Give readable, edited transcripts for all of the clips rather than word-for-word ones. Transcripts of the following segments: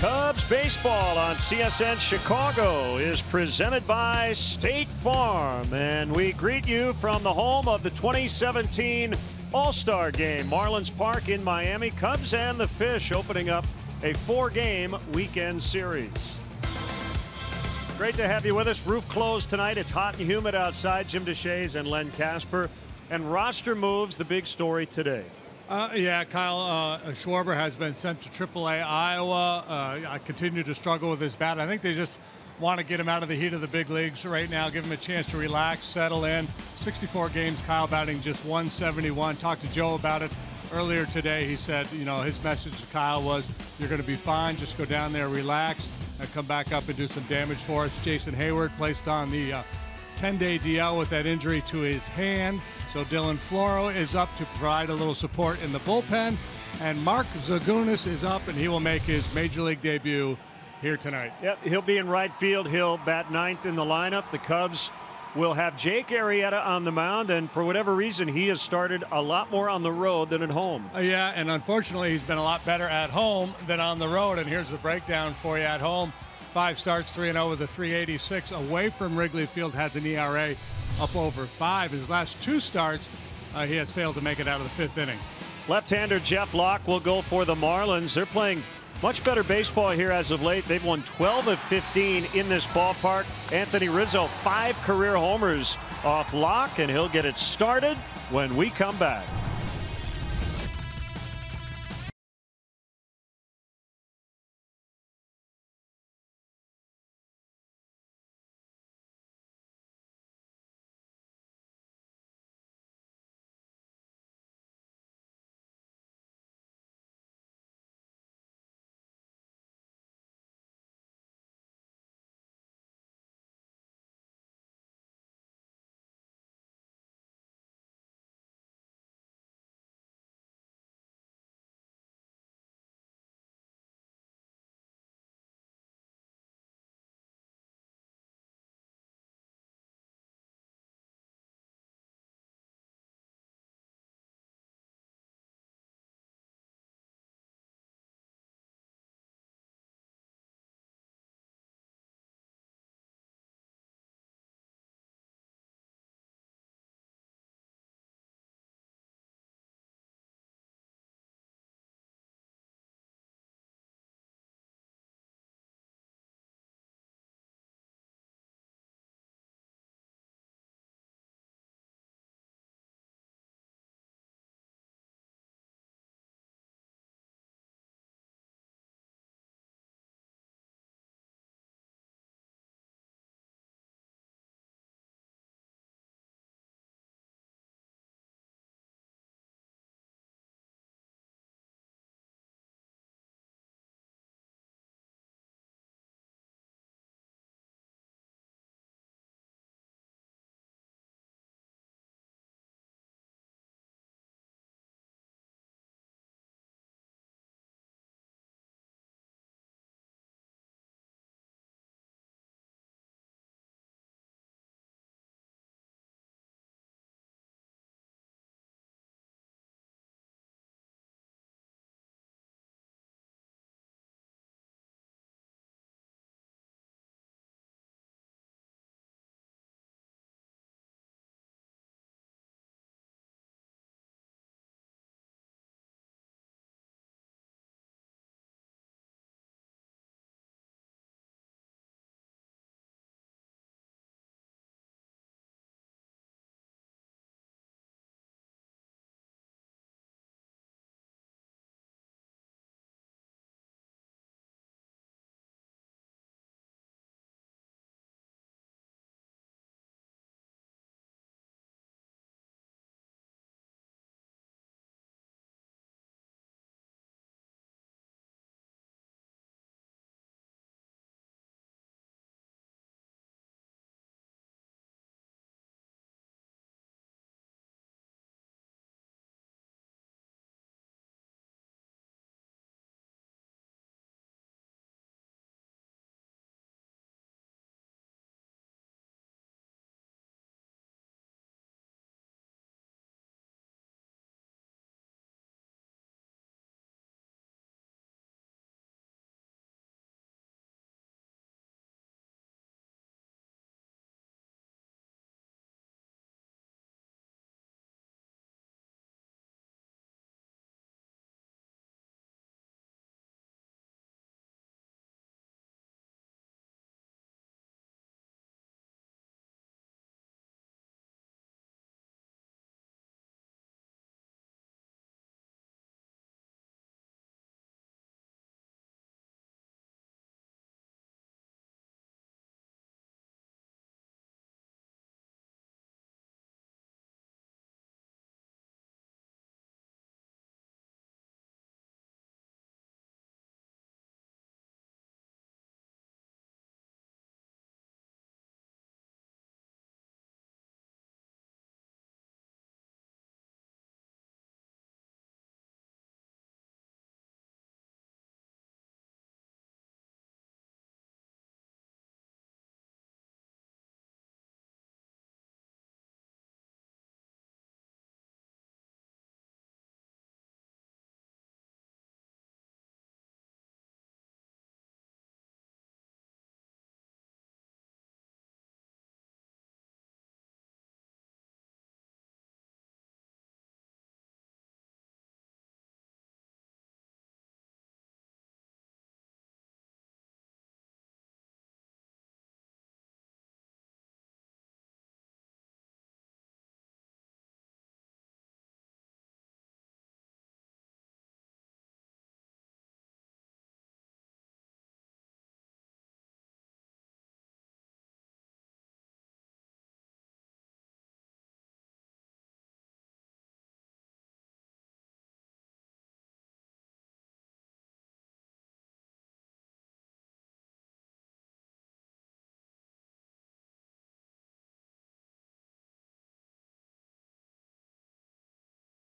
Cubs baseball on CSN Chicago is presented by State Farm, and we greet you from the home of the 2017 All-Star Game, Marlins Park in Miami. Cubs and the Fish opening up a 4-game weekend series. Great to have you with us. Roof closed tonight. It's hot and humid outside. Jim Deshaies and Len Casper. And roster moves, the big story today. Yeah, Kyle, Schwarber has been sent to AAA Iowa. I continue to struggle with his bat. I think they just want to get him out of the heat of the big leagues right now, give him a chance to relax, settle in. 64 games, Kyle batting just 171. Talked to Joe about it earlier today. He said, you know, his message to Kyle was, you're going to be fine. Just go down there, relax, and come back up and do some damage for us. Jason Hayward placed on the 10-day DL with that injury to his hand. So Dylan Floro is up to provide a little support in the bullpen. And Mark Zagunis is up, and he will make his Major League debut here tonight. Yep, he'll be in right field. He'll bat ninth in the lineup. The Cubs will have Jake Arrieta on the mound, and for whatever reason, he has started a lot more on the road than at home. Yeah, and unfortunately, he's been a lot better at home than on the road. And here's the breakdown for you at home. 5 starts, 3-0 with a 386. Away from Wrigley Field, has an ERA up over 5. His last 2 starts, he has failed to make it out of the 5th inning. Left-hander Jeff Locke will go for the Marlins. They're playing much better baseball here as of late. They've won 12 of 15 in this ballpark. Anthony Rizzo, 5 career homers off Locke, and he'll get it started when we come back.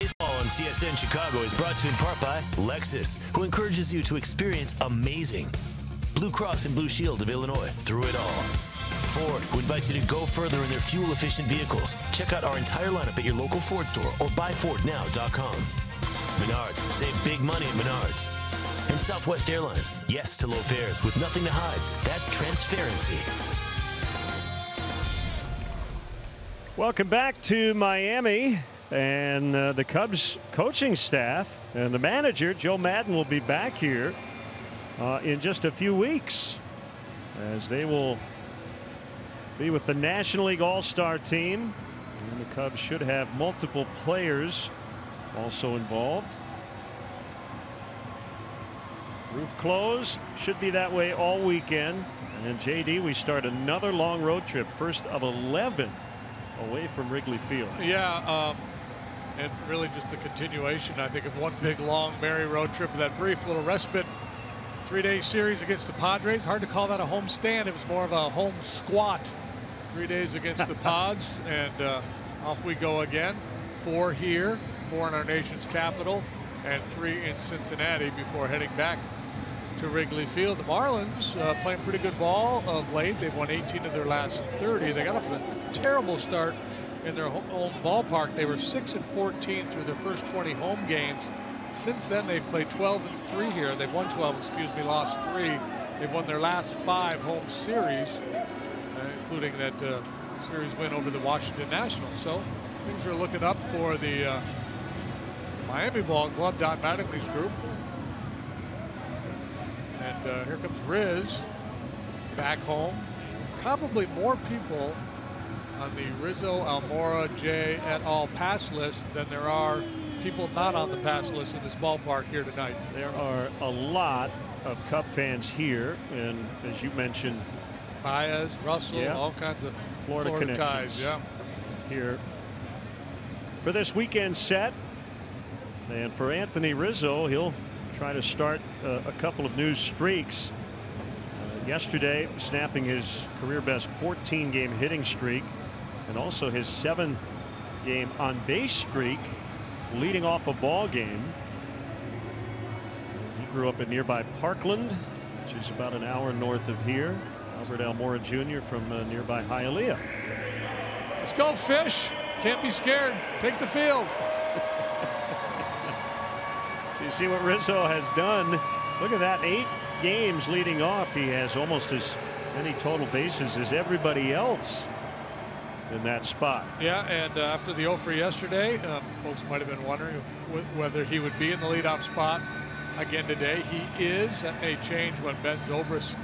Baseball on CSN Chicago is brought to you in part by Lexus, who encourages you to experience amazing. Blue Cross and Blue Shield of Illinois, through it all. Ford, who invites you to go further in their fuel-efficient vehicles. Check out our entire lineup at your local Ford store or buyfordnow.com. Menards, save big money at Menards. And Southwest Airlines, yes to low fares with nothing to hide. That's transparency. Welcome back to Miami, and the Cubs coaching staff and the manager, Joe Maddon, will be back here in just a few weeks as they will be with the National League All-Star team, and the Cubs should have multiple players also involved. Roof closed, should be that way all weekend. And JD, we start another long road trip, first of 11 away from Wrigley Field. Yeah, and really just the continuation, I think, of one big long merry road trip. That brief little respite 3-day series against the Padres. Hard to call that a home stand. It was more of a home squat. 3 days against the Pods, and off we go again. 4 here, 4 in our nation's capital, and 3 in Cincinnati before heading back to Wrigley Field. The Marlins playing pretty good ball of late. They've won 18 of their last 30. They got off to a terrible start in their home ballpark. They were 6-14 through their first 20 home games. Since then, they've played 12-3 here. They've won 12, excuse me, lost 3. They've won their last 5 home series, including that series win over the Washington Nationals. So things are looking up for the Miami ball club, Don Mattingly's group. And here comes Riz back home. Probably more people on the Rizzo, Almora, J et al. Pass list than there are people not on the pass list in this ballpark here tonight. There are a lot of Cub fans here, and as you mentioned, Baez, Russell, all kinds of Florida ties. Yeah, here for this weekend set. And for Anthony Rizzo, he'll try to start a couple of new streaks. Yesterday, snapping his career best 14-game hitting streak, and also his 7-game on-base streak, leading off a ball game. He grew up in nearby Parkland, which is about an hour north of here. Albert Almora Jr. from nearby Hialeah. Let's go, Fish. Can't be scared. Take the field. You see what Rizzo has done. Look at that, 8 games leading off. He has almost as many total bases as everybody else in that spot. Yeah, and after the 0 for yesterday, folks might have been wondering whether he would be in the leadoff spot again today. He is. That may change when Ben Zobrist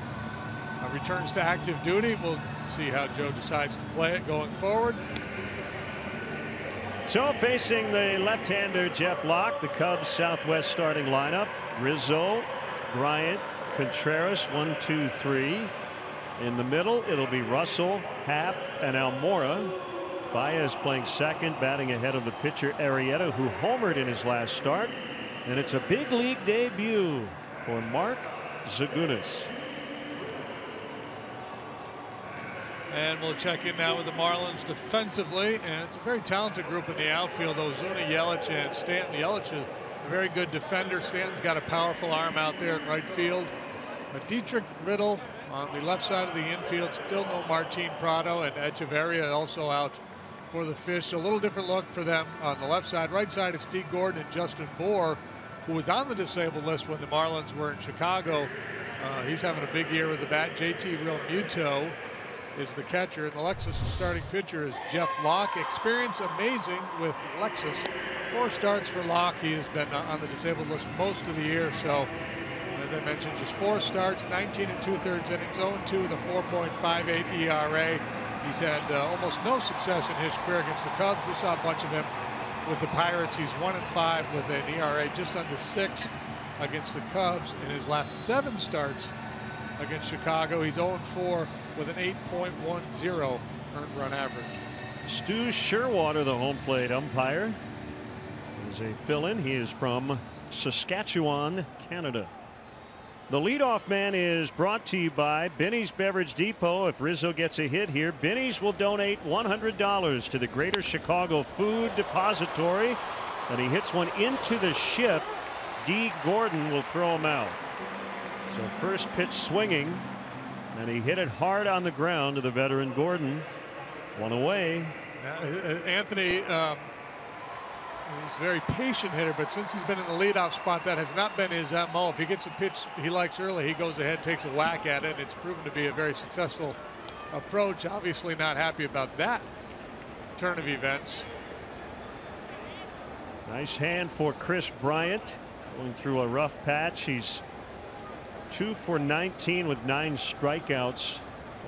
returns to active duty. We'll see how Joe decides to play it going forward. So facing the left-hander Jeff Locke, the Cubs Southwest starting lineup: Rizzo, Bryant, Contreras, 1, 2, 3. In the middle, it'll be Russell, Happ, and Almora. Baez playing second, batting ahead of the pitcher Arrieta, who homered in his last start. And it's a big league debut for Mark Zagunis. And we'll check in now with the Marlins defensively, and it's a very talented group in the outfield. Ozuna, Yelich, and Stanton. Yelich is a very good defender. Stanton's got a powerful arm out there in right field. Dietrich, Riddle on the left side of the infield. Still no Martin Prado, and Echeverria also out for the Fish. A little different look for them on the left side. Right side, it's Steve Gordon and Justin Bour, who was on the disabled list when the Marlins were in Chicago. He's having a big year with the bat. JT Realmuto is the catcher, and Lexus' starting pitcher is Jeff Locke. Experience amazing with Lexus. 4 starts for Locke. He has been on the disabled list most of the year. So, as I mentioned, just 4 starts, 19 2/3 innings, 0-2 with a 4.58 ERA. He's had almost no success in his career against the Cubs. We saw a bunch of him with the Pirates. He's 1-5 with an ERA just under 6 against the Cubs. In his last 7 starts against Chicago, he's 0-4 with an 8.10 earned run average. Stu Sherwater, the home plate umpire, is a fill-in. He is from Saskatchewan, Canada. The leadoff man is brought to you by Benny's Beverage Depot. If Rizzo gets a hit here, Benny's will donate $100 to the Greater Chicago Food Depository. and he hits one into the shift. D. Gordon will throw him out. So first pitch swinging, and he hit it hard on the ground to the veteran Gordon. One away. Anthony, he's a very patient hitter, but since he's been in the leadoff spot, that has not been his MO. If he gets a pitch he likes early, he goes ahead, takes a whack at it, and it's proven to be a very successful approach. Obviously not happy about that turn of events. Nice hand for Chris Bryant, going through a rough patch. He's 2 for 19 with 9 strikeouts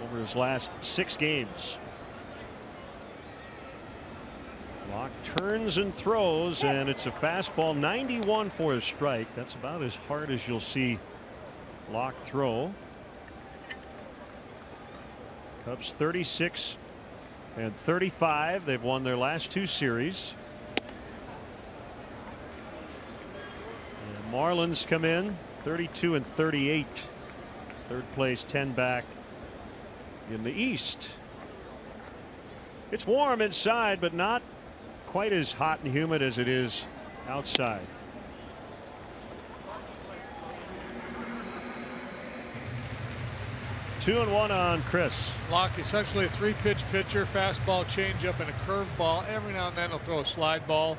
over his last 6 games. Locke turns and throws, and it's a fastball, 91 for a strike. That's about as hard as you'll see Locke throw. Cubs 36 and 35. They've won their last 2 series. And Marlins come in 32 and 38. Third place, 10 back in the East. It's warm inside, but not quite as hot and humid as it is outside. Two and one on Chris. Locke, essentially a 3-pitch pitcher, fastball, changeup, and a curveball. Every now and then he'll throw a slide ball.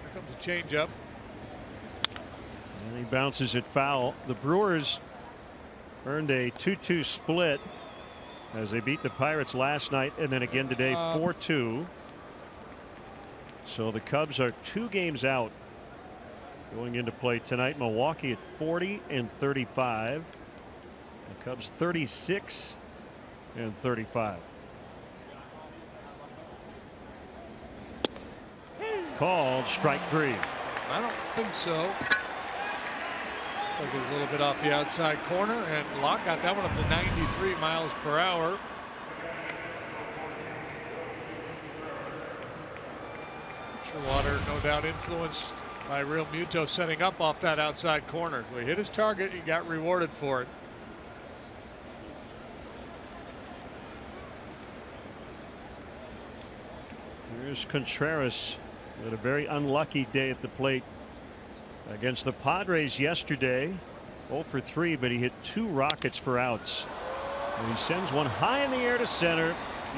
Here comes a changeup. And he bounces it foul. The Brewers earned a 2-2 split as they beat the Pirates last night, and then again today 4-2. So the Cubs are 2 games out going into play tonight. Milwaukee at 40 and 35. The Cubs 36 and 35. Called strike 3. I don't think so. It was a little bit off the outside corner, and Locke got that one up to 93 miles per hour. Water, no doubt influenced by Realmuto setting up off that outside corner. So he hit his target, he got rewarded for it. Here's Contreras with a very unlucky day at the plate against the Padres yesterday. 0 for 3, but he hit 2 rockets for outs. And he sends one high in the air to center.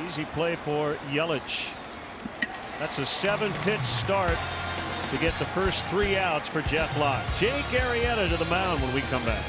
Easy play for Yelich. That's a 7-pitch start to get the first 3 outs for Jeff Locke. Jake Arrieta to the mound when we come back.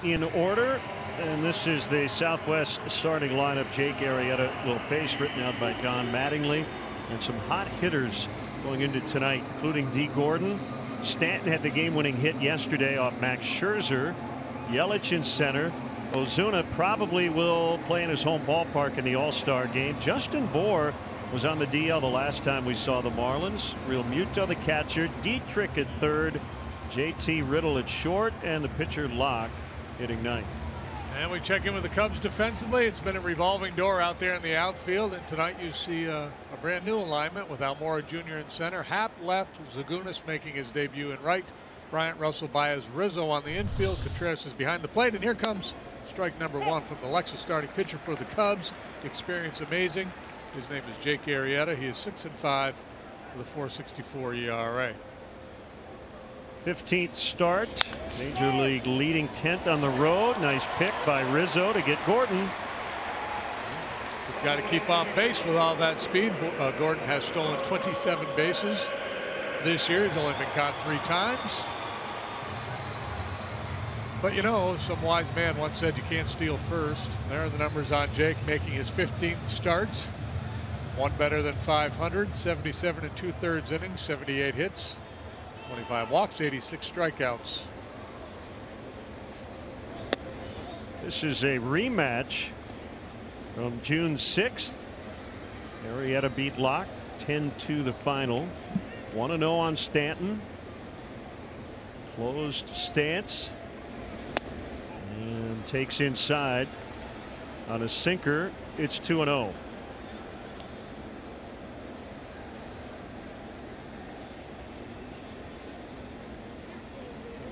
In order, and this is the Southwest starting lineup. Jake Arrieta will face, written out by Don Mattingly, and some hot hitters going into tonight, including D. Gordon. Stanton had the game-winning hit yesterday off Max Scherzer. Yelich in center. Ozuna probably will play in his home ballpark in the All-Star game. Justin Bour was on the DL the last time we saw the Marlins. Realmuto the catcher, Dietrich at third, JT Riddle at short, and the pitcher Locke hitting ninth. And we check in with the Cubs defensively. It's been a revolving door out there in the outfield, and tonight you see a brand new alignment with Almora Jr. in center, Happ left, Zagunis making his debut in right, Bryant, Russell, Baez, Rizzo on the infield, Contreras is behind the plate, and here comes strike number 1 from the Lexus starting pitcher for the Cubs. Experience amazing. His name is Jake Arrieta. He is 6-5 with a 4.64 ERA. 15th start. Major League leading 10th on the road. Nice pick by Rizzo to get Gordon. You've got to keep on base with all that speed. Gordon has stolen 27 bases this year. He's only been caught 3 times. But you know, some wise man once said you can't steal first. There are the numbers on Jake, making his 15th start. One better than 500, 77 2/3 innings, 78 hits, 25 walks, 86 strikeouts. This is a rematch from June 6th. Arrieta beat Locke 10-2 the final. 1-0 on Stanton. Closed stance. And takes inside on a sinker. It's 2-0.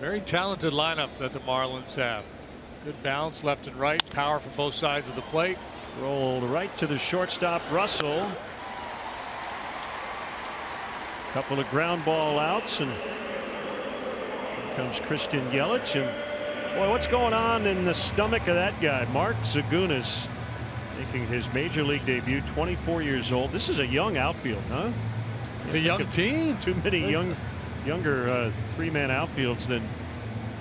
Very talented lineup that the Marlins have. Good balance left and right, power from both sides of the plate. Rolled right to the shortstop, Russell. Couple of ground ball outs, and here comes Christian Yelich. And boy, what's going on in the stomach of that guy? Mark Zagunis making his major league debut, 24 years old. This is a young outfield, huh? It's a young team. Too many younger 3-man outfields than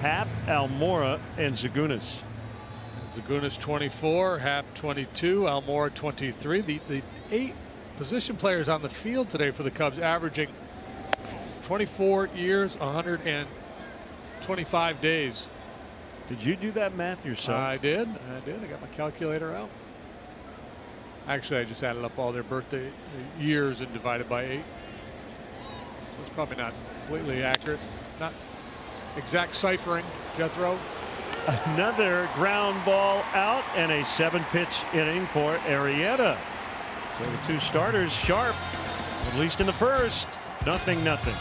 Happ, Almora, and Zagunis. Zagunis 24, Happ 22, Almora 23. The 8 position players on the field today for the Cubs averaging 24 years, 125 days. Did you do that math yourself? I did. I got my calculator out. Actually, I just added up all their birthday years and divided by 8. So it's probably not completely accurate. Not exact ciphering, Jethro. Another ground ball out and a 7-pitch inning for Arrieta. So the 2 starters sharp, at least in the first. 0-0.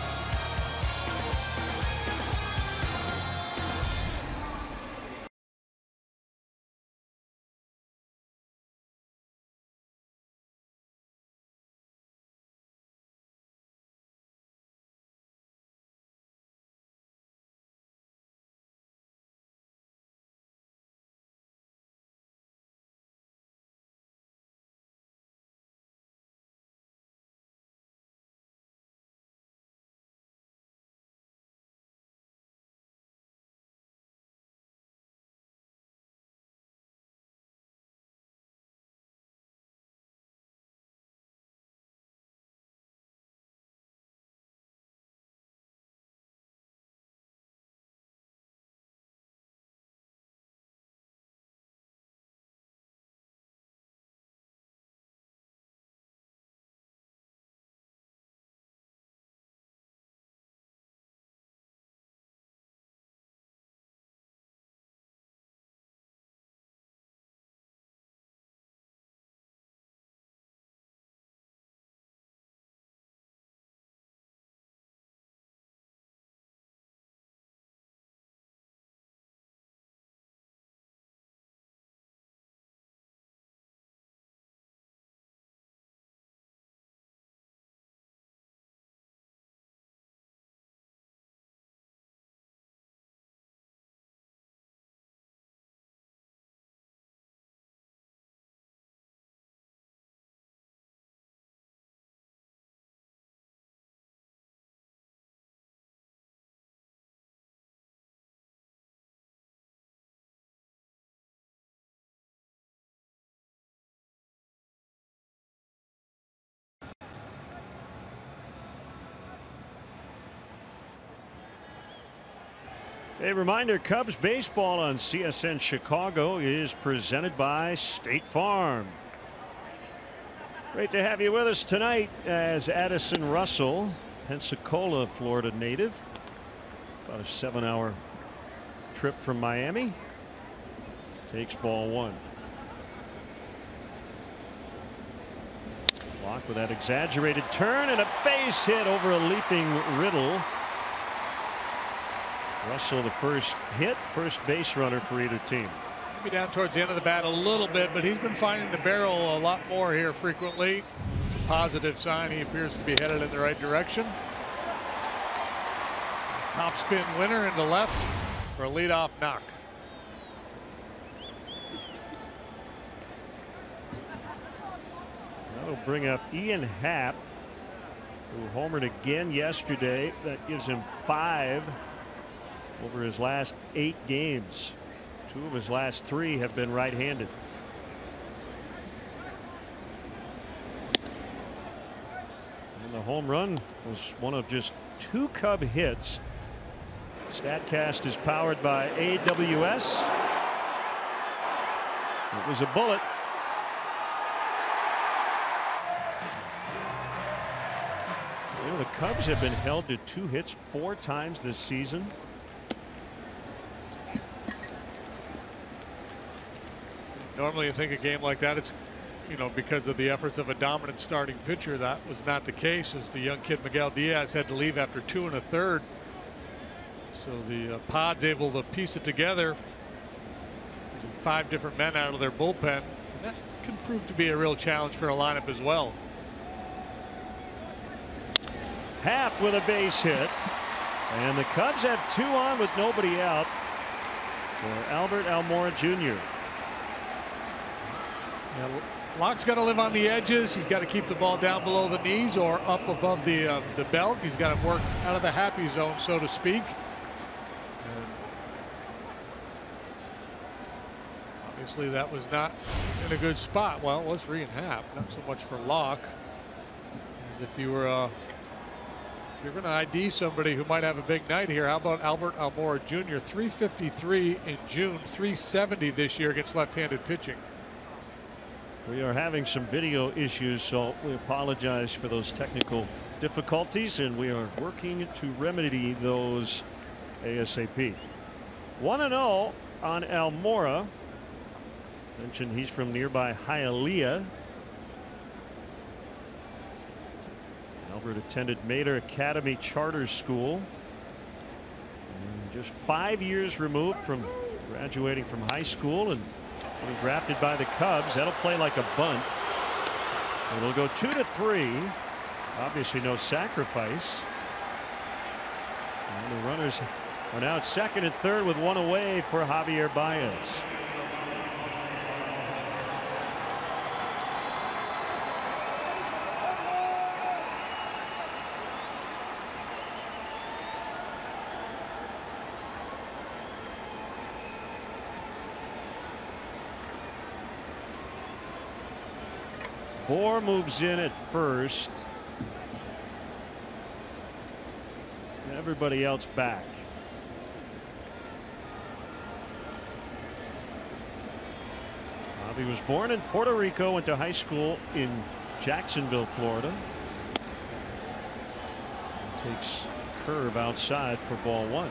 A reminder, Cubs baseball on CSN Chicago is presented by State Farm. Great to have you with us tonight as Addison Russell, Pensacola, Florida native. About a 7-hour trip from Miami. Takes ball one. Locke with that exaggerated turn and a base hit over a leaping Riddle. Russell the first hit, first base runner for either team. Maybe down towards the end of the bat a little bit, but he's been finding the barrel a lot more here frequently. Positive sign. He appears to be headed in the right direction. Top spin winner into left for a leadoff knock. That'll bring up Ian Happ, who homered again yesterday. That gives him 5 over his last 8 games. 2 of his last 3 have been right-handed. And the home run was one of just 2 Cub hits. StatCast is powered by AWS. It was a bullet. You know, the Cubs have been held to 2 hits 4 times this season. Normally you think a game like that, it's, you know, because of the efforts of a dominant starting pitcher. That was not the case, as the young kid Miguel Diaz had to leave after 2 1/3. So the Pods able to piece it together, using 5 different men out of their bullpen. And that can prove to be a real challenge for a lineup as well. Happ with a base hit, and the Cubs have 2 on with nobody out for Albert Almora Jr. Yeah, Locke's got to live on the edges. He's got to keep the ball down below the knees or up above the belt. He's got to work out of the happy zone, so to speak. And obviously that was not in a good spot. Well, it was for Ian Happ, not so much for Locke. And if you're going to ID somebody who might have a big night here, how about Albert Almora Jr.? 353 in June, 370 this year against left-handed pitching. We are having some video issues, so we apologize for those technical difficulties, and we are working to remedy those ASAP. 1-0 on Almora. Mentioned he's from nearby Hialeah. Albert attended Mater Academy Charter School. And just 5 years removed from graduating from high school and being drafted by the Cubs. That'll play like a bunt. It'll go 2-3. Obviously no sacrifice. And the runners are now at second and third with 1 away for Javier Baez. Bohr moves in at first. Everybody else back. He was born in Puerto Rico, went to high school in Jacksonville, Florida. Takes curve outside for ball 1.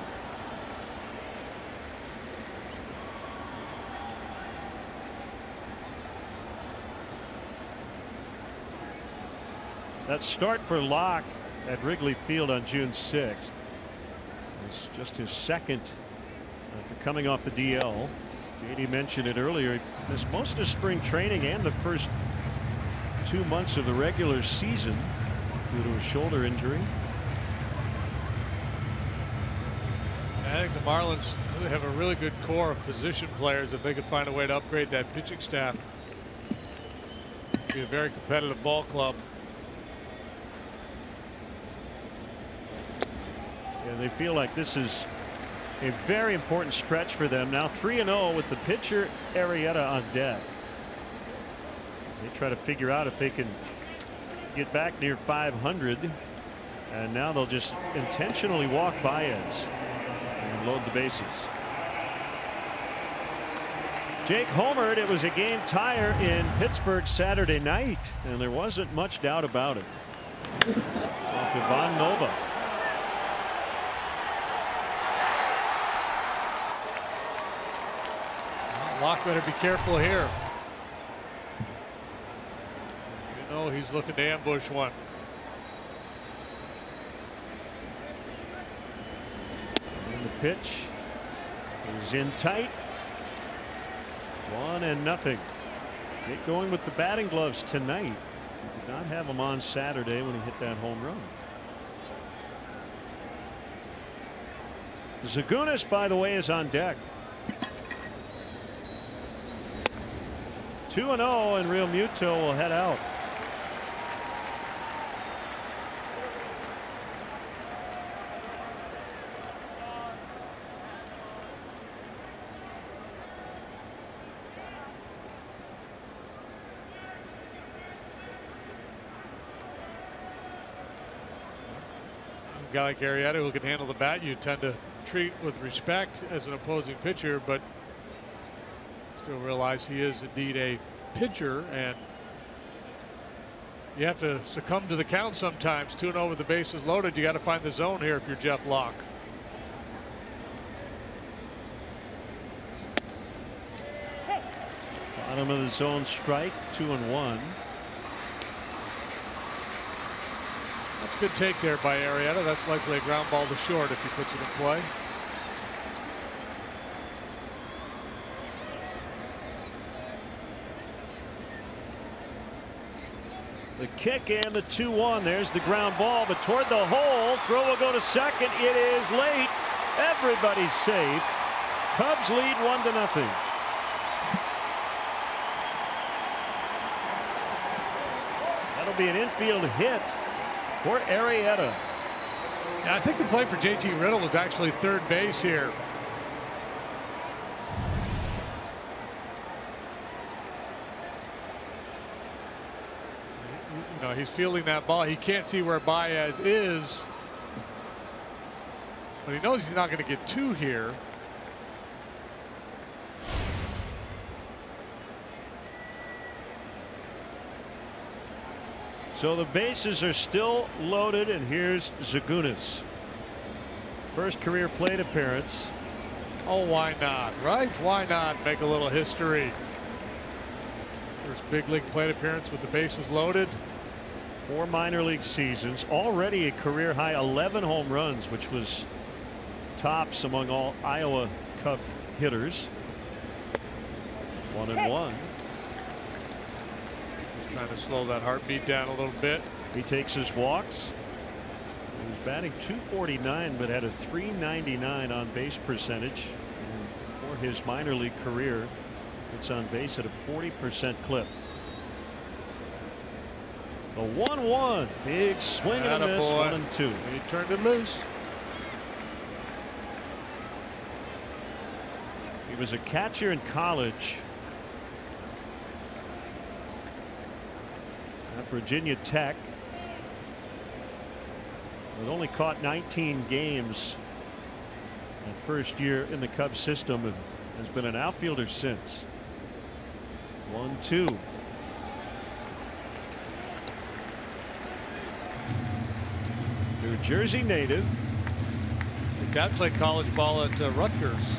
That start for Locke at Wrigley Field on June 6th was just his second after coming off the DL. JD mentioned it earlier. He missed most of spring training and the first 2 months of the regular season due to a shoulder injury. I think the Marlins really have a really good core of position players. If they could find a way to upgrade that pitching staff, it'd be a very competitive ball club. And they feel like this is a very important stretch for them. Now 3-0 with the pitcher Arrieta on deck. They try to figure out if they can get back near 500. And now they'll just intentionally walk Baez and load the bases. Jake homered. It was a game tire in Pittsburgh Saturday night, and there wasn't much doubt about it. Off Ivan Nova. Locke better be careful here. You know he's looking to ambush one. And the pitch is in tight. 1-0. Get going with the batting gloves tonight. He did not have them on Saturday when he hit that home run. Zagunis, by the way, is on deck. 2-0, and Realmuto will head out. A guy like Arrieta who can handle the bat, you tend to treat with respect as an opposing pitcher, but still realize he is indeed a pitcher, and you have to succumb to the count sometimes. 2-0 with the bases loaded. You got to find the zone here if you're Jeff Locke. Bottom of the zone strike, 2-1. That's a good take there by Arrieta. That's likely a ground ball to short if he puts it in play. The kick and the 2-1. There's the ground ball, but toward the hole. Throw will go to second. It is late. Everybody's safe. Cubs lead 1-0. That'll be an infield hit for Arrieta. Yeah, I think the play for JT Riddle was actually third base here. You know, he's fielding that ball. He can't see where Baez is, but he knows he's not going to get two here. So the bases are still loaded, and here's Zagunis. First career plate appearance. Oh, why not, right? Why not make a little history? First big league plate appearance with the bases loaded. 4 minor league seasons, already a career high 11 home runs, which was tops among all Iowa Cub hitters. 1-1. Just trying to slow that heartbeat down a little bit. He takes his walks. He was batting .249, but had a .399 on base percentage. And for his minor league career, it's on base at a 40% clip. The 1-1, big swing and a miss. 1-2. He turned it loose. He was a catcher in college at Virginia Tech. But only caught 19 games that first year in the Cubs system, and has been an outfielder since. 1-2. New Jersey native. His dad played college ball at Rutgers.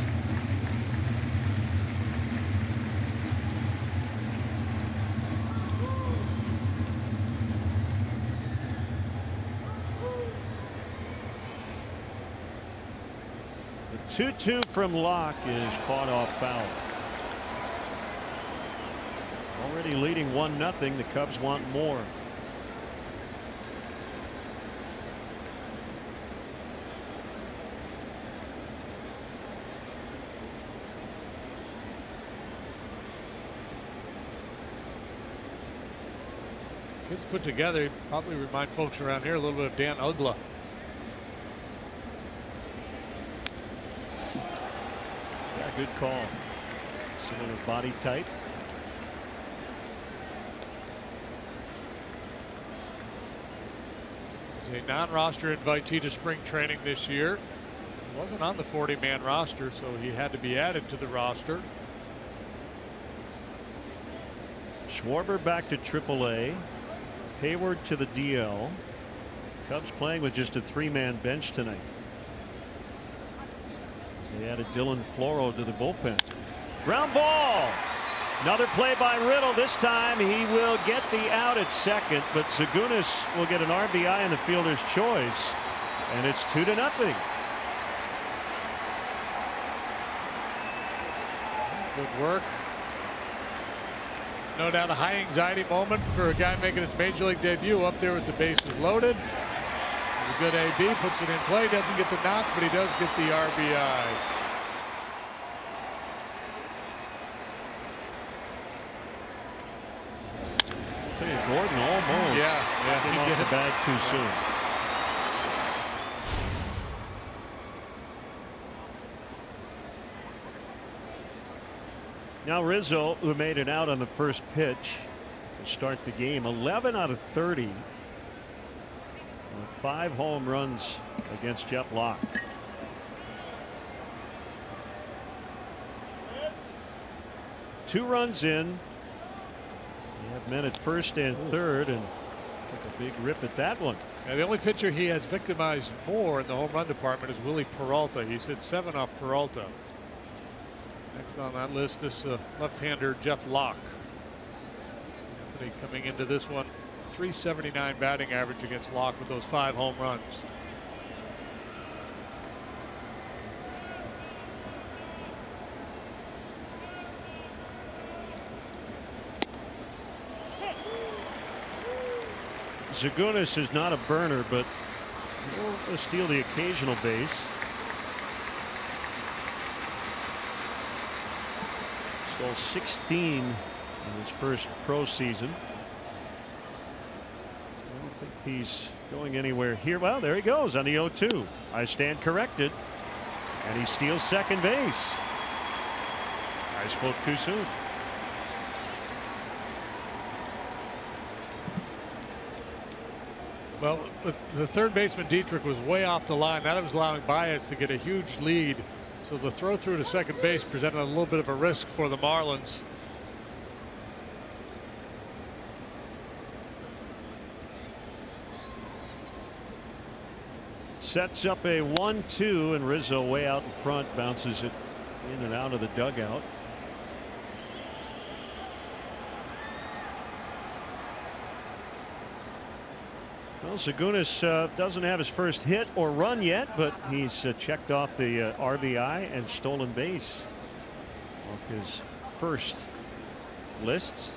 The 2-2 from Locke is fought off foul. Already leading 1-0. The Cubs want more. Kids put together, probably remind folks around here a little bit of Dan Ugla. Yeah, good call. Similar body type. He's a non-roster invitee to spring training this year. He wasn't on the 40-man roster, so he had to be added to the roster. Schwarber back to AAA. Hayward to the DL. Cubs playing with just a 3-man bench tonight. They added Dylan Floro to the bullpen. Ground ball. Another play by Riddle. This time he will get the out at second, but Zagunis will get an RBI in the fielder's choice, and it's 2-0. Good work. No doubt a high anxiety moment for a guy making his major league debut up there with the bases loaded. A good AB, puts it in play, doesn't get the knock, but he does get the RBI. Gordon almost he off get the it. bag too soon. Now Rizzo, who made it out on the first pitch to start the game, 11 out of 30 with 5 home runs against Jeff Locke. Two runs in. You have men at first and third, and took a big rip at that one. Yeah, the only pitcher he has victimized more in the home run department is Willie Peralta. He's hit 7 off Peralta. Next on that list is left-hander Jeff Locke. Anthony coming into this one, .379 batting average against Locke with those 5 home runs. Zagunis is not a burner, but he'll steal the occasional base. Stole 16 in his first pro season. I don't think he's going anywhere here. Well, there he goes on the 0-2. I stand corrected. And he steals second base. I spoke too soon. Well, the third baseman Dietrich was way off the line. That was allowing Baez to get a huge lead. So the throw through to second base presented a little bit of a risk for the Marlins. Sets up a 1-2, and Rizzo way out in front bounces it in and out of the dugout. Well, Zagunis doesn't have his first hit or run yet, but he's checked off the RBI and stolen base off his first lists.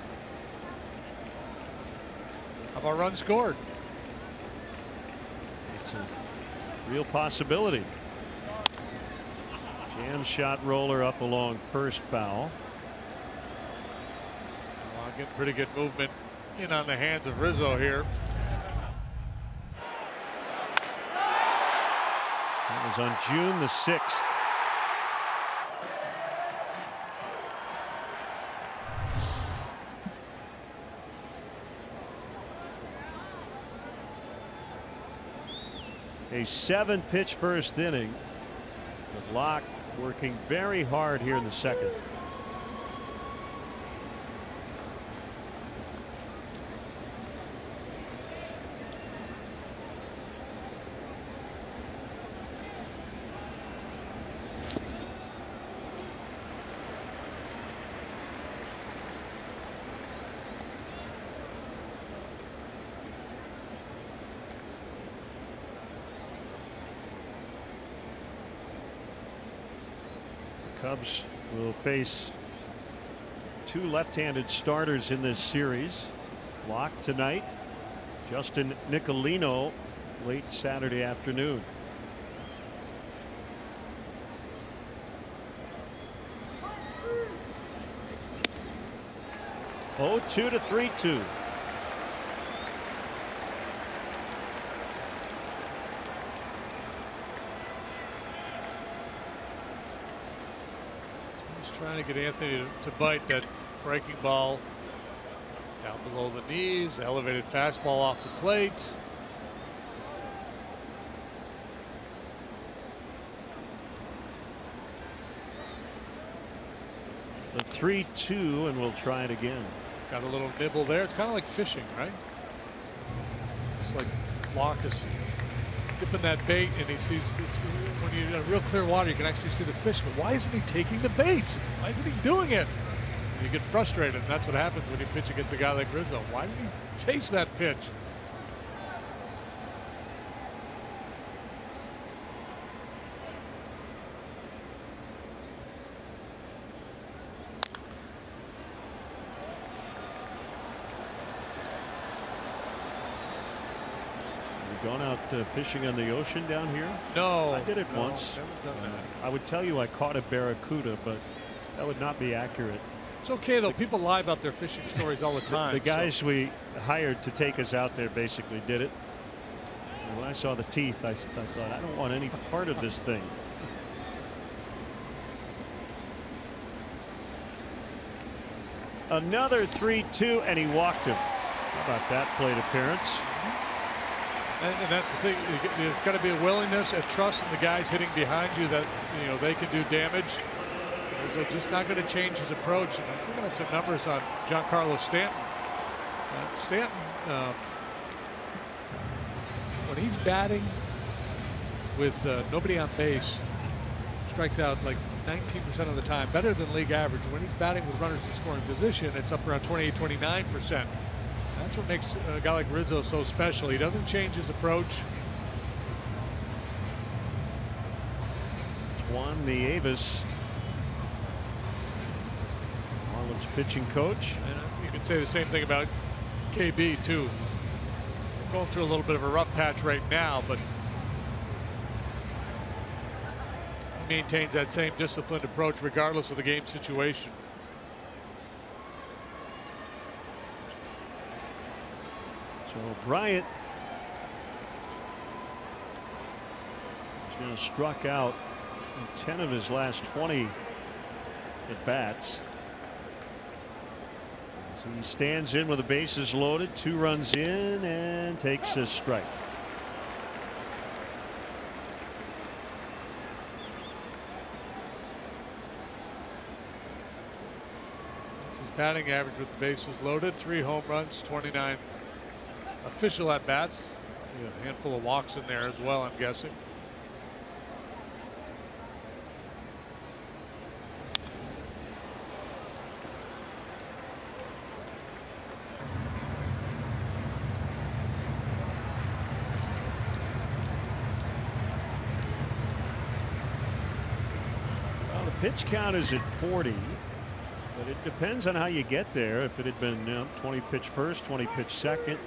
How about run scored? It's a real possibility. Jam shot roller up along first, foul. Well, getting pretty good movement in on the hands of Rizzo here. That was on June the 6th. A 7-pitch first inning, with Locke working very hard here in the second. Cubs will face 2 left-handed starters in this series. Locke tonight, Justin Nicolino late Saturday afternoon. Oh, 2 to 3-2. Trying to get Anthony to bite that breaking ball down below the knees. Elevated fastball off the plate. The 3-2, and we'll try it again. Got a little nibble there. It's kind of like fishing, right? It's like Locke is dipping that bait, and he sees when you're in real clear water, you can actually see the fish. But why isn't he taking the bait? Why isn't he doing it? And you get frustrated, and that's what happens when you pitch against a guy like Rizzo. Why did he chase that pitch? Gone out fishing on the ocean down here? No. I did it once. I would tell you I caught a barracuda, but that would not be accurate. It's okay, though. People lie about their fishing stories all the time. The guys we hired to take us out there basically did it. And when I saw the teeth, I thought, I don't want any part of this thing. Another 3-2, and he walked him. How about that plate appearance? And that's the thing. There's got to be a willingness and trust in the guys hitting behind you that they can do damage. They're just not going to change his approach. And I'm looking at some numbers on Giancarlo Stanton. Stanton, when he's batting with nobody on base, strikes out like 19% of the time, better than league average. When he's batting with runners in scoring position, it's up around 28-29%. That's what makes a guy like Rizzo so special. He doesn't change his approach. Juan Nieves, Marlins pitching coach. And you could say the same thing about KB too. Going through a little bit of a rough patch right now, but he maintains that same disciplined approach regardless of the game situation. So Bryant has now struck out in 10 of his last 20 at bats. So he stands in with the bases loaded, 2 runs in, and takes a strike. This is batting average with the bases loaded, 3 home runs, 29 official at bats, a handful of walks in there as well, I'm guessing. Well, the pitch count is at 40. But it depends on how you get there. If it had been 20 pitch first, 20 pitch second,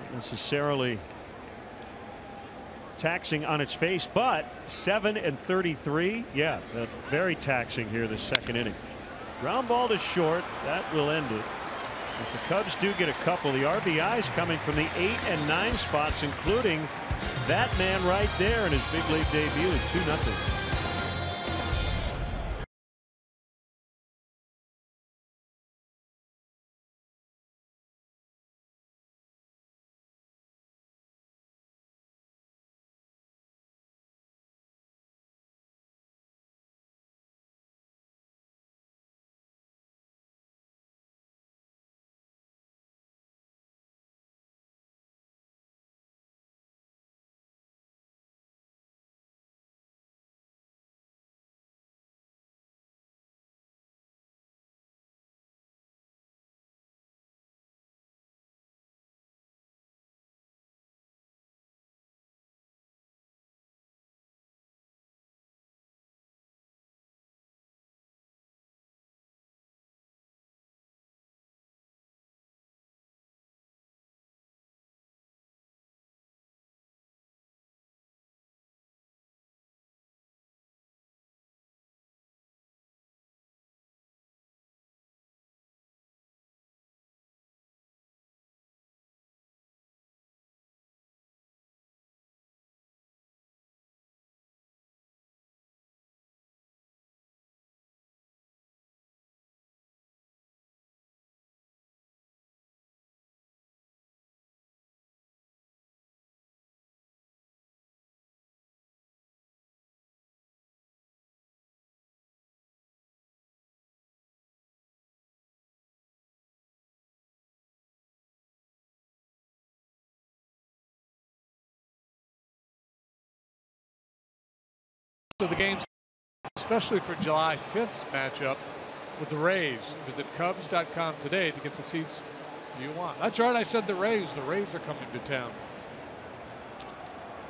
not necessarily taxing on its face, but 7 and 33, yeah, very taxing here this second inning. Ground ball to short, that will end it. If the Cubs do get a couple, the RBIs coming from the 8 and 9 spots, including that man right there in his big league debut, 2-0. of the games, especially for July 5th's matchup with the Rays. Visit Cubs.com today to get the seats you want. That's right, I said the Rays. The Rays are coming to town.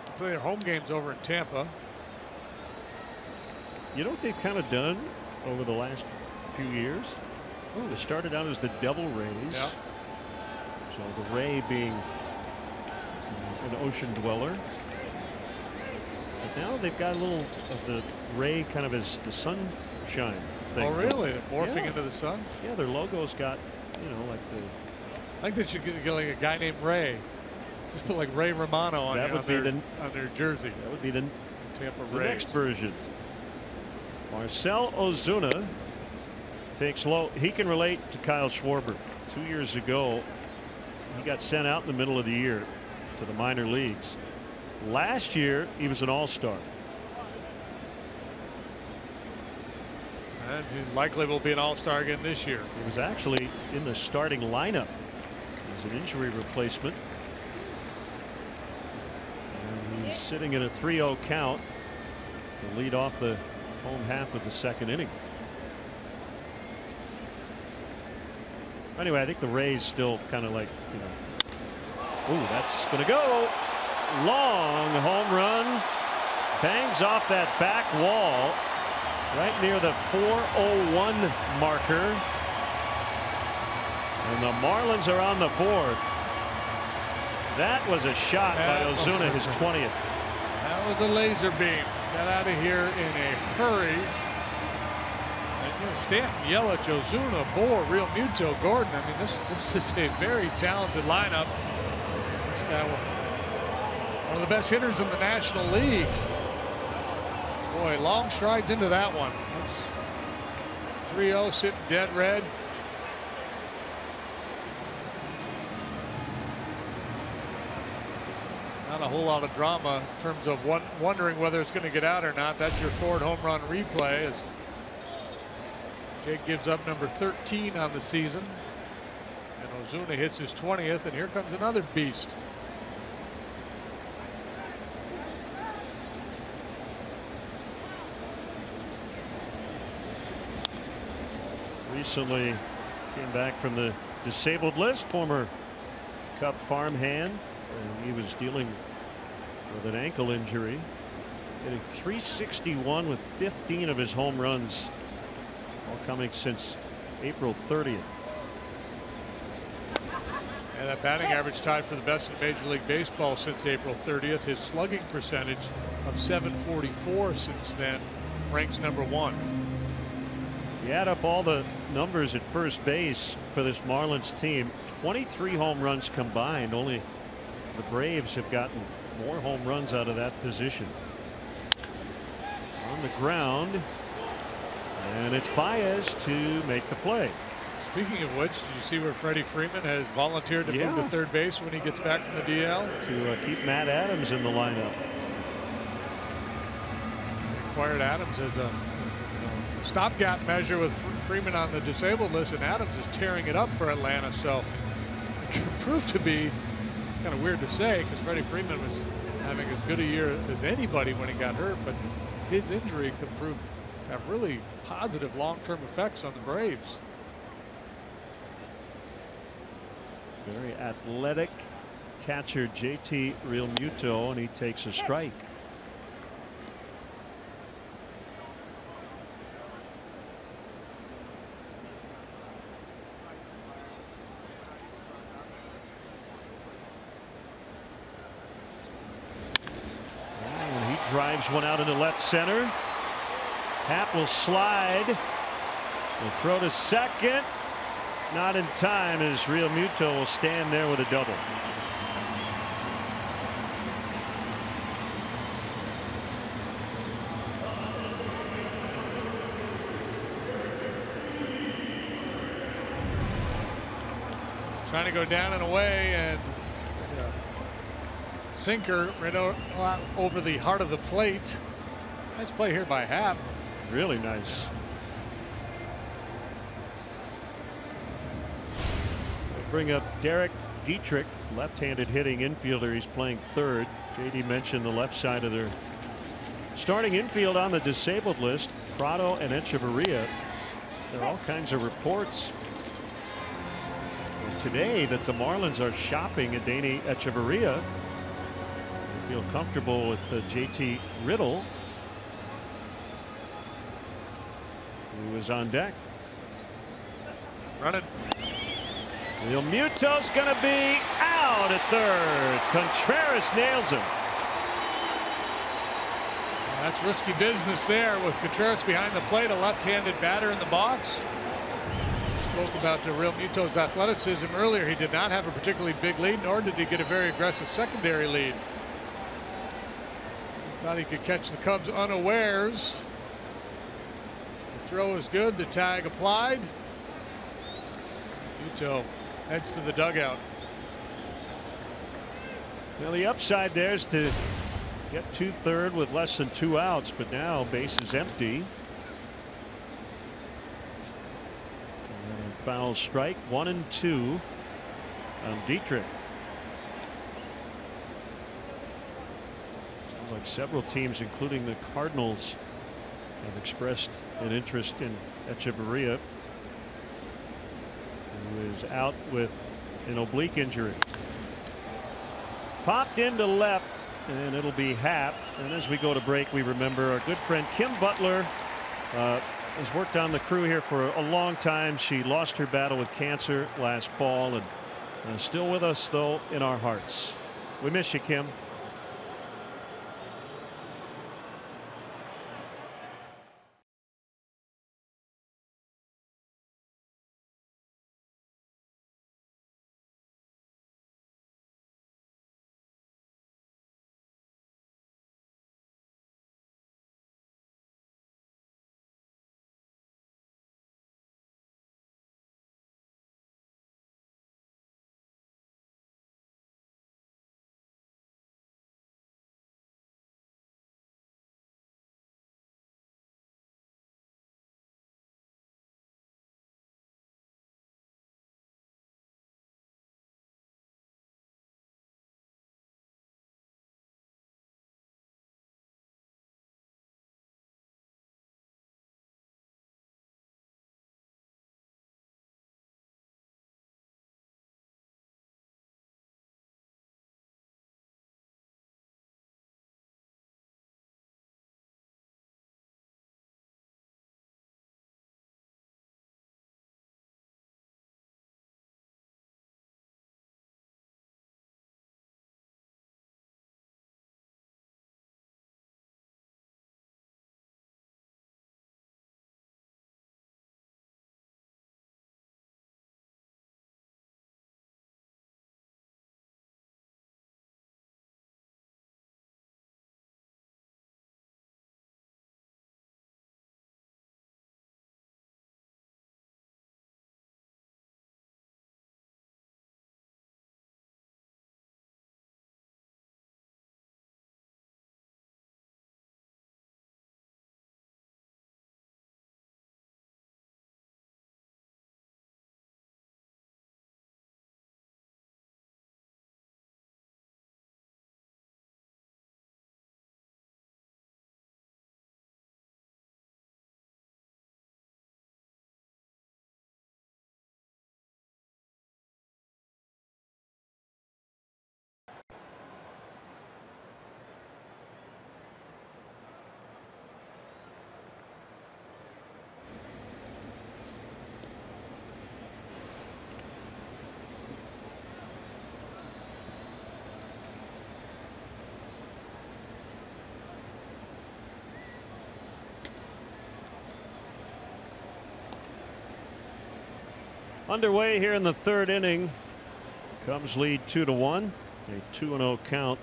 They play their home games over in Tampa. You know what they've kind of done over the last few years? Ooh, they started out as the Devil Rays. Yeah. So the Ray being an ocean dweller. But now they've got a little of the Ray kind of as the sunshine thing. Oh, really? They're morphing into the sun? Yeah, their logo's got, you know, like the. I think they should get like a guy named Ray. Just put like Ray Romano on, on their jersey. That would be the Tampa the Rays. next version. Marcell Ozuna takes low. He can relate to Kyle Schwarber. 2 years ago, he got sent out in the middle of the year to the minor leagues. Last year, he was an all-star. And he likely will be an all-star again this year. He was actually in the starting lineup as an injury replacement. And he's sitting in a 3-0 count to lead off the home half of the second inning. Anyway, I think the Rays still kind of like, you know. Ooh, that's going to go. Long home run. Bangs off that back wall right near the 401 marker. And the Marlins are on the board. That was a shot by Ozuna, his 20th. That was a laser beam. Got out of here in a hurry. And, you know, Stanton, Yelich, Ozuna, Bohr, Realmuto, Gordon. I mean, this is a very talented lineup. This guy, one of the best hitters in the National League. Boy, long strides into that one. That's 3-0, sitting dead red. Not a whole lot of drama in terms of wondering whether it's going to get out or not. That's your Ford home run replay as Jake gives up number 13 on the season. And Ozuna hits his 20th, and here comes another beast. Recently came back from the disabled list, former Cub farmhand. And he was dealing with an ankle injury, hitting .361 with 15 of his home runs, all coming since April 30th. And that batting average tied for the best in Major League Baseball since April 30th. His slugging percentage of .744 since then ranks #1. You add up all the numbers at first base for this Marlins team, 23 home runs combined. Only the Braves have gotten more home runs out of that position. On the ground, and it's Baez to make the play. Speaking of which, did you see where Freddie Freeman has volunteered to move to third base when he gets back from the DL? To keep Matt Adams in the lineup. Acquired Adams as a stopgap measure with Freeman on the disabled list, and Adams is tearing it up for Atlanta. So it can prove to be kind of weird to say, because Freddie Freeman was having as good a year as anybody when he got hurt, but his injury could prove to have really positive long-term effects on the Braves. Very athletic catcher JT Realmuto, and he takes a strike. Drives one out into left center. Happ will slide. Will throw to second. Not in time, as Realmuto will stand there with a double. Trying to go down and away, and sinker right over the heart of the plate. Nice play here by Happ. Really nice. We'll bring up Derek Dietrich, left-handed hitting infielder. He's playing third. JD mentioned the left side of their starting infield on the disabled list, Prado and Echeverria. There are all kinds of reports today that the Marlins are shopping Adeiny Echeverria. They feel comfortable with JT Riddle, who is on deck. Running. Realmuto's going to be out at third. Contreras nails him. That's risky business there with Contreras behind the plate, a left-handed batter in the box. Spoke about Realmuto's athleticism earlier. He did not have a particularly big lead, nor did he get a very aggressive secondary lead. He thought he could catch the Cubs unawares. The throw is good, the tag applied. Realmuto heads to the dugout. Well, the upside there is to get to third with less than 2 outs, but now base is empty. And foul strike, 1-2 on Dietrich. Sounds like several teams, including the Cardinals, have expressed an interest in Echeverria, who is out with an oblique injury. Popped into left, and it'll be Happ. And as we go to break, we remember our good friend Kim Butler has worked on the crew here for a long time. She lost her battle with cancer last fall, and still with us though in our hearts. We miss you, Kim. Underway here in the third inning. Cubs lead 2-1. A 2-0 count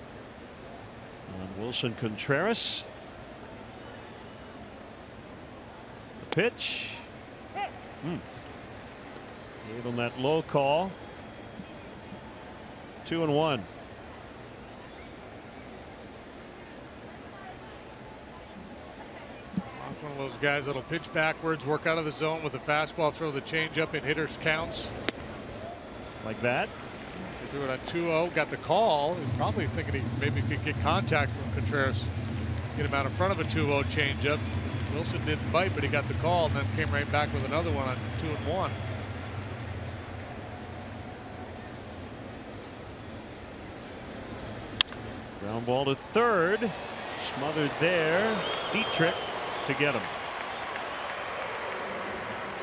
on Wilson Contreras. The pitch. Gave him that low call. 2-1. One of those guys that'll pitch backwards, work out of the zone with a fastball, throw the changeup in hitters' counts. Like that. He threw it on 2-0, got the call. He's probably thinking he maybe could get contact from Contreras. get him out in front of a 2-0 changeup. Wilson didn't bite, but he got the call and then came right back with another one on 2-1. Ground ball to third. Smothered there. Dietrich to get him.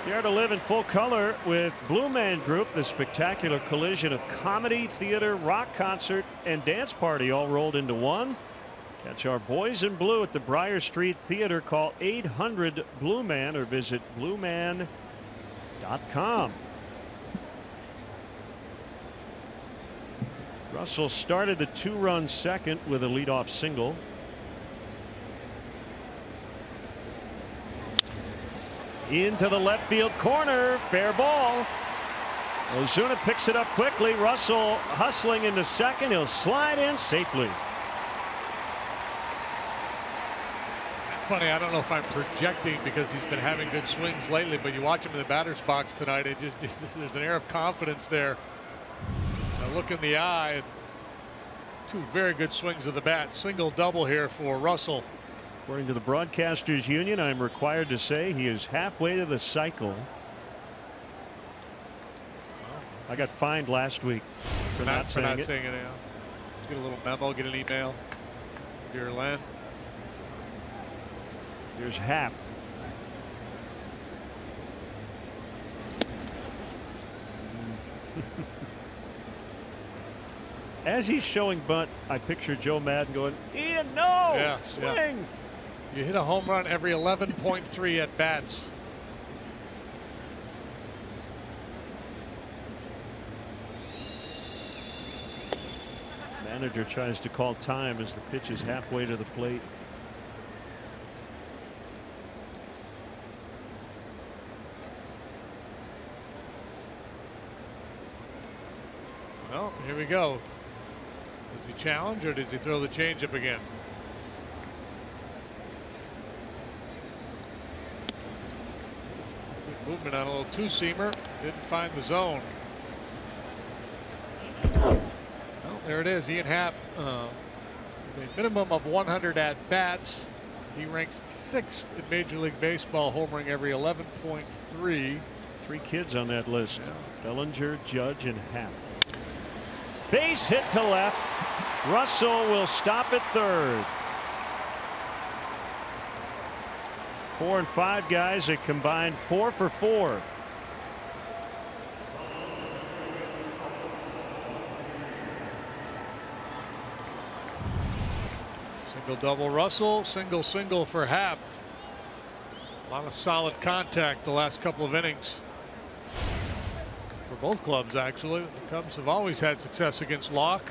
Dare to live in full color with Blue Man Group, the spectacular collision of comedy, theater, rock concert, and dance party all rolled into one. Catch our boys in blue at the Briar Street Theater. Call 800-BLUE-MAN or visit blueman.com. Russell started the 2-run second with a leadoff single. Into the left field corner. Fair ball. Ozuna picks it up quickly. Russell hustling into second. He'll slide in safely. That's funny. I don't know if I'm projecting because he's been having good swings lately, but you watch him in the batter's box tonight. There's an air of confidence there. A look in the eye. Two very good swings of the bat. Single double here for Russell. According to the Broadcasters Union, I'm required to say he is halfway to the cycle. I got fined last week for not saying it. Yeah. Get a little memo, get an email. Dear Len. Here's Happ. As he's showing bunt, I picture Joe Madden going, Ian, no! Yeah, swing! Yeah. You hit a home run every 11.3 at bats. Manager tries to call time as the pitch is halfway to the plate. Well, here we go. Does he challenge or does he throw the changeup again? Good movement on a little two-seamer. Didn't find the zone. Well, there it is. Ian Happ with a minimum of 100 at bats. He ranks 6th in Major League Baseball, homering every 11.3. 3 kids on that list. Yeah. Bellinger, Judge, and Happ. Base hit to left. Russell will stop at third. 4 and 5 guys, a combined 4 for 4. Single double Russell, single for Happ. A lot of solid contact the last couple of innings for both clubs, actually. The Cubs have always had success against Locke.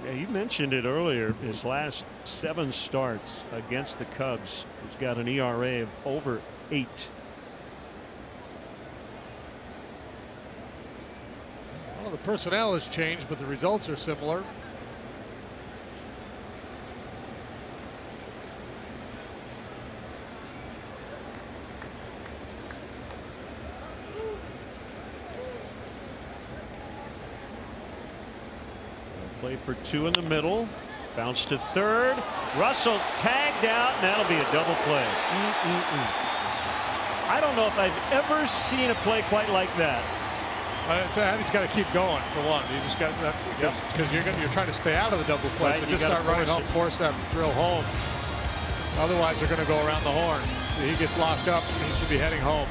Yeah, you mentioned it earlier. His last 7 starts against the Cubs, he's got an ERA of over 8. Well, the personnel has changed, but the results are similar. Play for 2 in the middle. Bounce to third. Russell tagged out, and that'll be a double play. I don't know if I've ever seen a play quite like that. He's got to keep going for one. You just got that because you're trying to stay out of the double play. Right, So you just start running home, force that thrill home. Otherwise, they're going to go around the horn. He gets locked up. He should be heading home.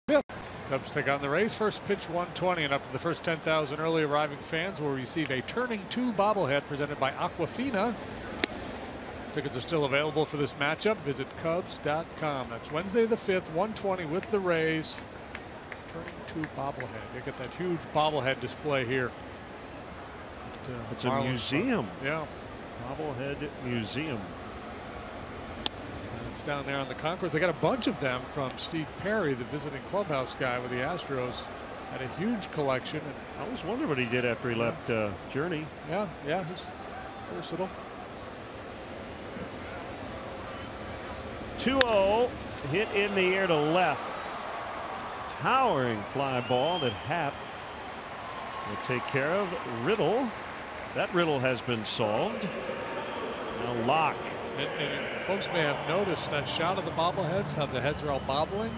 5th. Cubs take on the Rays. First pitch 120, and up to the first 10,000 early arriving fans will receive a Turning 2 bobblehead presented by Aquafina. Tickets are still available for this matchup. Visit Cubs.com. That's Wednesday the 5th, 120 with the Rays. Turning 2 bobblehead. They get that huge bobblehead display here. It's a museum. Yeah. Bobblehead museum. It's down there on the concourse. They got a bunch of them from Steve Perry, the visiting clubhouse guy with the Astros. Had a huge collection. And I always wondered what he did after he left Journey. Yeah, he's versatile. 2-0, hit in the air to left. Towering fly ball that Happ will take care of. Riddle. That riddle has been solved. Now Locke. And folks may have noticed that shot of the bobbleheads, how the heads are all bobbling.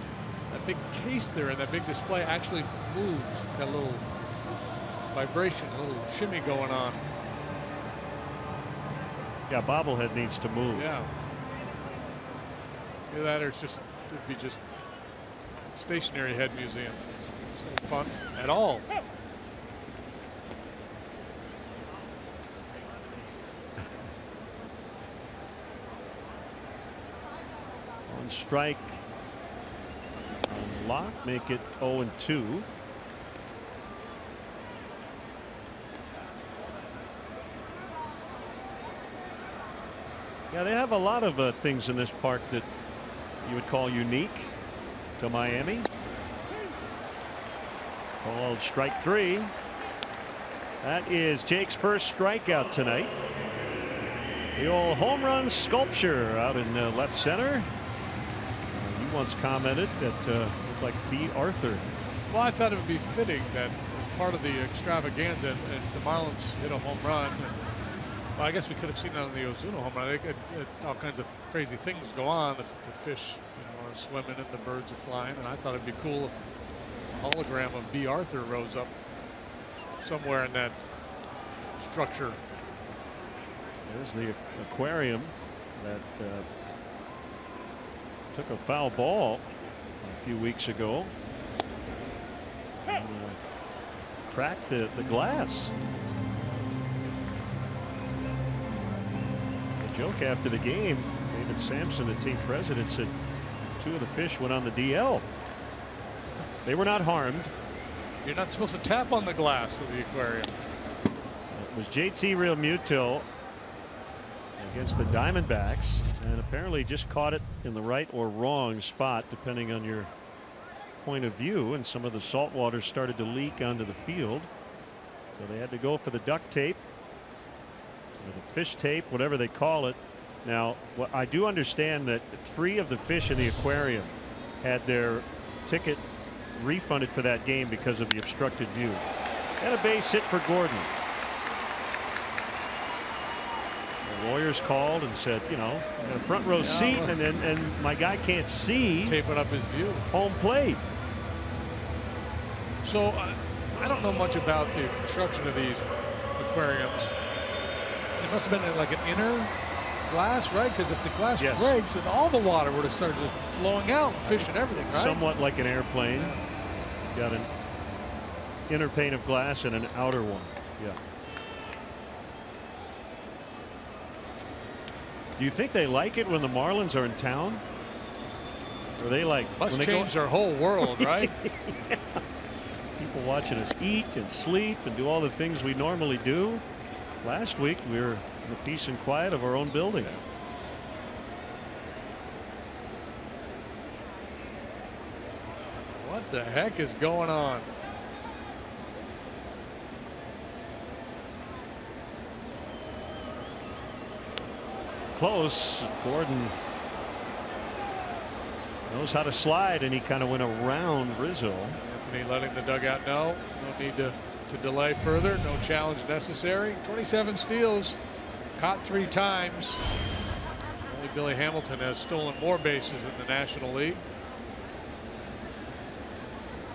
That big case there and that big display actually moves. It's got a little vibration, a little shimmy going on. Yeah, bobblehead needs to move. Yeah. Either that or it'd be just stationary head museum. It's no fun at all. On strike on Locke, make it 0-2. Yeah, they have a lot of things in this park that you would call unique to Miami. Called strike 3. That is Jake's first strikeout tonight. The old home run sculpture out in left center. You once commented that looked like B. Arthur. Well, I thought it would be fitting that as part of the extravaganza, if the Marlins hit a home run, well, I guess we could have seen it on the Ozuna home run. All kinds of crazy things go on. The fish, are swimming and the birds are flying. And I thought it'd be cool if a hologram of B. Arthur rose up somewhere in that structure. There's the aquarium that took a foul ball a few weeks ago. And, cracked the glass. The joke after the game, David Sampson, the team president, said 2 of the fish went on the DL. They were not harmed. You're not supposed to tap on the glass of the aquarium. It was JT Realmuto against the Diamondbacks, and apparently just caught it in the right or wrong spot depending on your point of view, and some of the salt water started to leak onto the field, so they had to go for the duct tape or the fish tape, whatever they call it. Now, I do understand that 3 of the fish in the aquarium had their ticket refunded for that game because of the obstructed view. And a base hit for Gordon. Lawyers called and said, a front row seat, and my guy can't see. Taping up his view. Home plate. So I don't know much about the construction of these aquariums. It must have been like an inner glass, right? Because if the glass breaks, and all the water would have started just flowing out, fish and everything, right? Somewhat like an airplane. Got an inner pane of glass and an outer one. Yeah. Do you think they like it when the Marlins are in town? Or they like must change their whole world, right? Yeah. People watching us eat and sleep and do all the things we normally do. Last week we were in the peace and quiet of our own building. What the heck is going on? Close. Gordon knows how to slide, and he kind of went around Rizzo. Anthony letting the dugout know no need to delay further. No challenge necessary. 27 steals, caught 3 times. Only Billy Hamilton has stolen more bases in the National League.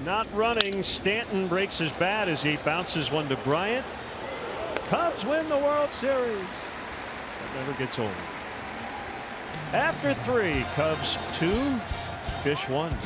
Not running. Stanton breaks his bat as he bounces one to Bryant. Cubs win the World Series. That never gets old. After 3, Cubs 2, Fish 1.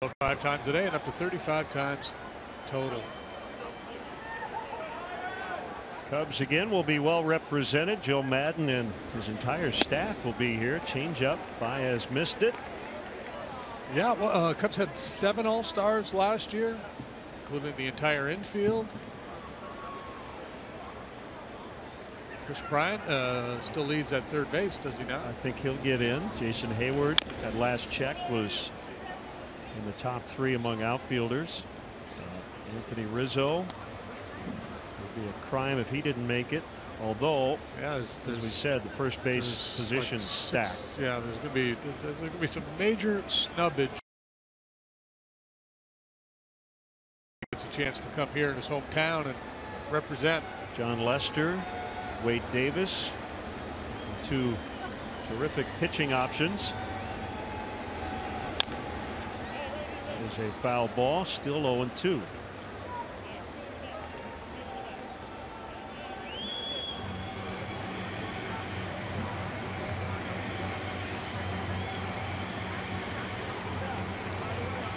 5 times a day and up to 35 times total. Cubs again will be well represented. Joe Madden and his entire staff will be here. Change up. Baez missed it. Yeah, well, Cubs had 7 All-Stars last year, including the entire infield. Chris Bryant still leads at third base, does he not? I think he'll get in. Jason Hayward, at last check, was in the top 3 among outfielders. Anthony Rizzo. It would be a crime if he didn't make it. Although, yeah, as we said, the first base position like stacked. Yeah, there's going to be some major snubbage. Gets a chance to come here in his hometown and represent. John Lester, Wade Davis, 2 terrific pitching options. That is a foul ball, still 0-2.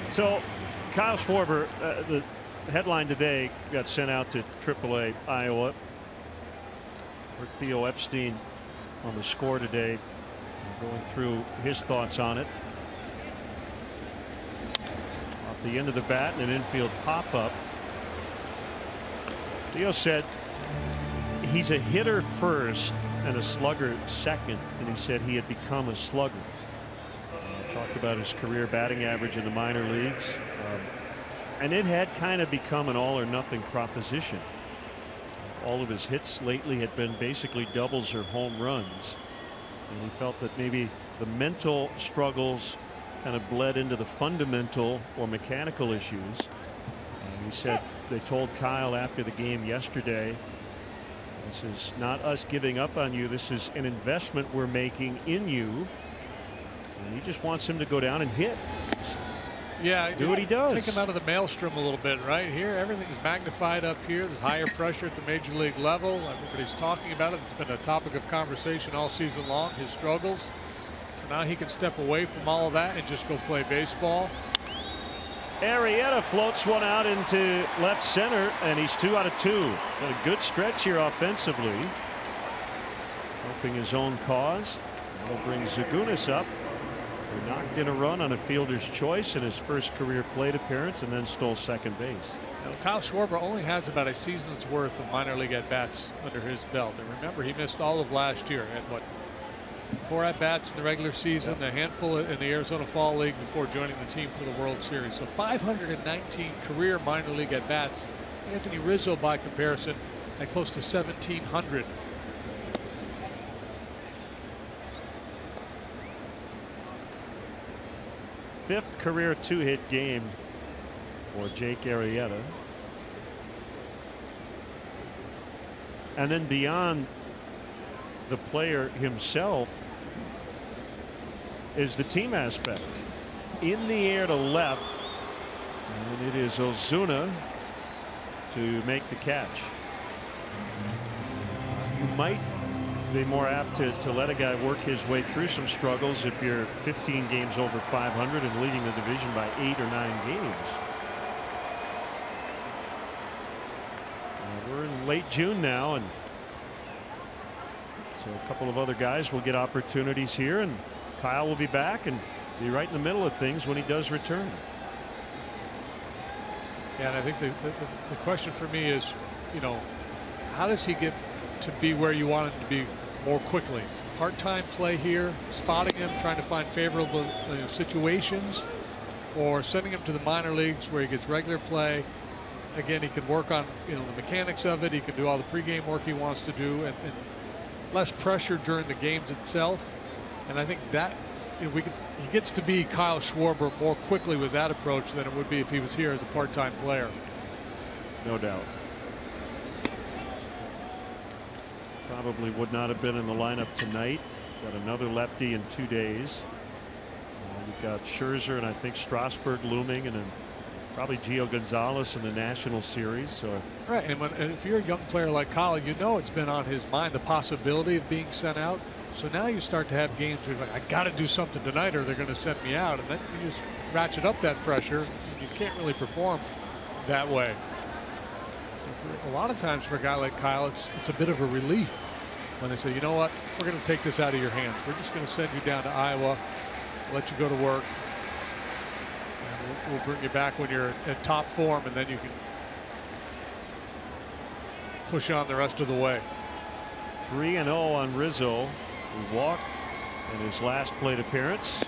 So Kyle Schwarber, the headline today got sent out to AAA Iowa. Heard Theo Epstein on the score today, going through his thoughts on it. Off the end of the bat and an infield pop up. Theo said he's a hitter first and a slugger second, and he said he had become a slugger. Talked about his career batting average in the minor leagues, and it had kind of become an all or nothing proposition. All of his hits lately had been basically doubles or home runs, and he felt that maybe the mental struggles kind of bled into the fundamental or mechanical issues. And he said they told Kyle after the game yesterday, this is not us giving up on you, this is an investment we're making in you. And he just wants him to go down and hit. Yeah, do what he does. Take him out of the maelstrom a little bit. Right here, everything is magnified up here. There's higher pressure at the major league level. Everybody's talking about it. It's been a topic of conversation all season long, his struggles. So now he can step away from all of that and just go play baseball. Arrieta floats one out into left center, and he's 2 out of 2. Got a good stretch here offensively, helping his own cause. That'll bring Zagunis up. He knocked in a run on a fielder's choice in his first career plate appearance, and then stole second base. Now, Kyle Schwarber only has about a season's worth of minor league at-bats under his belt. And remember, he missed all of last year. Had what, 4 at-bats in the regular season, a handful in the Arizona Fall League before joining the team for the World Series. So 519 career minor league at-bats. Anthony Rizzo, by comparison, had close to 1,700. Fifth career 2-hit game for Jake Arrieta. And then beyond the player himself is the team aspect. In the air to left, and it is Ozuna to make the catch. You might be more apt to let a guy work his way through some struggles if you're 15 games over 500 and leading the division by 8 or 9 games. We're in late June now, and so a couple of other guys will get opportunities here, and Kyle will be back and be right in the middle of things when he does return. Yeah, and I think the question for me is, you know, how does he get to be where you want him to be more quickly? Part-time play here, spotting him, trying to find favorable situations, or sending him to the minor leagues where he gets regular play. Again, he can work on, you know, the mechanics of it. He can do all the pregame work he wants to do, and less pressure during the games itself. And I think that, you know, he gets to be Kyle Schwarber more quickly with that approach than it would be if he was here as a part-time player. No doubt. Probably would not have been in the lineup tonight. Got another lefty in 2 days. You've got Scherzer and I think Strasburg looming, and then probably Gio Gonzalez in the National Series. So right, and if you're a young player like Kyle, you know it's been on his mind, the possibility of being sent out. So now you start to have games where you're like, I got to do something tonight or they're going to send me out. And then you just ratchet up that pressure. And you can't really perform that way. So for a lot of times for a guy like Kyle, it's a bit of a relief when they say, you know what, we're going to take this out of your hands. We're just going to send you down to Iowa, let you go to work. And we'll bring you back when you're at top form, and then you can push on the rest of the way. 3-0 on Rizzo, who walked in his last plate appearance,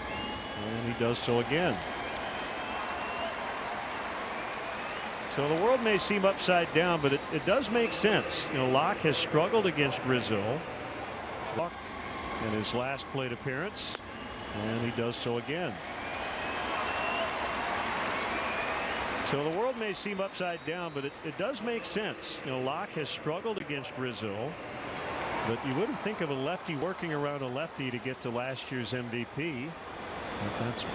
and he does so again. So the world may seem upside down, but it does make sense. You know, Locke has struggled against Rizzo. Locke in his last plate appearance, and he does so again. So the world may seem upside down, but it does make sense. You know, Locke has struggled against Rizzo, but you wouldn't think of a lefty working around a lefty to get to last year's MVP. But that's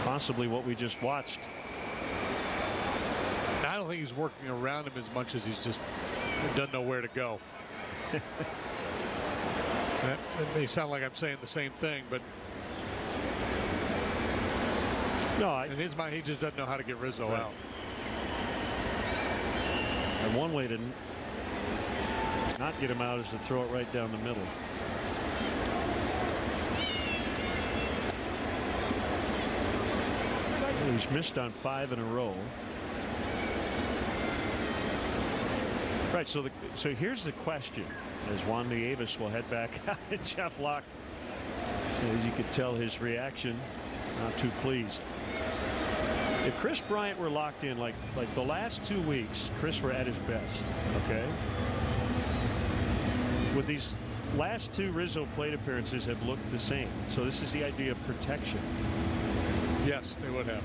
possibly what we just watched. I don't think he's working around him as much as he's just doesn't know where to go. It may sound like I'm saying the same thing, but no, in his mind, he just doesn't know how to get Rizzo out. And one way to not get him out is to throw it right down the middle. He's missed on 5 in a row. Right, so here's the question, as Juan Nieves will head back out and Jeff Locke, as you could tell his reaction, not too pleased. If Chris Bryant were locked in like the last 2 weeks, Chris were at his best, okay? Would these last 2 Rizzo plate appearances have looked the same? So this is the idea of protection. Yes, they would have.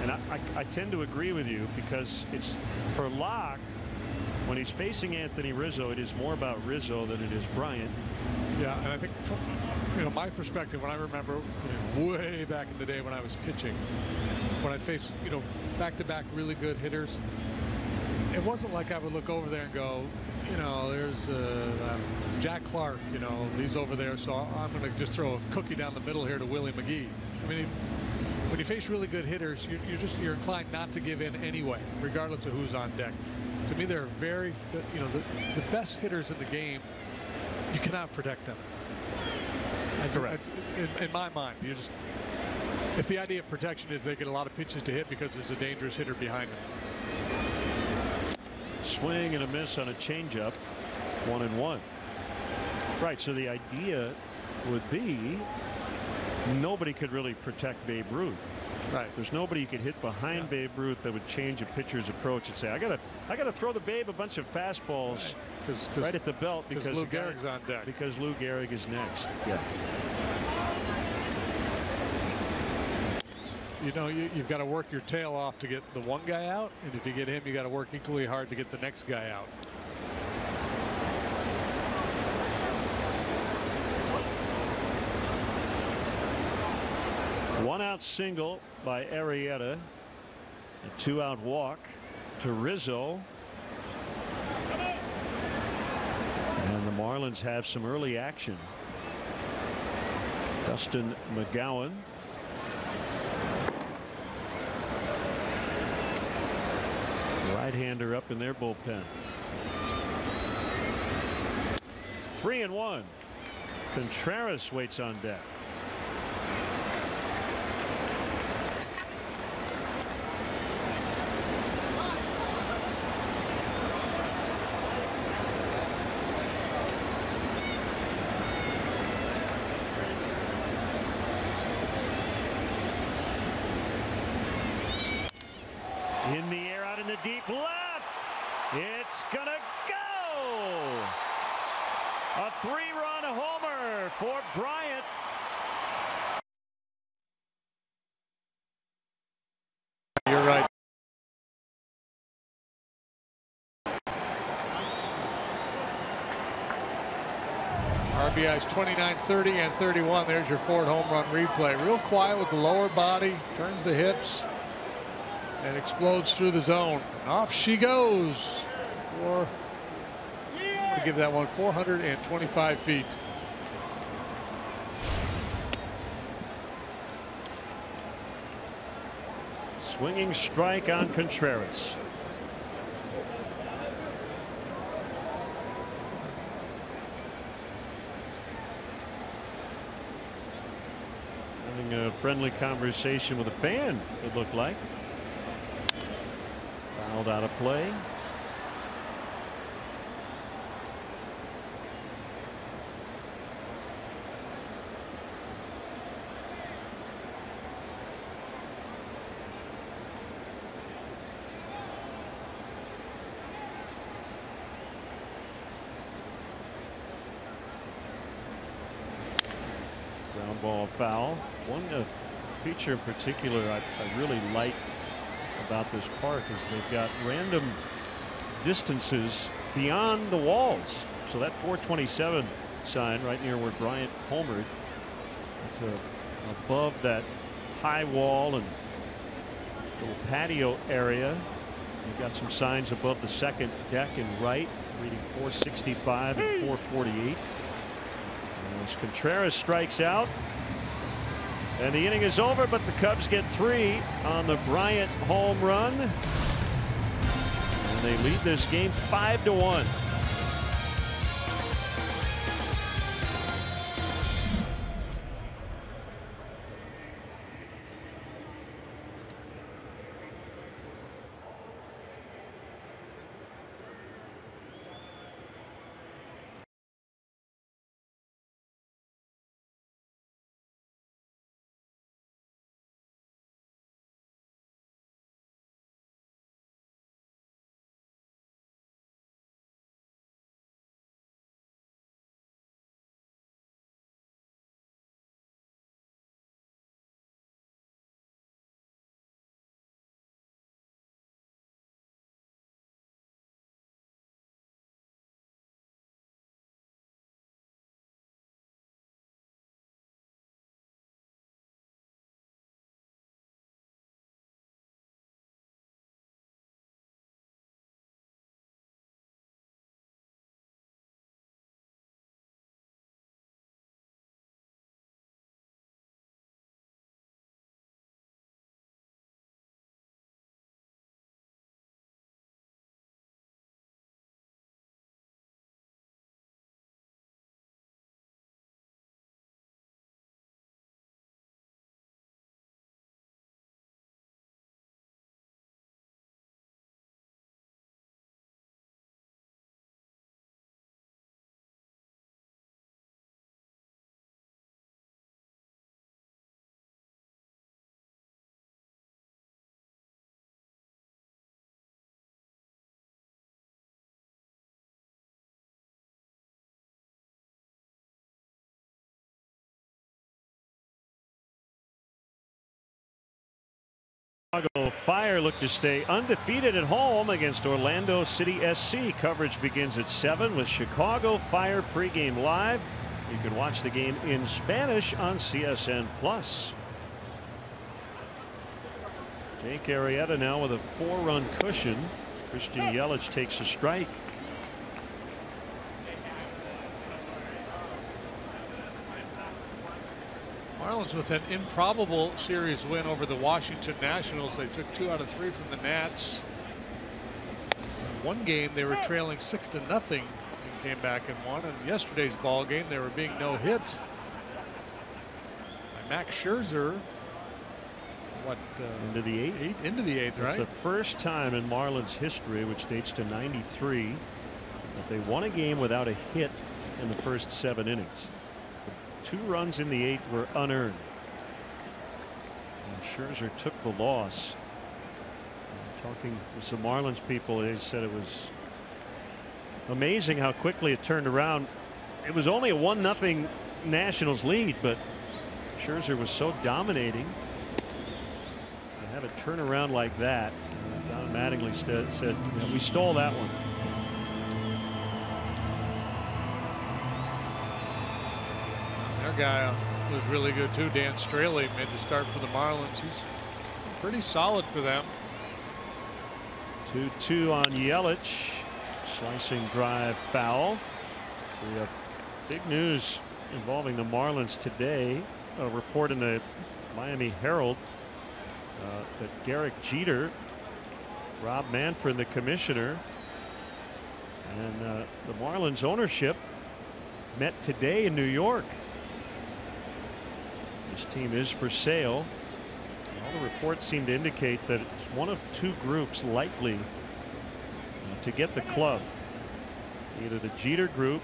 And I tend to agree with you, because it's for Locke, when he's facing Anthony Rizzo, it is more about Rizzo than it is Bryant. Yeah, and I think from my perspective, when I remember way back in the day when I was pitching, when I faced back-to-back really good hitters, it wasn't like I would look over there and go, there's Jack Clark, he's over there, so I'm going to just throw a cookie down the middle here to Willie McGee. I mean, when you face really good hitters, you're inclined not to give in anyway, regardless of who's on deck. To me, they're very, the best hitters in the game, you cannot protect them. Correct. In my mind, if the idea of protection is they get a lot of pitches to hit because there's a dangerous hitter behind them. Swing and a miss on a changeup, 1-1. Right, so the idea would be nobody could really protect Babe Ruth. Right. There's nobody you could hit behind Babe Ruth that would change a pitcher's approach and say, I gotta throw the Babe a bunch of fastballs right at the belt because Lou Gehrig's on deck. Because Lou Gehrig is next. Yeah. You've got to work your tail off to get the one guy out, and if you get him, you got to work equally hard to get the next guy out. One-out single by Arrieta. A 2-out walk to Rizzo. And the Marlins have some early action. Dustin McGowan. Right-hander up in their bullpen. 3-1. Contreras waits on deck. In the air, out in the deep left. It's gonna go. A 3-run homer for Bryant. You're right. RBIs 29, 30, and 31. There's your Ford home run replay. Real quiet with the lower body, turns the hips, and explodes through the zone. And off she goes. I'm going to give that one 425 feet. Swinging strike on Contreras. Having a friendly conversation with a fan, it looked like. Fouled out of play. Ground ball foul. One feature in particular I really like about this park is they've got random distances beyond the walls. So that 427 sign right near where Bryant homered, it's above that high wall and little patio area. You've got some signs above the second deck and right reading 465 and 448. As Contreras strikes out, and the inning is over, but the Cubs get 3 on the Bryant home run, and they lead this game 5-1. Chicago Fire look to stay undefeated at home against Orlando City SC. Coverage begins at 7 with Chicago Fire pregame live. You can watch the game in Spanish on CSN Plus. Jake Arrieta now with a 4-run cushion. Christian Yelich takes a strike. Marlins with an improbable series win over the Washington Nationals. They took 2 out of 3 from the Nats. In one game they were trailing 6-0 and came back and won. In yesterday's ball game they were being no hit by Max Scherzer. What into the eighth? Into the eighth, right? It's the first time in Marlins history, which dates to '93, that they won a game without a hit in the first 7 innings. 2 runs in the 8th were unearned. And Scherzer took the loss. Talking with some Marlins people, they said it was amazing how quickly it turned around. It was only a 1-0 Nationals lead, but Scherzer was so dominating. To have it turn around like that, Don Mattingly said, yeah, we stole that one. Guy was really good too. Dan Straley made the start for the Marlins. He's pretty solid for them. 2-2 on Yelich. Slicing drive foul. We have big news involving the Marlins today. A report in the Miami Herald that Derek Jeter, Rob Manfred, the commissioner, and the Marlins ownership met today in New York. This team is for sale. All the reports seem to indicate that it's one of two groups likely to get the club. Either the Jeter group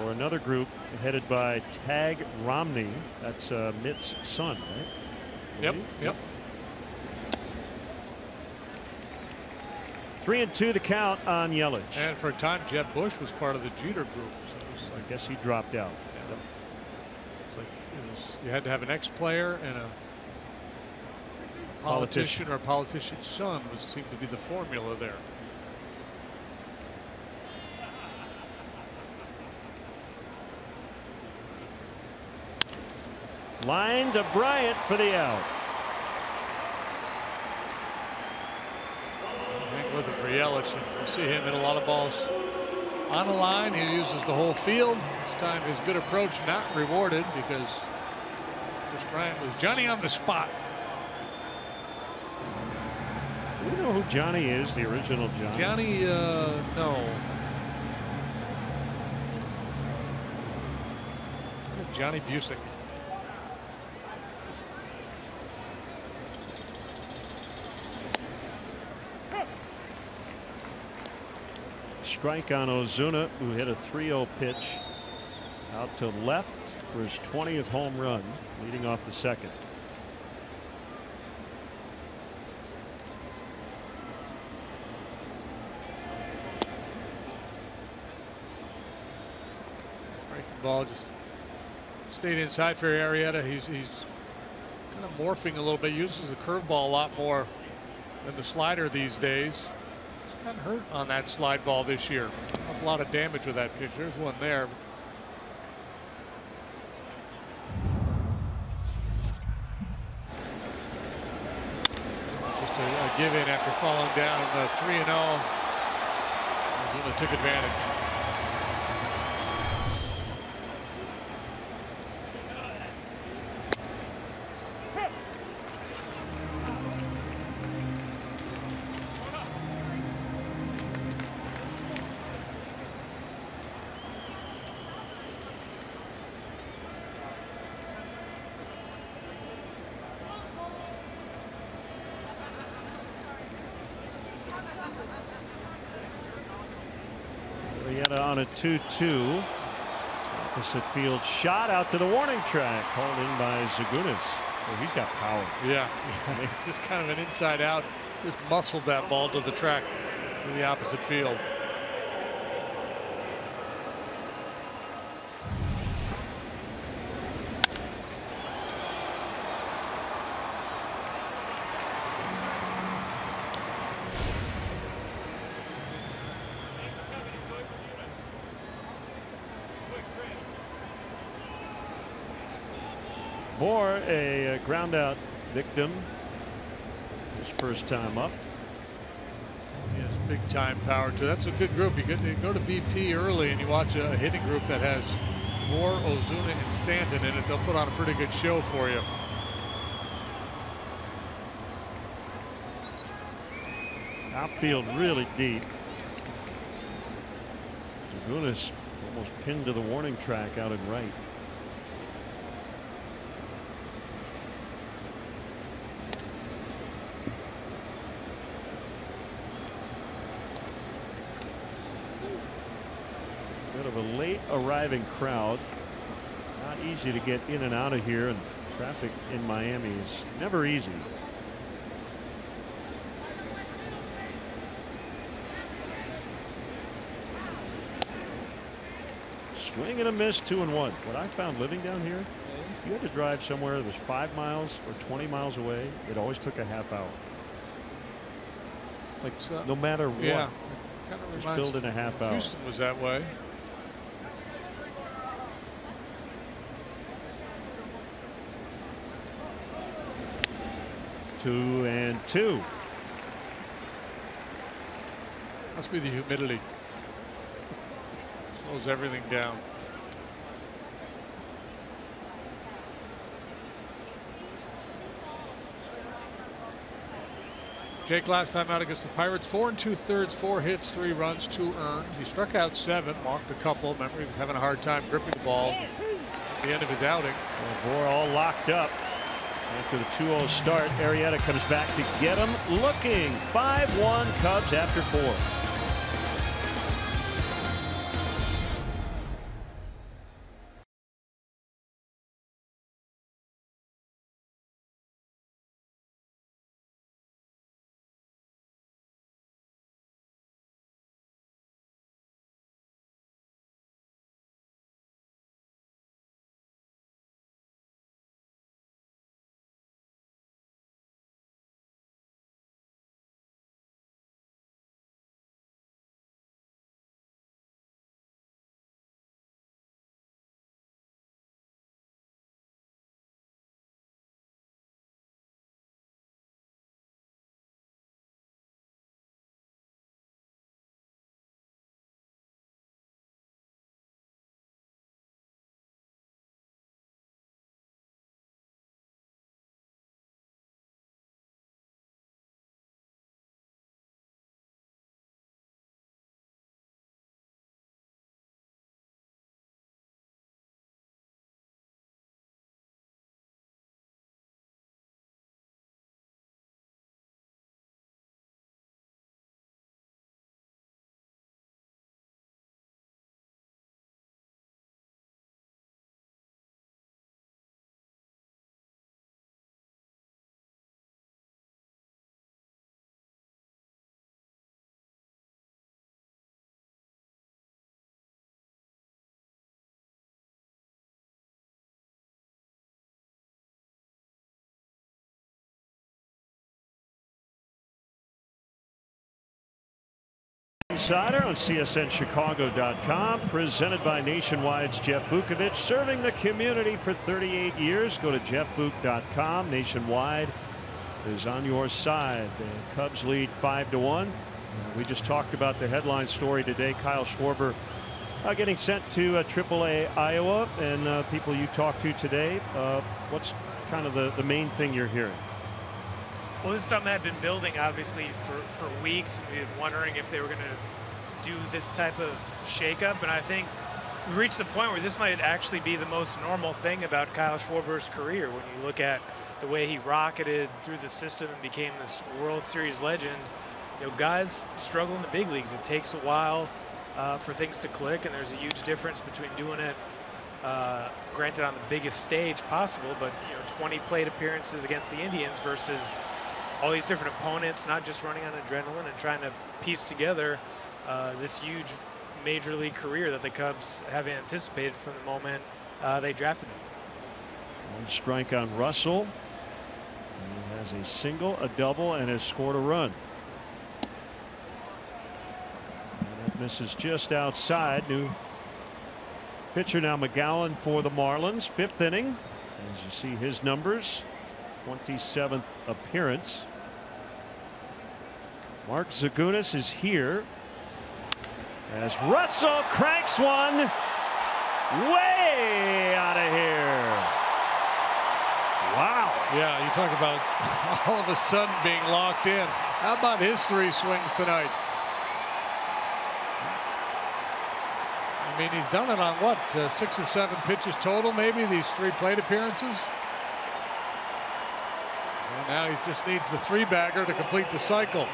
or another group headed by Tag Romney. That's Mitt's son, right? Yep. 3-2 the count on Yelich. And for a time, Jeb Bush was part of the Jeter group. So I guess he dropped out. Yeah. It's like you had to have an ex-player and a politician or a politician's son seemed to be the formula there. Line to Bryant for the out. Hang with it for Yelich. You see him hit a lot of balls on the line. He uses the whole field. This time his good approach not rewarded because Chris Bryant was Johnny on the spot. Do we know who Johnny is, the original Johnny? Johnny, no. Johnny Busick. Strike on Ozuna, who hit a 3-0 pitch out to left for his 20th home run, leading off the second. Breaking ball just stayed inside for Arrieta. He's kind of morphing a little bit. Uses the curveball a lot more than the slider these days. Got hurt on that slide ball this year. A lot of damage with that pitch. There's one there. Just a give in after falling down 3-0. Ozuna took advantage. On a 2-2. Opposite field shot out to the warning track, hauled in by Zagunis. Oh, he's got power. Yeah. Just kind of an inside out. Just muscled that ball to the track to the opposite field. Moore, a ground out victim, his first time up. He has big time power too. That's a good group. You go to BP early and you watch a hitting group that has Moore, Ozuna, and Stanton in it. They'll put on a pretty good show for you. Outfield really deep. Zagunis almost pinned to the warning track out in right. Bit of a late arriving crowd. Not easy to get in and out of here, and traffic in Miami is never easy. Swing and a miss, 2-1. What I found living down here, if you had to drive somewhere that was 5 miles or 20 miles away, it always took a half hour. Like no matter what, yeah, kind of just build in a half hour. Houston was that way. Two and two. Must be the humidity. Slows everything down. Jake, last time out against the Pirates, 4 2/3, 4 hits, 3 runs, 2 earned. He struck out 7, walked a couple. Remember, he was having a hard time gripping the ball at the end of his outing. Well, Bohr all locked up after the 2-0 start. Arrieta comes back to get him looking. 5-1 Cubs after 4. Insider on CSNChicago.com, presented by Nationwide's Jeff Vukovich, serving the community for 38 years. Go to jeffvuk.com. Nationwide is on your side. The Cubs lead 5-1. We just talked about the headline story today. Kyle Schwarber getting sent to AAA Iowa, and people you talked to today. What's kind of the main thing you're hearing? Well, this is something I've been building, obviously, for weeks, and we've been wondering if they were going to do this type of shakeup. And I think we've reached the point where this might actually be the most normal thing about Kyle Schwarber's career. When you look at the way he rocketed through the system and became this World Series legend, you know, guys struggle in the big leagues. It takes a while for things to click, and there's a huge difference between doing it, granted on the biggest stage possible, but 20 plate appearances against the Indians versus all these different opponents, not just running on adrenaline and trying to piece together this huge major league career that the Cubs have anticipated from the moment they drafted him. One strike on Russell. He has a single, a double, and has scored a run. And that misses just outside. New pitcher now, McGowan for the Marlins. 5th inning. As you see his numbers, 27th appearance. Mark Zagunis is here as Russell cranks one way out of here. Wow. Yeah, you talk about all of a sudden being locked in. How about his 3 swings tonight? I mean, he's done it on what, 6 or 7 pitches total, maybe, these 3 plate appearances. And now he just needs the 3-bagger to complete the cycle.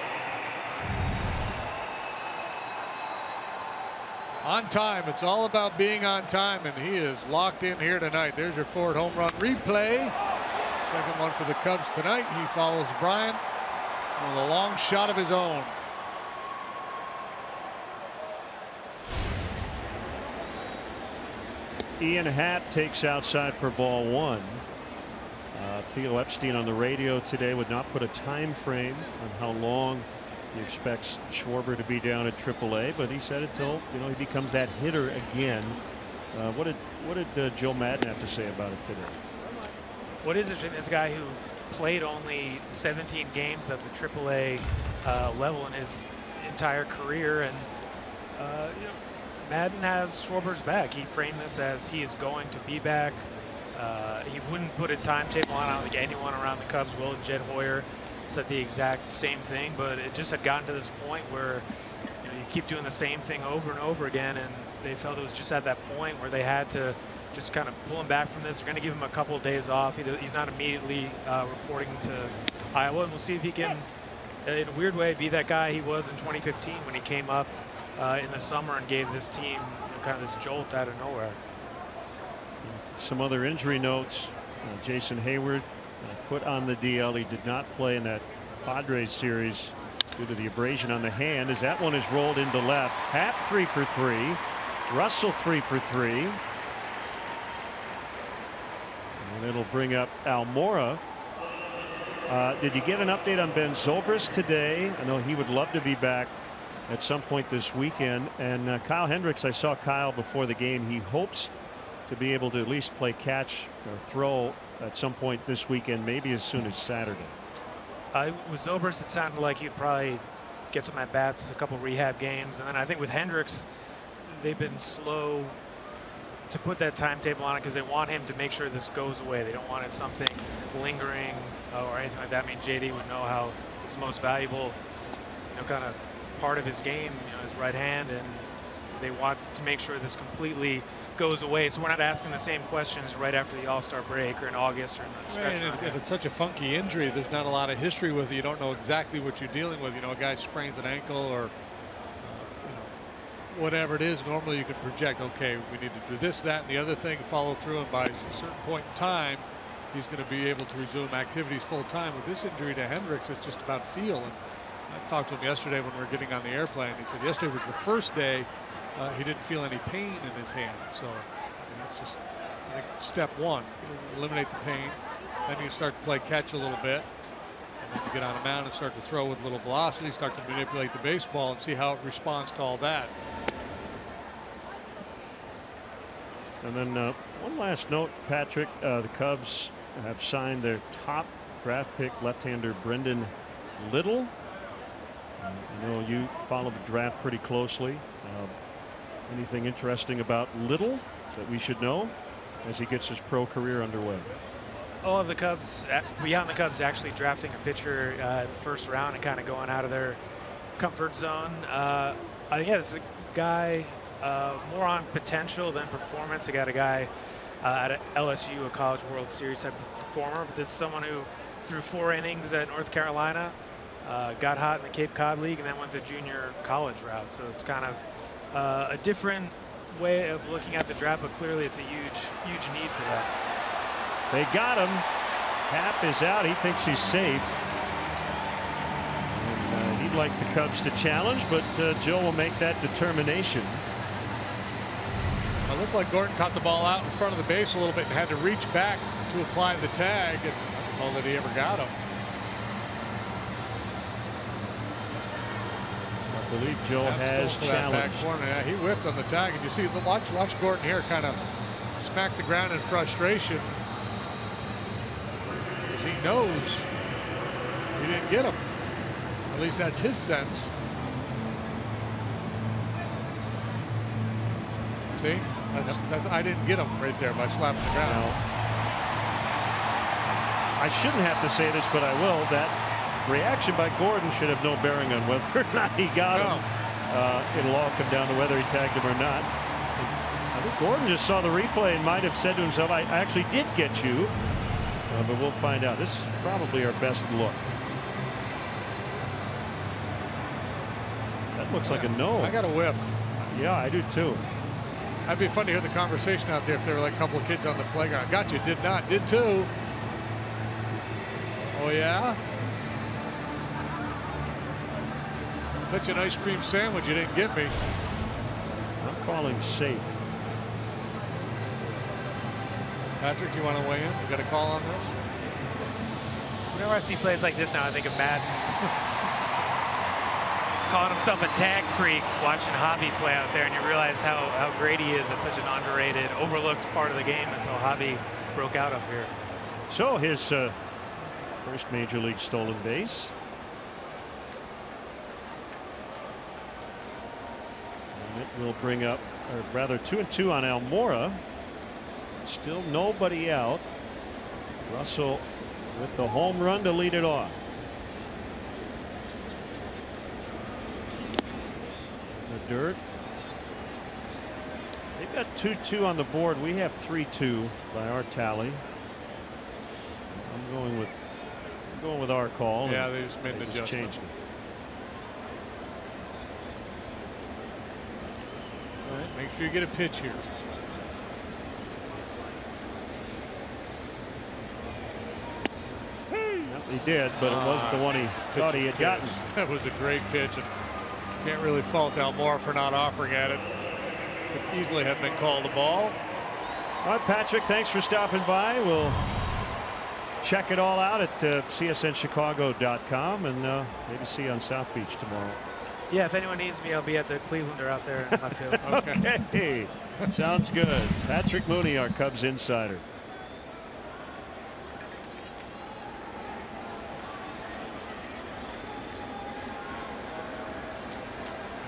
On time. It's all about being on time, and he is locked in here tonight. There's your Ford home run replay. Second one for the Cubs tonight. He follows Bryant with a long shot of his own. Ian Happ takes outside for ball 1. Theo Epstein on the radio today would not put a time frame on how long he expects Schwarber to be down at AAA, but he said until he becomes that hitter again. What did Joe Madden have to say about it today? What is interesting, this guy who played only 17 games at the AAA level in his entire career, and Madden has Schwarber's back. He framed this as he is going to be back. He wouldn't put a timetable on. I don't think anyone around the Cubs will. Jed Hoyer said the exact same thing, but it just had gotten to this point where you keep doing the same thing over and over again, and they felt it was just at that point where they had to just kind of pull him back from this. They're going to give him a couple of days off. He's not immediately reporting to Iowa, and we'll see if he can, in a weird way, be that guy he was in 2015 when he came up in the summer and gave this team kind of this jolt out of nowhere. Some other injury notes. Jason Hayward put on the DL. He did not play in that Padres series due to the abrasion on the hand, as that one is rolled into left. Happ 3 for 3. Russell 3 for 3. And it'll bring up Almora. Did you get an update on Ben Zobrist today? I know he would love to be back at some point this weekend. And Kyle Hendricks, I saw Kyle before the game. He hopes to be able to at least play catch or throw at some point this weekend, maybe as soon as Saturday. With Zobrist, it sounded like he'd probably get some at bats, a couple rehab games, and then I think with Hendricks, they've been slow to put that timetable on it because they want him to make sure this goes away. They don't want it something lingering or anything like that. I mean, JD would know how his most valuable, kind of part of his game, his right hand, and they want to make sure this completely goes away. So we're not asking the same questions right after the All-Star break or in August or in the stretch run. And it's such a funky injury. There's not a lot of history with it. You don't know exactly what you're dealing with. A guy sprains an ankle or whatever it is. Normally you can project, okay, we need to do this, that, and the other thing, follow through, and by a certain point in time, he's going to be able to resume activities full time. With this injury to Hendricks, it's just about feel. And I talked to him yesterday when we were getting on the airplane. He said yesterday was the first day he didn't feel any pain in his hand. So it's just, I think, step one, eliminate the pain. Then you start to play catch a little bit. And then you get on a mound and start to throw with a little velocity, start to manipulate the baseball and see how it responds to all that. And then one last note, Patrick, the Cubs have signed their top draft pick, left-hander Brendan Little. I know you follow the draft pretty closely. Anything interesting about Little that we should know as he gets his pro career underway? Oh, the Cubs, beyond the Cubs actually drafting a pitcher in the first round and kind of going out of their comfort zone. I think, this is a guy more on potential than performance. I got a guy at LSU, a College World Series type of performer, but this is someone who threw 4 innings at North Carolina, got hot in the Cape Cod League, and then went the junior college route. So it's kind of a different way of looking at the draft, but clearly it's a huge need for that. They got him. Happ is out. He thinks he's safe. And, he'd like the Cubs to challenge, but Joe will make that determination. It looked like Gordon caught the ball out in front of the base a little bit and had to reach back to apply the tag, and I don't know that he ever got him. I believe Joe has challenged. Yeah, he whiffed on the tag, and you see, watch Gordon here kind of smack the ground in frustration, because he knows he didn't get him. At least that's his sense. See, that's I didn't get him right there by slapping the ground. No. I shouldn't have to say this, but I will. That reaction by Gordon should have no bearing on whether or not he got him. It'll all come down to whether he tagged him or not. I think Gordon just saw the replay and might have said to himself, I actually did get you. But we'll find out. This is probably our best look. That looks like a no. I got a whiff. Yeah, I do too. That'd be fun to hear the conversation out there if there were like a couple of kids on the playground. Got you, did not, did too. Oh yeah? Bet you an ice cream sandwich you didn't get me. I'm calling safe. Patrick, you want to weigh in? You got a call on this? Whenever I see plays like this now, I think of Madden. Calling himself a tag freak, watching Javi play out there, and you realize how great he is at such an underrated, overlooked part of the game until Javi broke out up here. So his first major league stolen base. And it will bring up, or rather 2-2 on Almora. Still nobody out. Russell with the home run to lead it off. the dirt. They've got 2-2 on the board. We have 3-2 by our tally. I'm going with our call. Yeah, they just made an adjustment. Changed it. All right, make sure you get a pitch here. He did, but it wasn't the one he thought he had gotten. That was a great pitch, and can't really fault Almora for not offering at it. Could easily have been called a ball. All right, Patrick, thanks for stopping by. We'll check it all out at CSNChicago.com and maybe see you on South Beach tomorrow. Yeah, if anyone needs me, I'll be at the Clevelander out there in left field. Okay, sounds good. Patrick Mooney, our Cubs insider.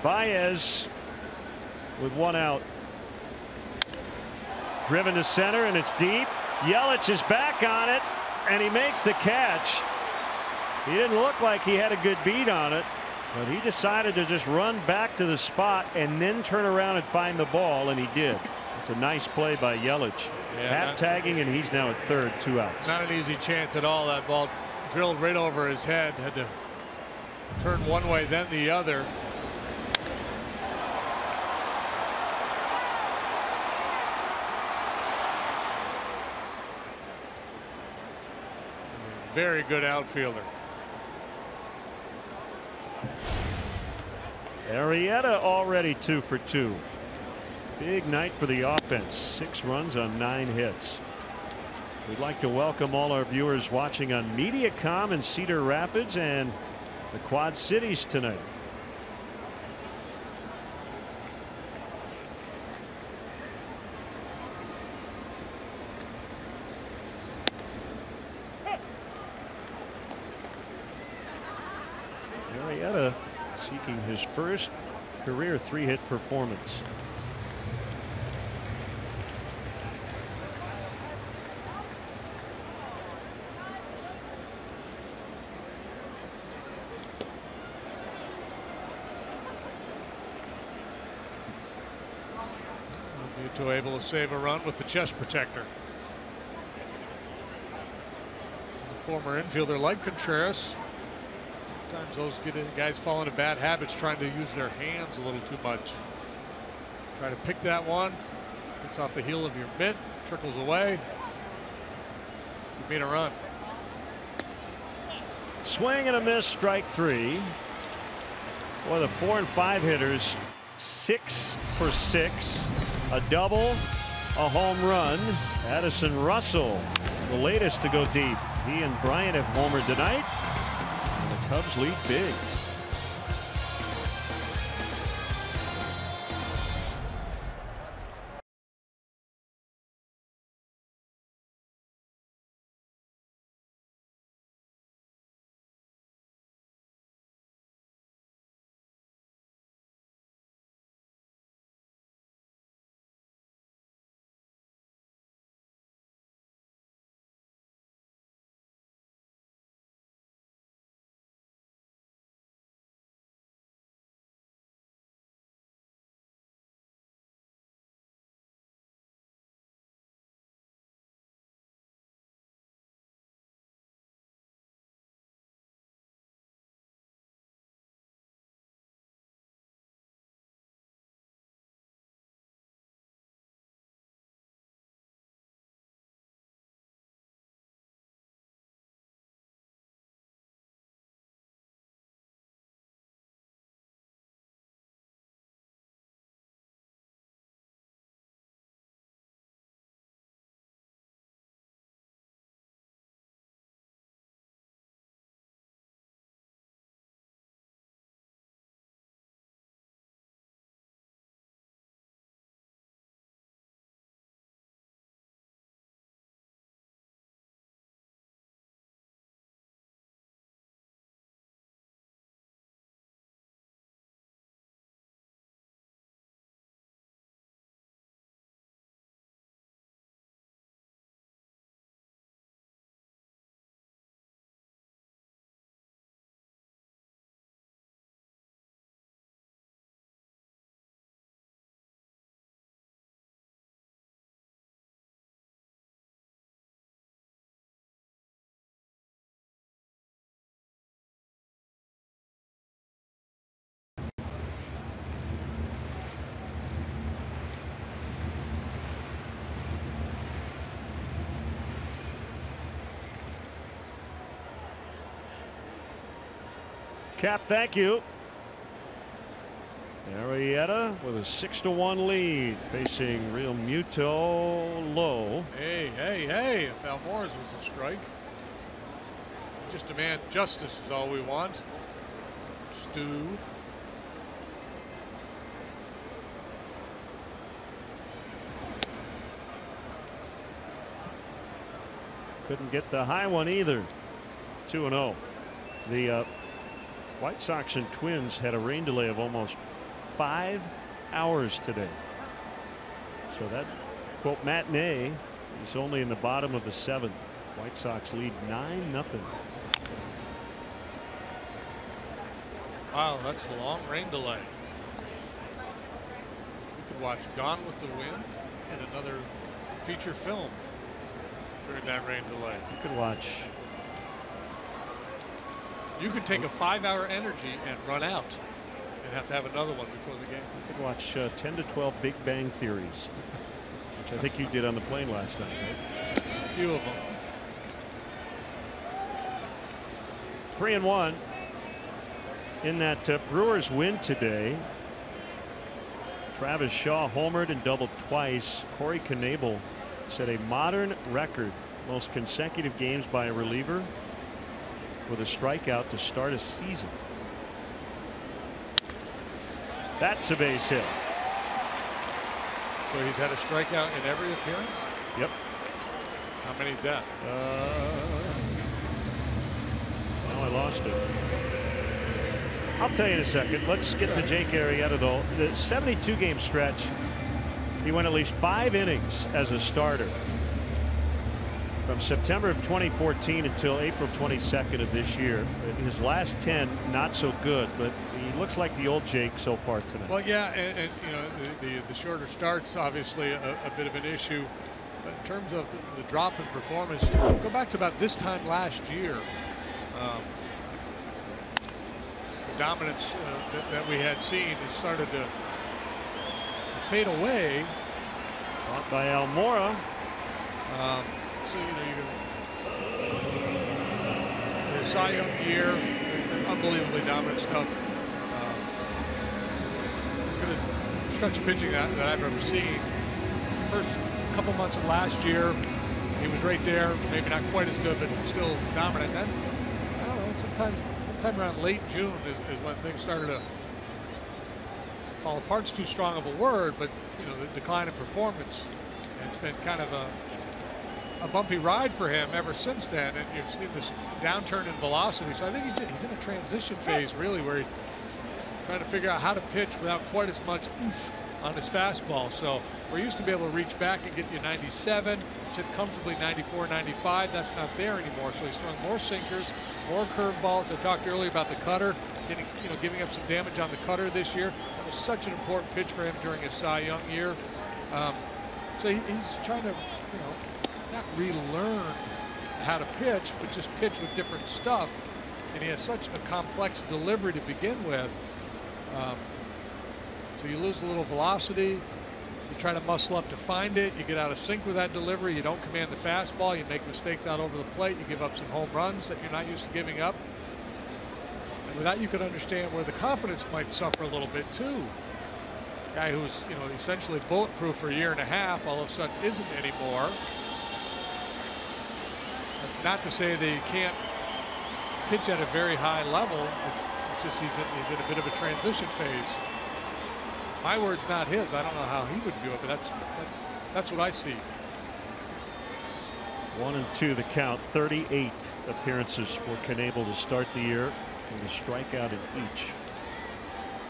Baez with one out. Driven to center, and it's deep. Yelich is back on it, and he makes the catch. He didn't look like he had a good beat on it, but he decided to just run back to the spot and then turn around and find the ball, and he did. It's a nice play by Yelich. Hat tagging, and he's now at third, 2 outs. Not an easy chance at all. That ball drilled right over his head. Had to turn one way, then the other. Very good outfielder. Arrieta already 2 for 2. Big night for the offense. 6 runs on 9 hits. We'd like to welcome all our viewers watching on Mediacom in Cedar Rapids and the Quad Cities tonight. Arrieta seeking his first career 3-hit performance. Realmuto able to save a run with the chest protector. The former infielder like Contreras. Sometimes those guys fall into bad habits trying to use their hands a little too much. Try to pick that one. It's off the heel of your mitt, trickles away. You made a run. Swing and a miss, strike 3. Boy, the 4 and 5 hitters, 6 for 6, a double, a home run. Addison Russell, the latest to go deep. He and Bryant have homered tonight. And the Cubs lead big. Cap, thank you. Arrieta with a 6-1 lead facing Realmuto low. Hey, if Almores was a strike. Just demand justice is all we want. Stu. Couldn't get the high one either. 2-0. The White Sox and Twins had a rain delay of almost 5 hours today. So that, quote, matinee is only in the bottom of the 7th. White Sox lead 9-0. Wow, that's a long rain delay. You could watch Gone with the Wind and another feature film during that rain delay. You could watch. You could take a 5-hour energy and run out and have to have another one before the game. You could watch 10 to 12 Big Bang Theories, which I think you did on the plane last night, right? A few of them. 3-1 in that Brewers win today. Travis Shaw homered and doubled twice. Corey Knebel set a modern record, most consecutive games by a reliever with a strikeout to start a season. That's a base hit. So he's had a strikeout in every appearance? Yep. How many is that? Now I lost it. I'll tell you in a second. Let's get to Jake Arrieta, though. The 72-game stretch, he went at least 5 innings as a starter from September of 2014 until April 22nd of this year. His last 10 not so good, but he looks like the old Jake so far tonight. Well, yeah, and you know, the shorter starts obviously a bit of an issue. But in terms of the drop in performance, go back to about this time last year. The dominance that we had seen has started to fade away. Caught by Almora. So, you know, the Cy Young year, unbelievably dominant stuff. As good as stretch of pitching that I've ever seen. First couple months of last year, he was right there, maybe not quite as good, but still dominant. Then, I don't know, sometime around late June is when things started to fall apart's too strong of a word, but, you know, the decline in performance. It's been kind of a bumpy ride for him ever since then, and you've seen this downturn in velocity. So I think he's in a transition phase, really, where he's trying to figure out how to pitch without quite as much oomph on his fastball. So we're used to be able to reach back and get you 97, sit comfortably 94, 95. That's not there anymore. So he's throwing more sinkers, more curveballs. I talked earlier about the cutter, giving up some damage on the cutter this year. That was such an important pitch for him during his Cy Young year. So he's trying to, not relearn how to pitch, but just pitch with different stuff. And he has such a complex delivery to begin with. So you lose a little velocity. You try to muscle up to find it. You get out of sync with that delivery. You don't command the fastball. You make mistakes out over the plate. You give up some home runs that you're not used to giving up. And with that, you could understand where the confidence might suffer a little bit too. Guy who's essentially bulletproof for a year and a half, all of a sudden isn't anymore. That's not to say that he can't pitch at a very high level. It's just he's in a bit of a transition phase. My word's not his. I don't know how he would view it, but that's what I see. 1-2 the count. 38 appearances for Knebel to start the year, and a strikeout in each.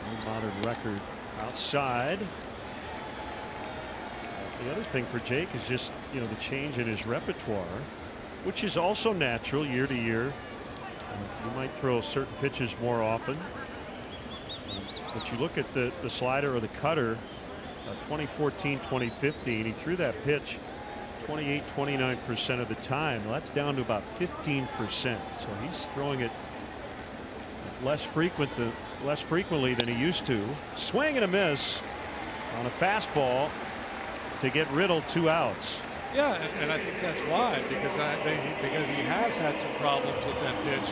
No modern record outside. The other thing for Jake is just the change in his repertoire, which is also natural year to year. You might throw certain pitches more often, but you look at the slider or the cutter. 2014, 2015, he threw that pitch 28-29% of the time. Well, that's down to about 15%. So he's throwing it less frequently than he used to. Swing and a miss on a fastball to get Riddle 2 outs. Yeah, and I think that's why, because he has had some problems with that pitch.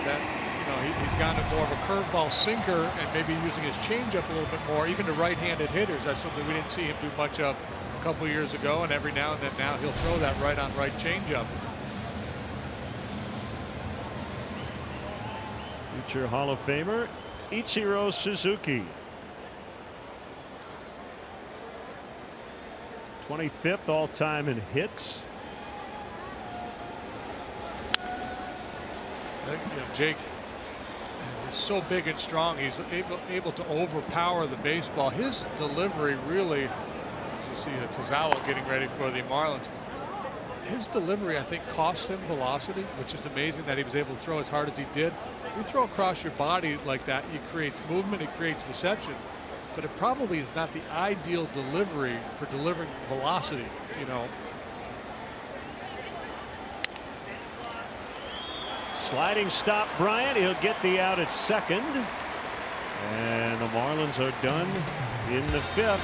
That he's gone to more of a curveball sinker and maybe using his changeup a little bit more, even to right-handed hitters. That's something we didn't see him do much of a couple years ago, and every now and then now he'll throw that right-on-right changeup. Future Hall of Famer Ichiro Suzuki. 25th all-time in hits. Jake is so big and strong. He's able to overpower the baseball. His delivery really, as you see Tazawa getting ready for the Marlins, his delivery, I think, costs him velocity, which is amazing that he was able to throw as hard as he did. You throw across your body like that, it creates movement, it creates deception, but it probably is not the ideal delivery for delivering velocity, Sliding stop, Bryant. He'll get the out at second. And the Marlins are done in the 5th.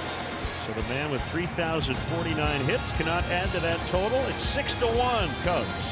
So the man with 3,049 hits cannot add to that total. It's 6-1 Cubs.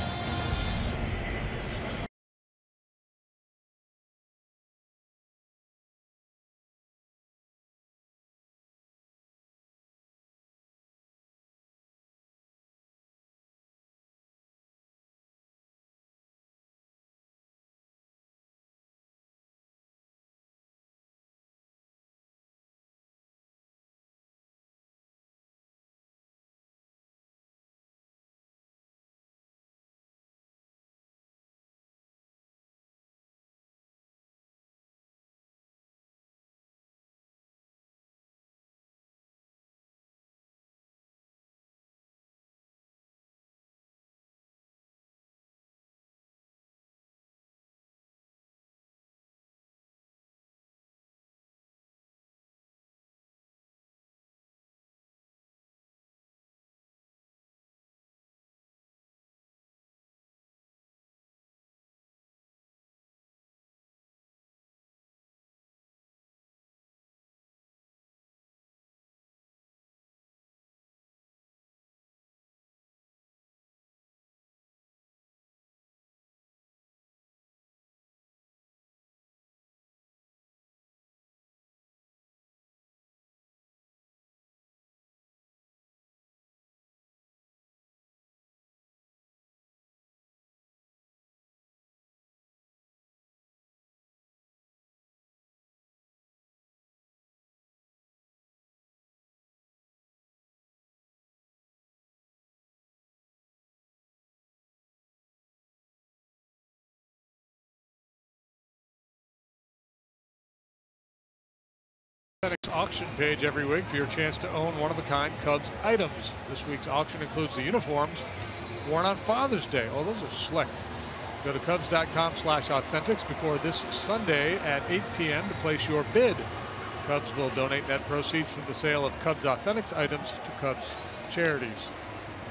Auction page every week for your chance to own one-of-a-kind Cubs items. This week's auction includes the uniforms worn on Father's Day. Oh, those are slick. Go to Cubs.com/authentics before this Sunday at 8 p.m. to place your bid. Cubs will donate net proceeds from the sale of Cubs Authentics items to Cubs charities.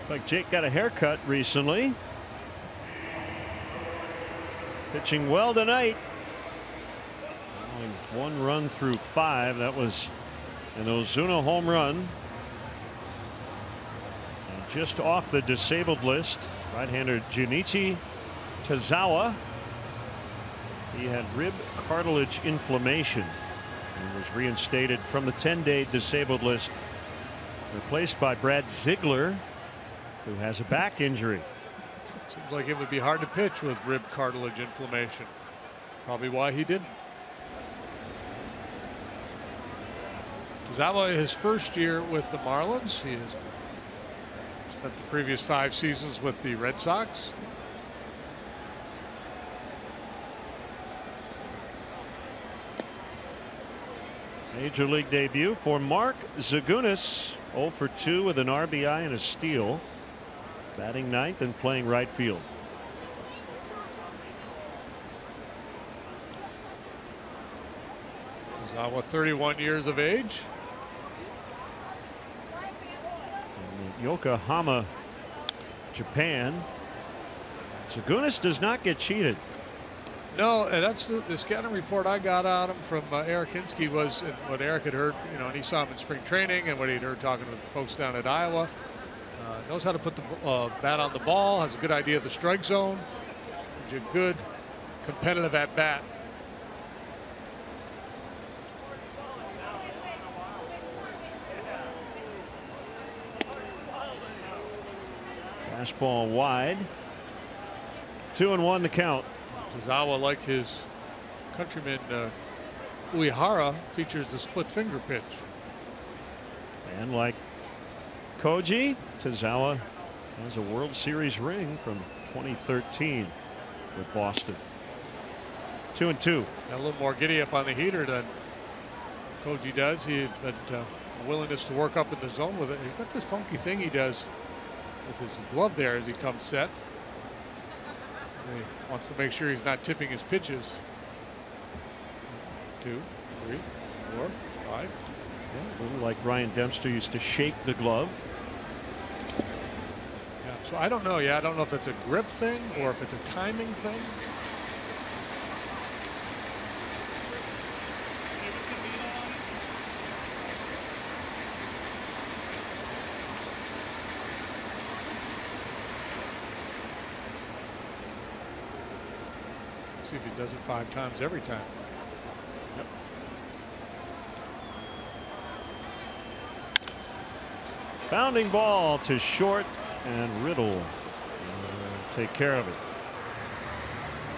It's like Jake got a haircut recently. Pitching well tonight. Only 1 run through 5. That was an Ozuna home run. And just off the disabled list, right-hander Junichi Tazawa. He had rib cartilage inflammation and was reinstated from the 10-day disabled list, replaced by Brad Ziegler, who has a back injury. Seems like it would be hard to pitch with rib cartilage inflammation. Probably why he didn't. Tazawa, his first year with the Marlins. He has spent the previous 5 seasons with the Red Sox. Major League debut for Mark Zagunis. 0 for 2 with an RBI and a steal. Batting 9th and playing right field. Tazawa, 31 years of age. From Yokohama, Japan. Zagunis does not get cheated. No, and that's the scouting report I got on him from Eric Hinsky was what Eric had heard, and he saw him in spring training and what he'd heard talking to the folks down at Iowa. Knows how to put the bat on the ball, has a good idea of the strike zone. He's a good competitive at bat. Fastball wide. 2-1 the count. Tozawa, like his countryman Uehara, features the split finger pitch. And like Koji, Tozawa has a World Series ring from 2013 with Boston. 2-2. A little more giddy up on the heater than Koji does. He had a willingness to work up in the zone with it. He's got this funky thing he does with his glove there as he comes set. He wants to make sure he's not tipping his pitches. 2, 3, 4, 5. Yeah, a little like Ryan Dempster used to shake the glove. Yeah, so I don't know. Yeah, I don't know if it's a grip thing or if it's a timing thing. See if he does it 5 times every time. Yep. Bounding ball to short, and Riddle take care of it.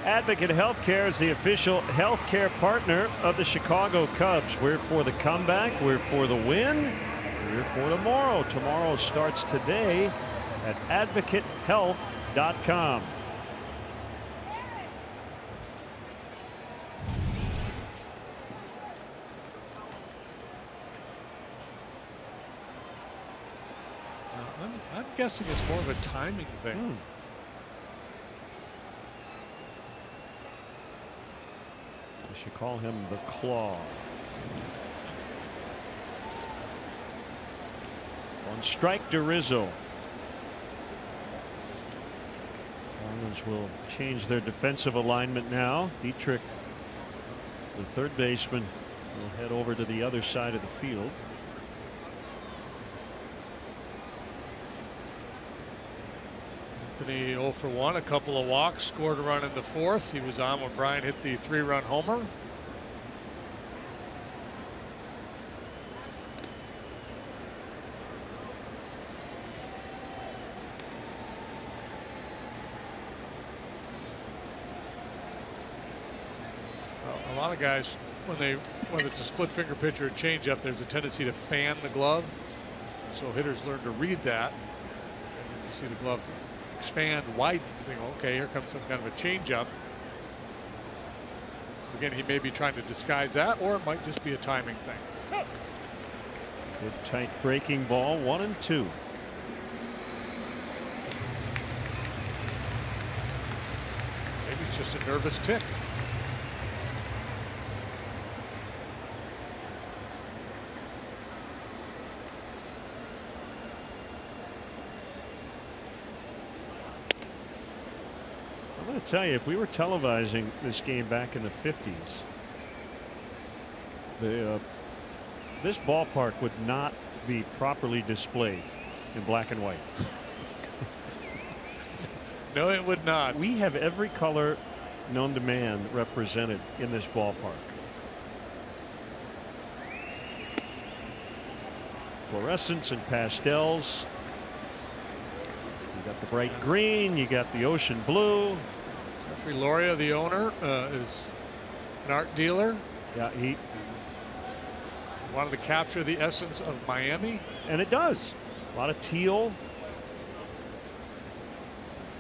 Advocate Healthcare is the official healthcare partner of the Chicago Cubs. We're for the comeback. We're for the win. We're for tomorrow. Tomorrow starts today at advocatehealth.com. I'm guessing it's more of a timing thing. I should call him the Claw. On strike to Rizzo. Marlins will change their defensive alignment now. Dietrich, the third baseman, will head over to the other side of the field. Anthony 0 for 1, a couple of walks, scored a run in the 4th. He was on when Brian hit the 3-run homer. A lot of guys, whether it's a split finger pitch or a changeup, there's a tendency to fan the glove. So hitters learn to read that. If you see the glove expand, widen, you think, okay, here comes some kind of a changeup. Again, he may be trying to disguise that, or it might just be a timing thing. Good tight breaking ball, 1-2. Maybe it's just a nervous tick. I'm going to tell you, if we were televising this game back in the 50s, this ballpark would not be properly displayed in black and white. No, it would not. We have every color known to man represented in this ballpark. Fluorescents and pastels. You got the bright green, you got the ocean blue. Jeffrey Loria, the owner, is an art dealer. Yeah, he wanted to capture the essence of Miami. And it does. A lot of teal.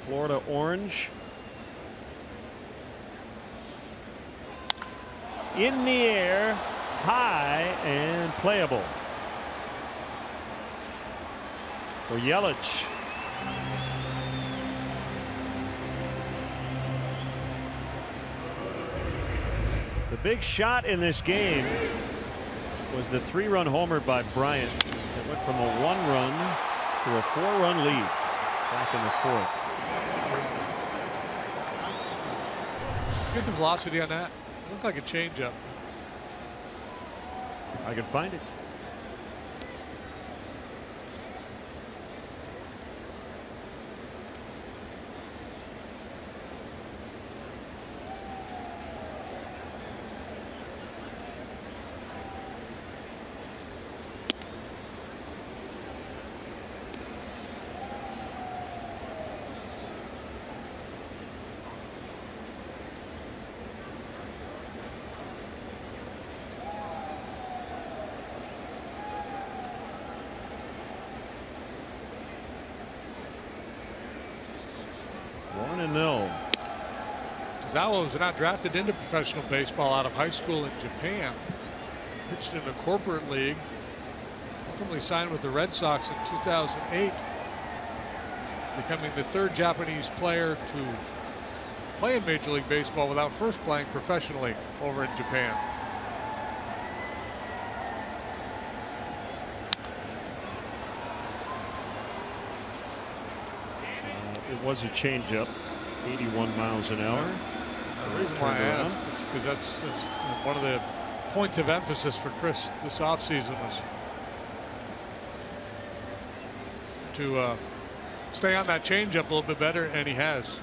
Florida orange. In the air, high and playable for Yelich. The big shot in this game was the 3-run homer by Bryant. It went from a 1-run to a 4-run lead back in the 4th. Get the velocity on that. Looked like a changeup. I can find it. 1-0. Tazawa was not drafted into professional baseball out of high school in Japan. Pitched in a corporate league. Ultimately signed with the Red Sox in 2008. Becoming the third Japanese player to play in Major League Baseball without first playing professionally over in Japan. It was a changeup, 81 miles an hour. The reason why I asked is because that's one of the points of emphasis for Chris this offseason was to stay on that changeup a little bit better, and he has,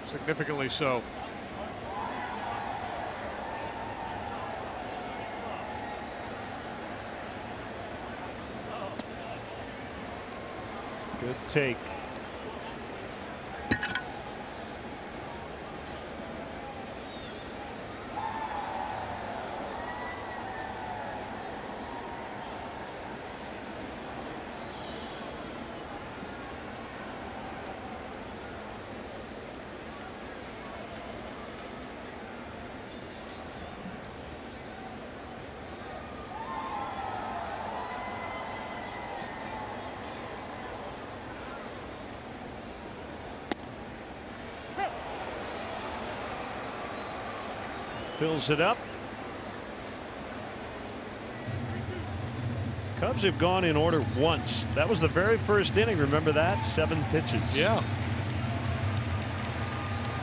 significantly so. Good take. Fills it up. Cubs have gone in order once. That was the very first inning. Remember that? 7 pitches. Yeah.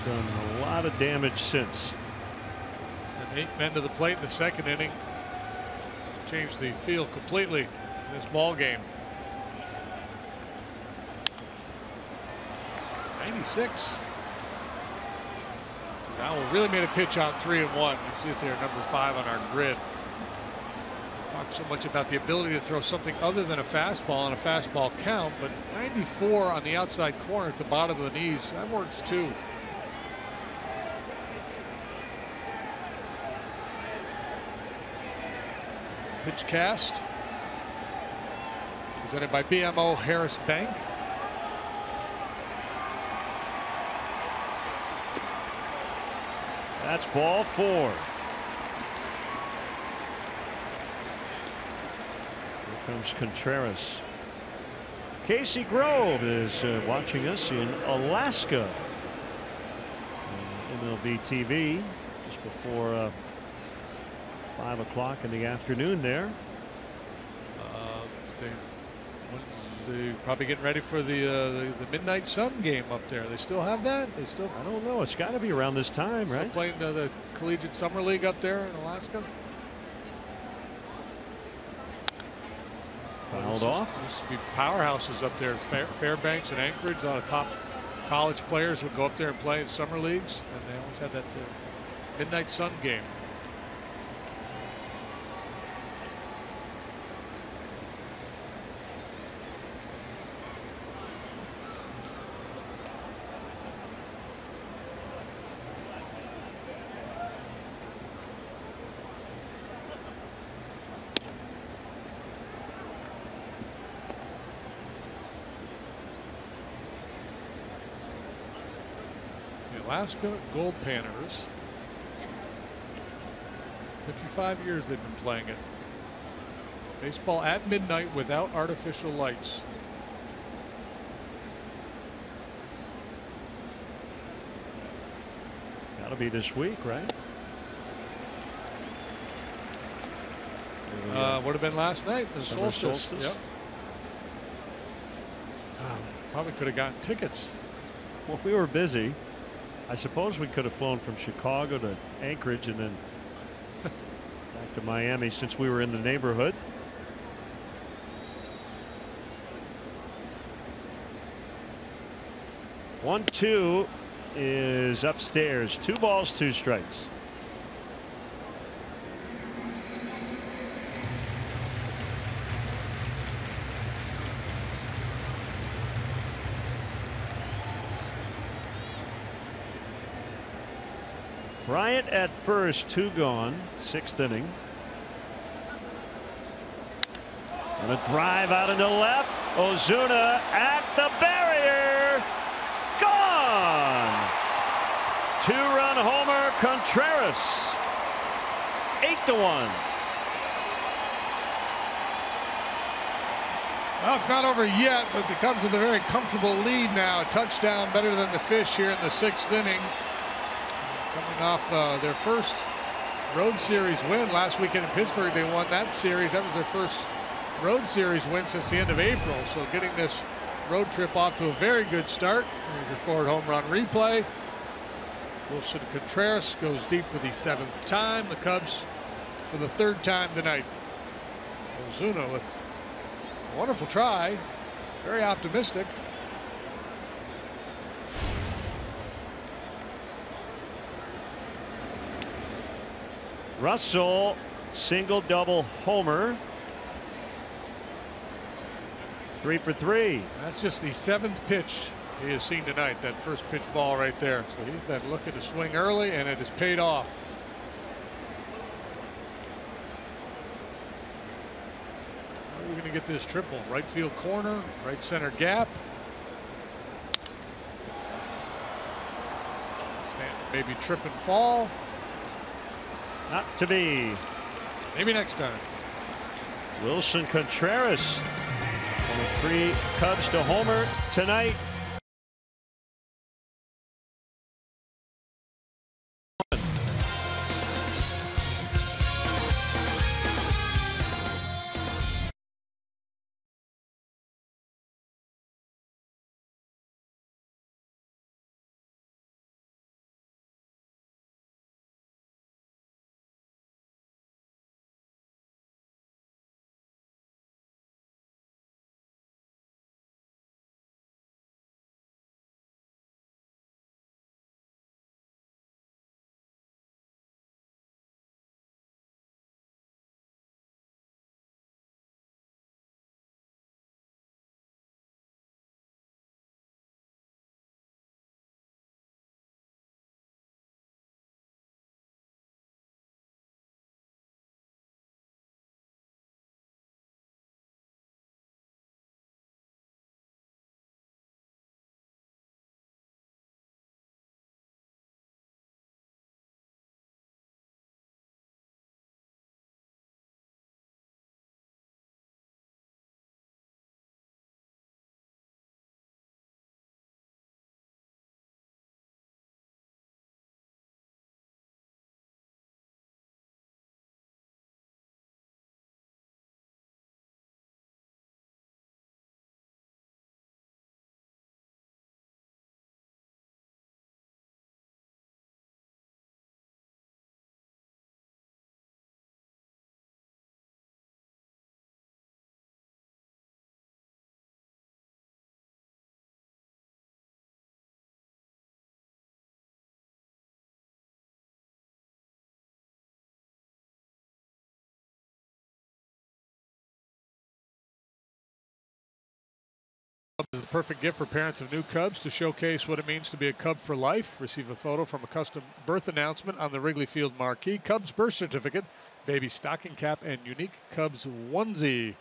Done a lot of damage since. Sent 8 men to the plate in the second inning. Changed the field completely in this ball game. 96. Now really made a pitch out 3-1. You see it there, number 5 on our grid. Talk so much about the ability to throw something other than a fastball on a fastball count, but 94 on the outside corner at the bottom of the knees, that works too. Pitch cast presented by BMO Harris Bank. That's ball 4. Here comes Contreras. Casey Grove is watching us in Alaska. MLB TV just before 5 o'clock in the afternoon there. They're probably getting ready for the Midnight Sun game up there. They still have that? They still? I don't know. It's got to be around this time, right? Playing the Collegiate Summer League up there in Alaska. Fouled off. Used to be powerhouses up there. Fairbanks and Anchorage. A lot of top college players would go up there and play in summer leagues, and they always had that Midnight Sun game. Alaska Gold Panthers. 55 years they've been playing it. Baseball at midnight without artificial lights. Got to be this week, right? Would have been last night. The solstice. Yep. Probably could have gotten tickets. Well, we were busy. I suppose we could have flown from Chicago to Anchorage and then back to Miami since we were in the neighborhood. One, 2 is upstairs. 2 balls, 2 strikes. Bryant at first, 2 gone, 6th inning. And a drive out into left. Ozuna at the barrier. Gone. Contreras. 8-1. Well, it's not over yet, but the Cubs with a very comfortable lead now. A touchdown better than the Fish here in the 6th inning. Coming off their first road series win last weekend in Pittsburgh. They won that series. That was their first road series win since the end of April. So getting this road trip off to a very good start. Here's your forward home run replay. Willson Contreras goes deep for the 7th time. The Cubs for the 3rd time tonight. Ozuna with a wonderful try. Very optimistic. Russell, single, double, homer. 3 for 3. That's just the 7th pitch he has seen tonight. That first pitch ball right there. So he's been looking to swing early, and it has paid off. How are we going to get this triple? Right field corner, right center gap. Stanton maybe trip and fall. Not to be. Maybe next time. Willson Contreras. 3 Cubs to homer tonight. Is the perfect gift for parents of new Cubs to showcase what it means to be a Cub for life. Receive a photo from a custom birth announcement on the Wrigley Field marquee, Cubs birth certificate, baby stocking cap, and unique Cubs onesie.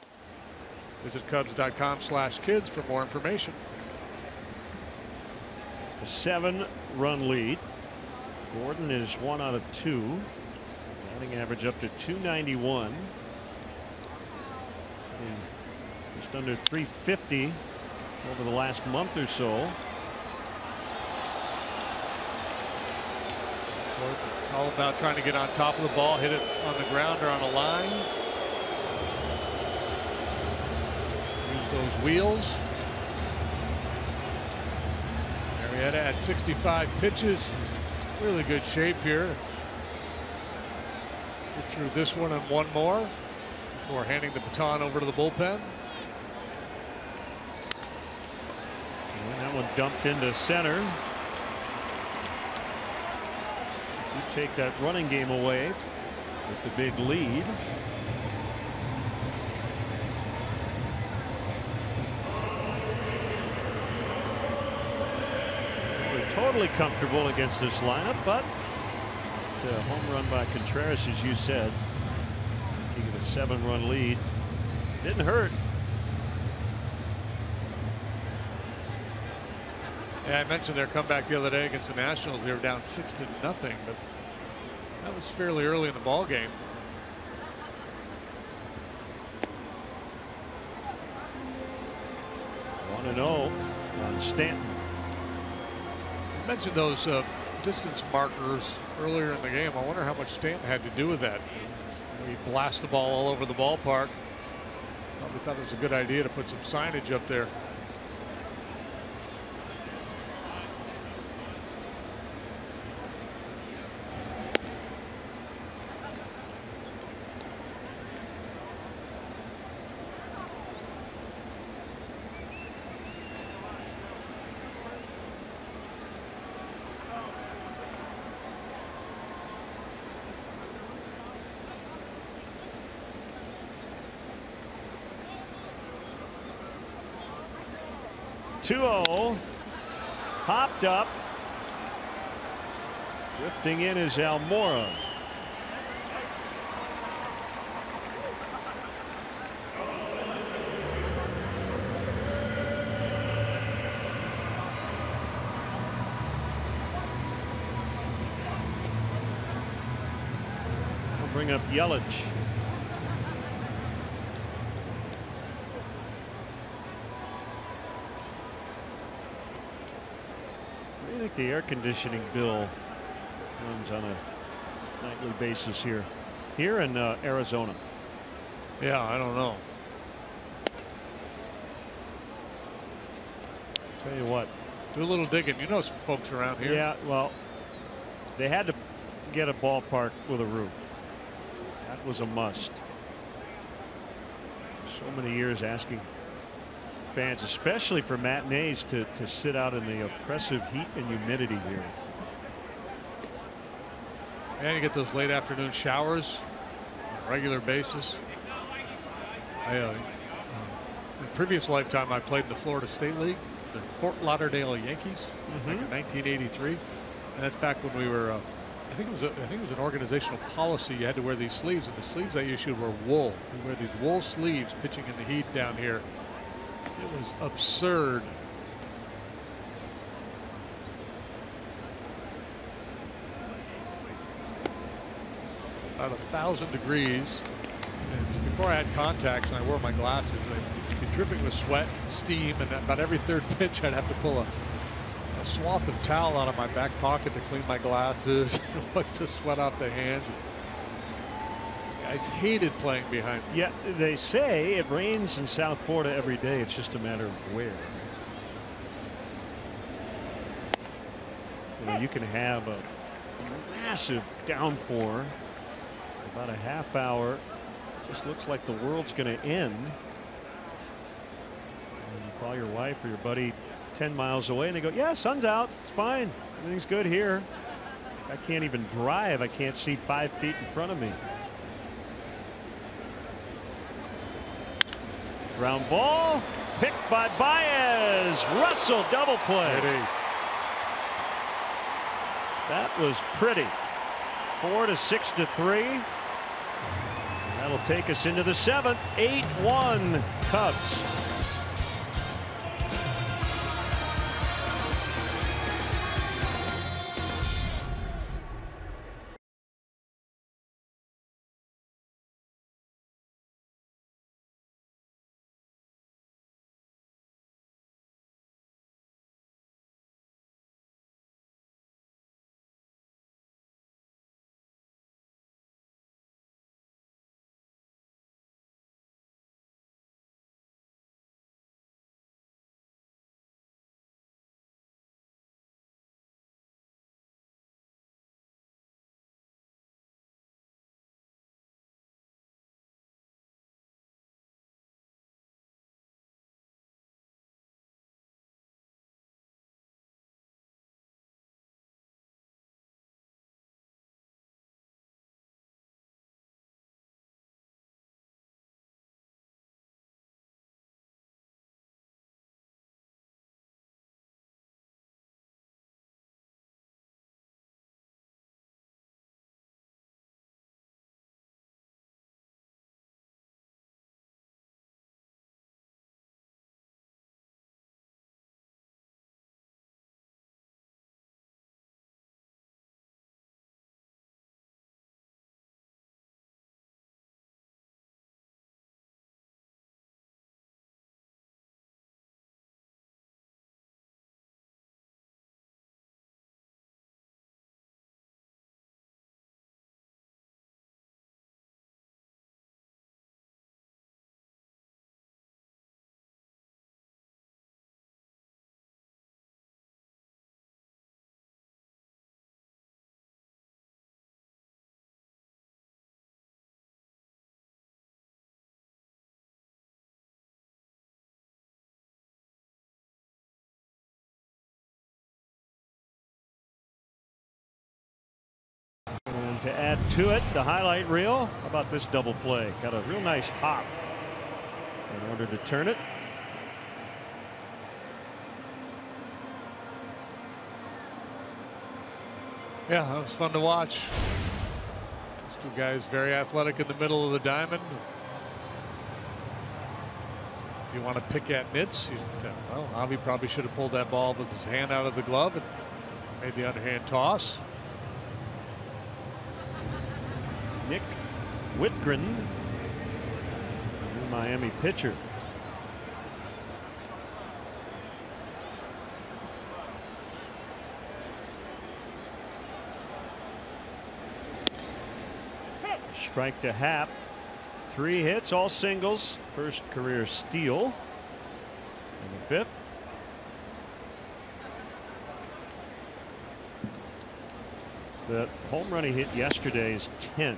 Visit Cubs.com/kids for more information. A 7-run lead. Gordon is 1 out of 2. Batting average up to .291. And just under .350 over the last month or so. It's all about trying to get on top of the ball, hit it on the ground or on a line. Use those wheels. Arrieta at 65 pitches. Really good shape here. Get through this one and one more before handing the baton over to the bullpen. And that one dumped into center. You take that running game away with the big lead. We're totally comfortable against this lineup, but a home run by Contreras, as you said, you get a 7-run lead. Didn't hurt. Yeah, I mentioned their comeback the other day against the Nationals. They were down 6-0, but That was fairly early in the ball game. 1-0 on Stanton. You mentioned those distance markers earlier in the game. I wonder how much Stanton had to do with that. He blasted the ball all over the ballpark. Probably thought it was a good idea to put some signage up there. Popped up. Drifting in is Almora. We'll bring up Yelich. I think the air conditioning bill runs on a nightly basis here in Arizona. Yeah, I don't know. Tell you what, do a little digging. You know some folks around here. Yeah, well, they had to get a ballpark with a roof. That was a must. So many years asking fans, especially for matinees, to sit out in the oppressive heat and humidity here. And you get those late afternoon showers on a regular basis. In previous lifetime, I played in the Florida State League, the Fort Lauderdale Yankees, back in 1983, and that's back when we were. I think it was an organizational policy. You had to wear these sleeves, and the sleeves I issued were wool. We wear these wool sleeves pitching in the heat down here. It was absurd. About 1,000 degrees. And before I had contacts and I wore my glasses, I'd be dripping with sweat and steam, and about every third pitch I'd have to pull a swath of towel out of my back pocket to clean my glasses and wipe the sweat off the hands. Guys hated playing behind me. Yeah, they say it rains in South Florida every day. It's just a matter of where. You know, you can have a massive downpour, about a half hour. Just looks like the world's going to end. And you call your wife or your buddy 10 miles away, and they go, "Yeah, sun's out. It's fine. Everything's good here. I can't even drive. I can't see 5 feet in front of me." Ground ball picked by Baez. Russell double play. That was pretty. 4 to 6 to 3. That'll take us into the 7th. 8-1 Cubs. to add to it. The highlight reel. How about this double play? Got a real nice hop in order to turn it. Yeah, that was fun to watch. These two guys very athletic in the middle of the diamond. If you want to pick at nits, well, Avi probably should have pulled that ball with his hand out of the glove and made the underhand toss. Nick Whitgren, new Miami pitcher. Strike to Happ. 3 hits, all singles. First career steal in the 5th. The home run he hit yesterday is 10th.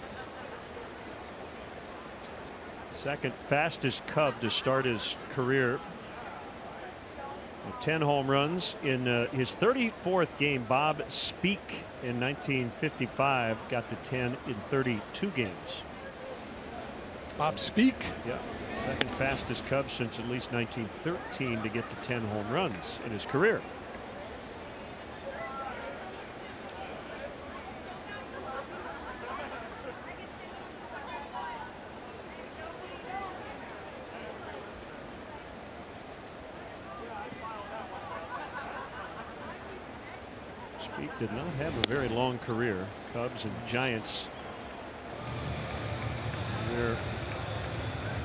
Second fastest Cub to start his career. 10 home runs in his 34th game. Bob Speak in 1955 got to 10 in 32 games. Bob Speak? Yeah. Second fastest Cub since at least 1913 to get to 10 home runs in his career. Speak did not have a very long career. Cubs and Giants. They're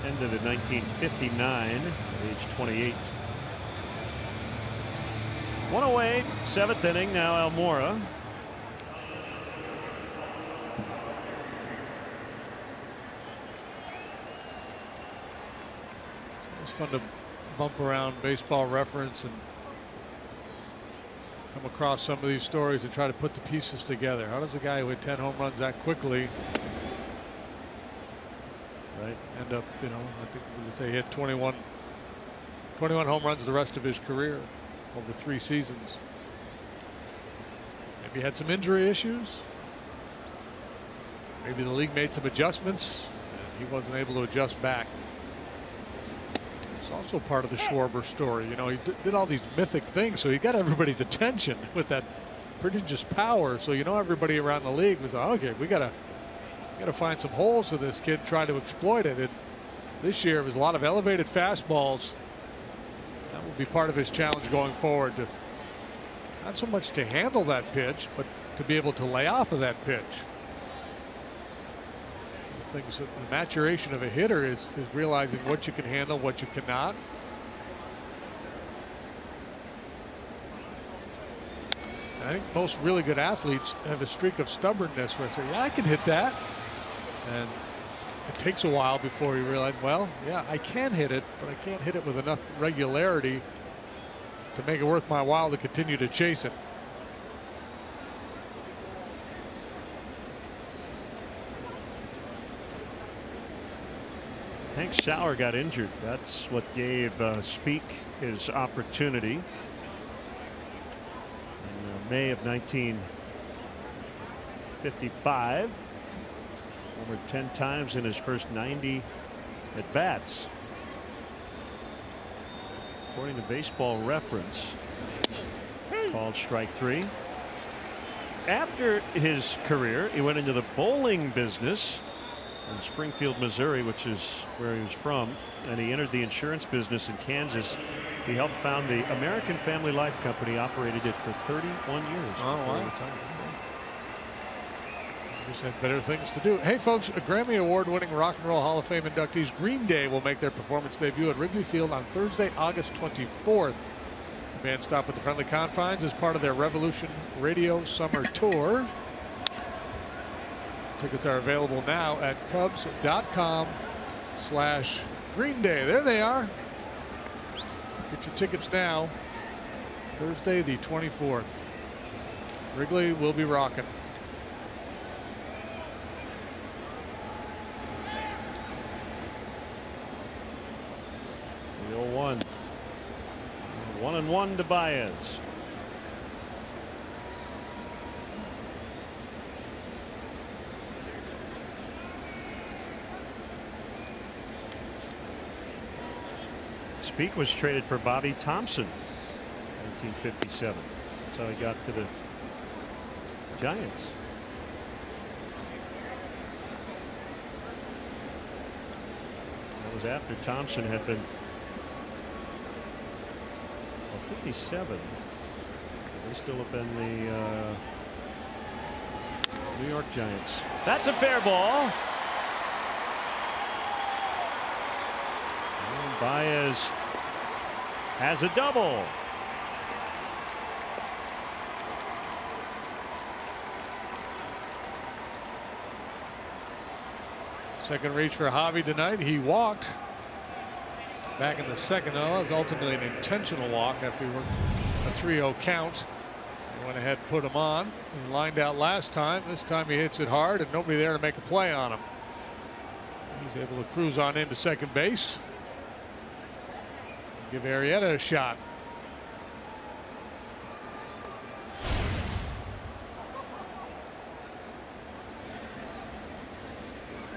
ended in 1959 at age 28. One away, 7th inning. Now Almora. It's fun to bump around Baseball Reference and come across some of these stories and try to put the pieces together. How does a guy who hit 10 home runs that quickly end up, you know, I think they say he hit 21 home runs the rest of his career over 3 seasons. Maybe he had some injury issues. Maybe the league made some adjustments and he wasn't able to adjust back. It's also part of the Schwarber story. You know, he did all these mythic things, so he got everybody's attention with that prodigious power. So, you know, everybody around the league was like, okay, we gotta find some holes for this kid, try to exploit it. And this year it was a lot of elevated fastballs. That will be part of his challenge going forward, to not so much to handle that pitch, but to be able to lay off of that pitch. The maturation of a hitter is realizing what you can handle, what you cannot. And I think most really good athletes have a streak of stubbornness where they say, yeah, I can hit that. And it takes a while before you realize, well, yeah, I can hit it, but I can't hit it with enough regularity to make it worth my while to continue to chase it. Hank Sauer got injured. That's what gave Speak his opportunity. In May of 1955. Over 10 times in his first 90 at bats. According to Baseball Reference, called strike 3. After his career, he went into the bowling business in Springfield, Missouri, which is where he was from, and he entered the insurance business in Kansas. He helped found the American Family Life Company, operated it for 31 years. Oh, wow. Just had better things to do. Hey folks, a Grammy Award-winning Rock and Roll Hall of Fame inductees Green Day will make their performance debut at Wrigley Field on Thursday, August 24th. The band stopped at the Friendly Confines as part of their Revolution Radio Summer Tour. Tickets are available now at Cubs.com/Green Day. There they are. Get your tickets now. Thursday the 24th. Wrigley will be rocking. The 0-1. 1-1 to Baez. Speak was traded for Bobby Thompson in 1957. That's how he got to the Giants. That was after Thompson had been 57. They still have been the New York Giants. That's a fair ball. And Baez has a double. Second reach for Javi tonight. He walked back in the second. Oh, it was ultimately an intentional walk after he worked a 3-0 count. He went ahead and put him on. He lined out last time. This time he hits it hard and nobody there to make a play on him. He's able to cruise on into second base. Give Arrieta a shot.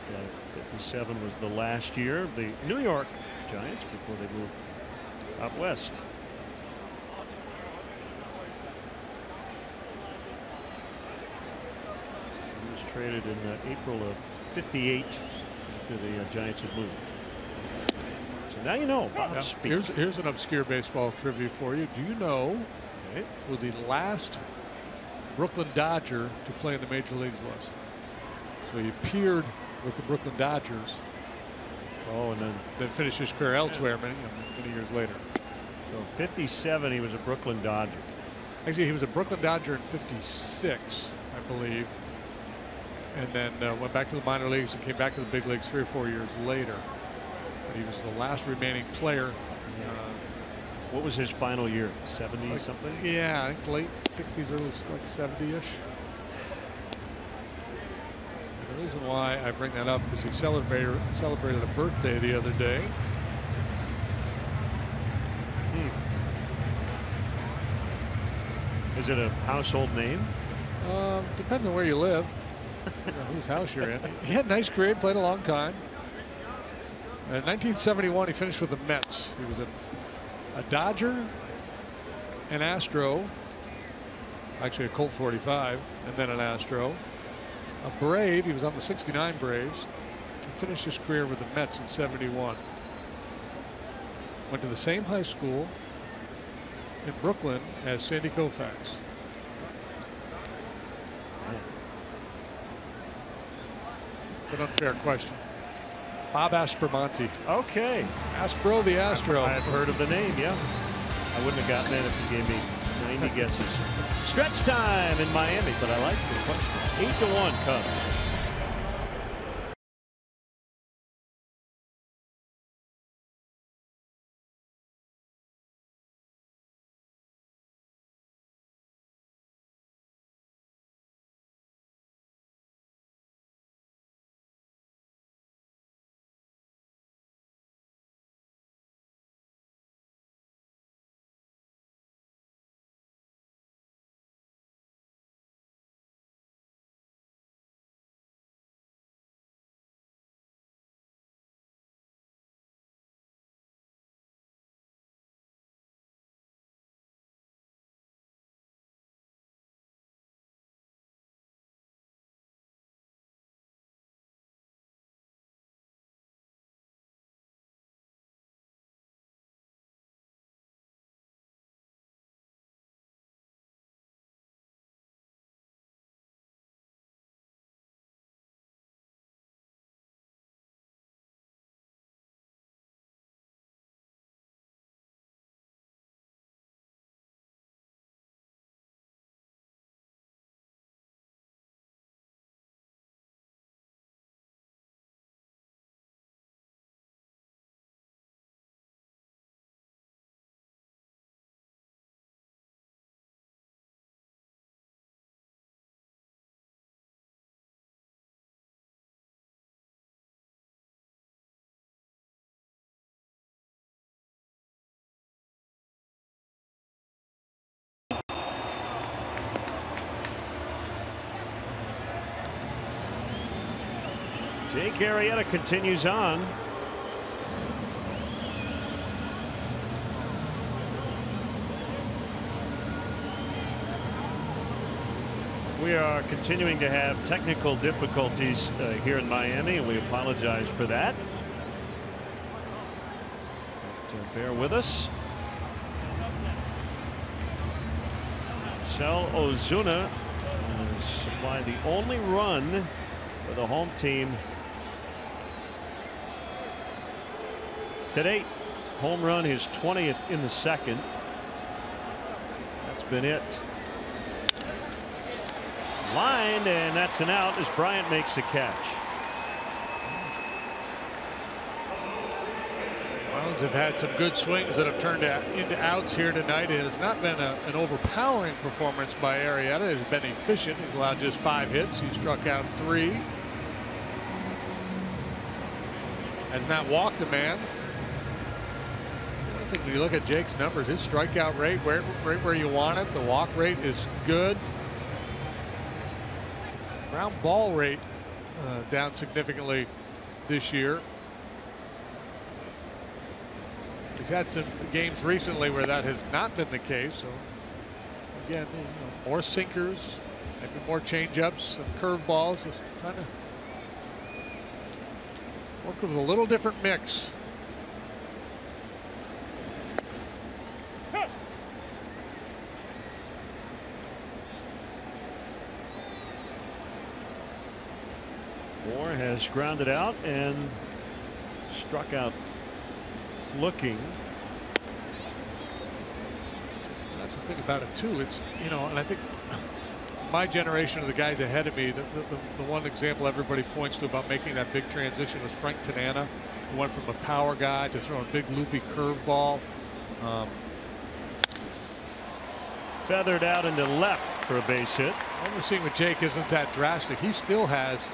Yeah, 57 was the last year of the New York Giants before they moved out west. He was traded in April of '58 after the Giants had moved. So now you know. Bob Speak. Here's an obscure baseball trivia for you. Do you know who the last Brooklyn Dodger to play in the major leagues was? So he appeared with the Brooklyn Dodgers. Oh, and then finished his career elsewhere many years later. So 57, he was a Brooklyn Dodger. Actually, he was a Brooklyn Dodger in '56, I believe, and then went back to the minor leagues and came back to the big leagues 3 or 4 years later. But he was the last remaining player. What was his final year? 70 something? Yeah, I think late '60s, early like 70-ish. The reason why I bring that up is he celebrated a birthday the other day. Is it a household name? Depends on where you live. Whose house you're in. He had a nice career, played a long time. In 1971, he finished with the Mets. He was a Dodger, an Astro, actually a Colt 45, and then an Astro. A Brave. He was on the '69 Braves. He finished his career with the Mets in '71. Went to the same high school in Brooklyn as Sandy Koufax. It's an unfair question. Bob Aspromonte. Okay. Aspro the Astro. I've heard of the name, yeah. I wouldn't have gotten it if you gave me 90 guesses. Stretch time in Miami, but I like the question. 8-1 Cubs. Jake Arrieta continues on. We are continuing to have technical difficulties here in Miami, and we apologize for that. But, bear with us. Marcell Ozuna has supplied the only run for the home team to date. Home run, his 20th in the second. That's been it. Lined, and that's an out as Bryant makes the catch. Marlins have had some good swings that have turned into outs here tonight. It has not been an overpowering performance by Arrieta. He's been efficient. He's allowed just 5 hits. He struck out 3. Has not walked a man. I think when you look at Jake's numbers, his strikeout rate right where you want it. The walk rate is good. Ground ball rate down significantly this year. He's had some games recently where that has not been the case. So again, more sinkers, maybe more changeups and curveballs. Just trying to work with a little different mix. Moore has grounded out and struck out looking. That's the thing about it too. It's, and I think my generation of the guys ahead of me, the one example everybody points to about making that big transition was Frank Tanana, who went from a power guy to throwing a big loopy curveball. Feathered out into left for a base hit. What we're seeing with Jake isn't that drastic. He still has,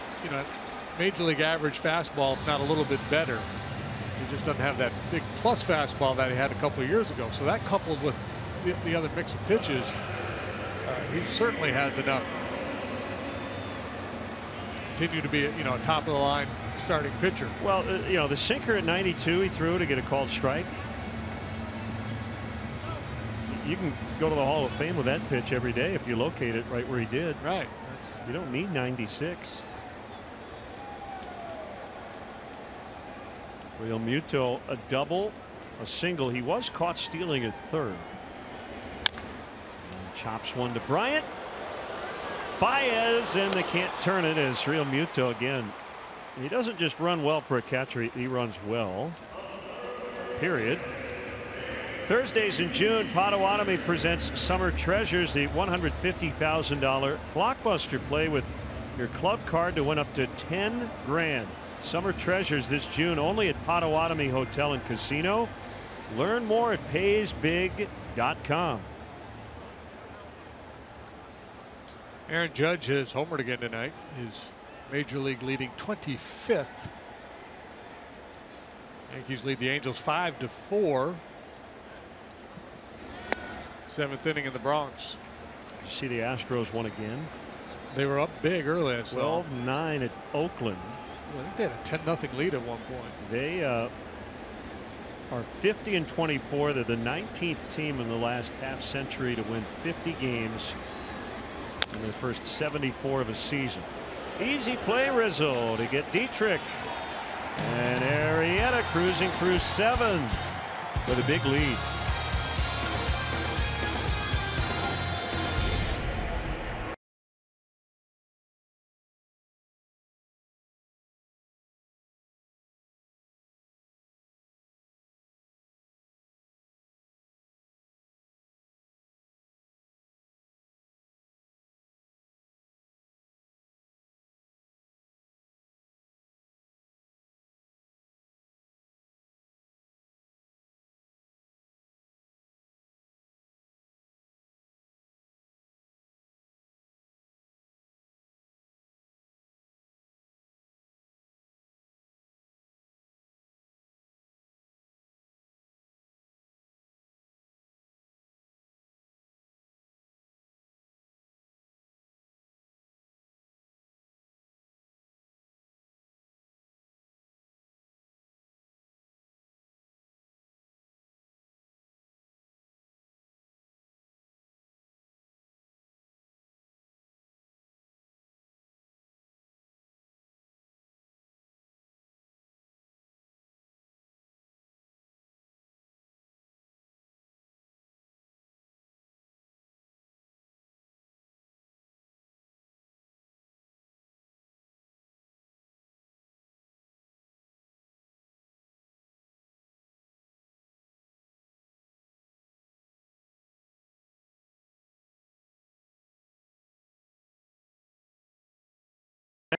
major league average fastball, if not a little bit better. He just doesn't have that big plus fastball that he had a couple of years ago. So that, coupled with the other mix of pitches, he certainly has enough to continue to be a top of the line starting pitcher. Well, the sinker at 92 he threw to get a called strike. You can go to the Hall of Fame with that pitch every day if you locate it right where he did. Right. You don't need 96. Realmuto a double, a single. He was caught stealing at third. And chops one to Bryant. Baez, and they can't turn it as Realmuto again. He doesn't just run well for a catcher, he runs well. Period. Thursdays in June, Potawatomi presents Summer Treasures, the $150,000 blockbuster. Play with your club card to win up to 10 grand. Summer Treasures this June only at Potawatomi Hotel and Casino. Learn more at paysbig.com. Aaron Judge has homered again tonight. His major league leading 25th. Yankees lead the Angels 5-4. 7th inning in the Bronx. You see the Astros won again. They were up big early. 12-9 at Oakland. I think they had a 10-0 lead at one point. They are 50-24. They're the 19th team in the last half century to win 50 games in their first 74 of a season. Easy play, Rizzo to get Dietrich, and Arrieta cruising through 7 with a big lead.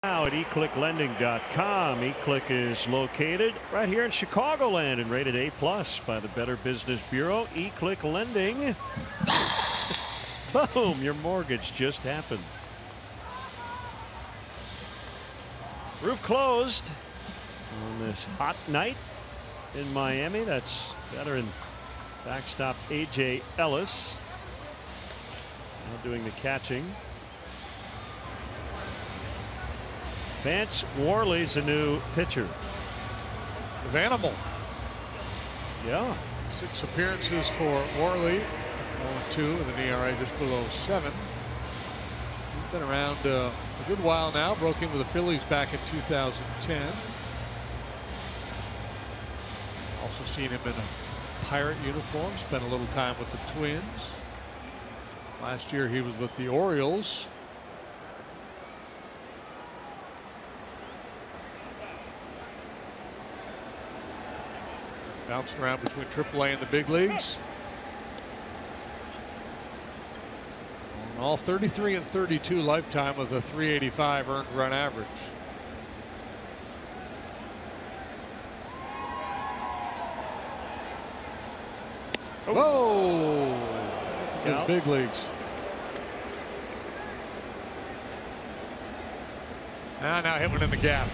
now at eclicklending.com. eClick is located right here in Chicagoland and rated A+ by the Better Business Bureau. eClick Lending. Boom, your mortgage just happened. Roof closed on this hot night in Miami. That's veteran backstop A.J. Ellis now doing the catching. Vance Worley's a new pitcher. Of Animal. Yeah. 6 appearances for Worley. 0-2 with an ERA just below 7. He's been around a good while now. Broke in with the Phillies back in 2010. Also seen him in a Pirate uniform. Spent a little time with the Twins. Last year he was with the Orioles. Bounced around between AAA and the big leagues. All 33 and 32 lifetime with a .385 earned run average. Whoa! His big leagues. Now hit one in the gap.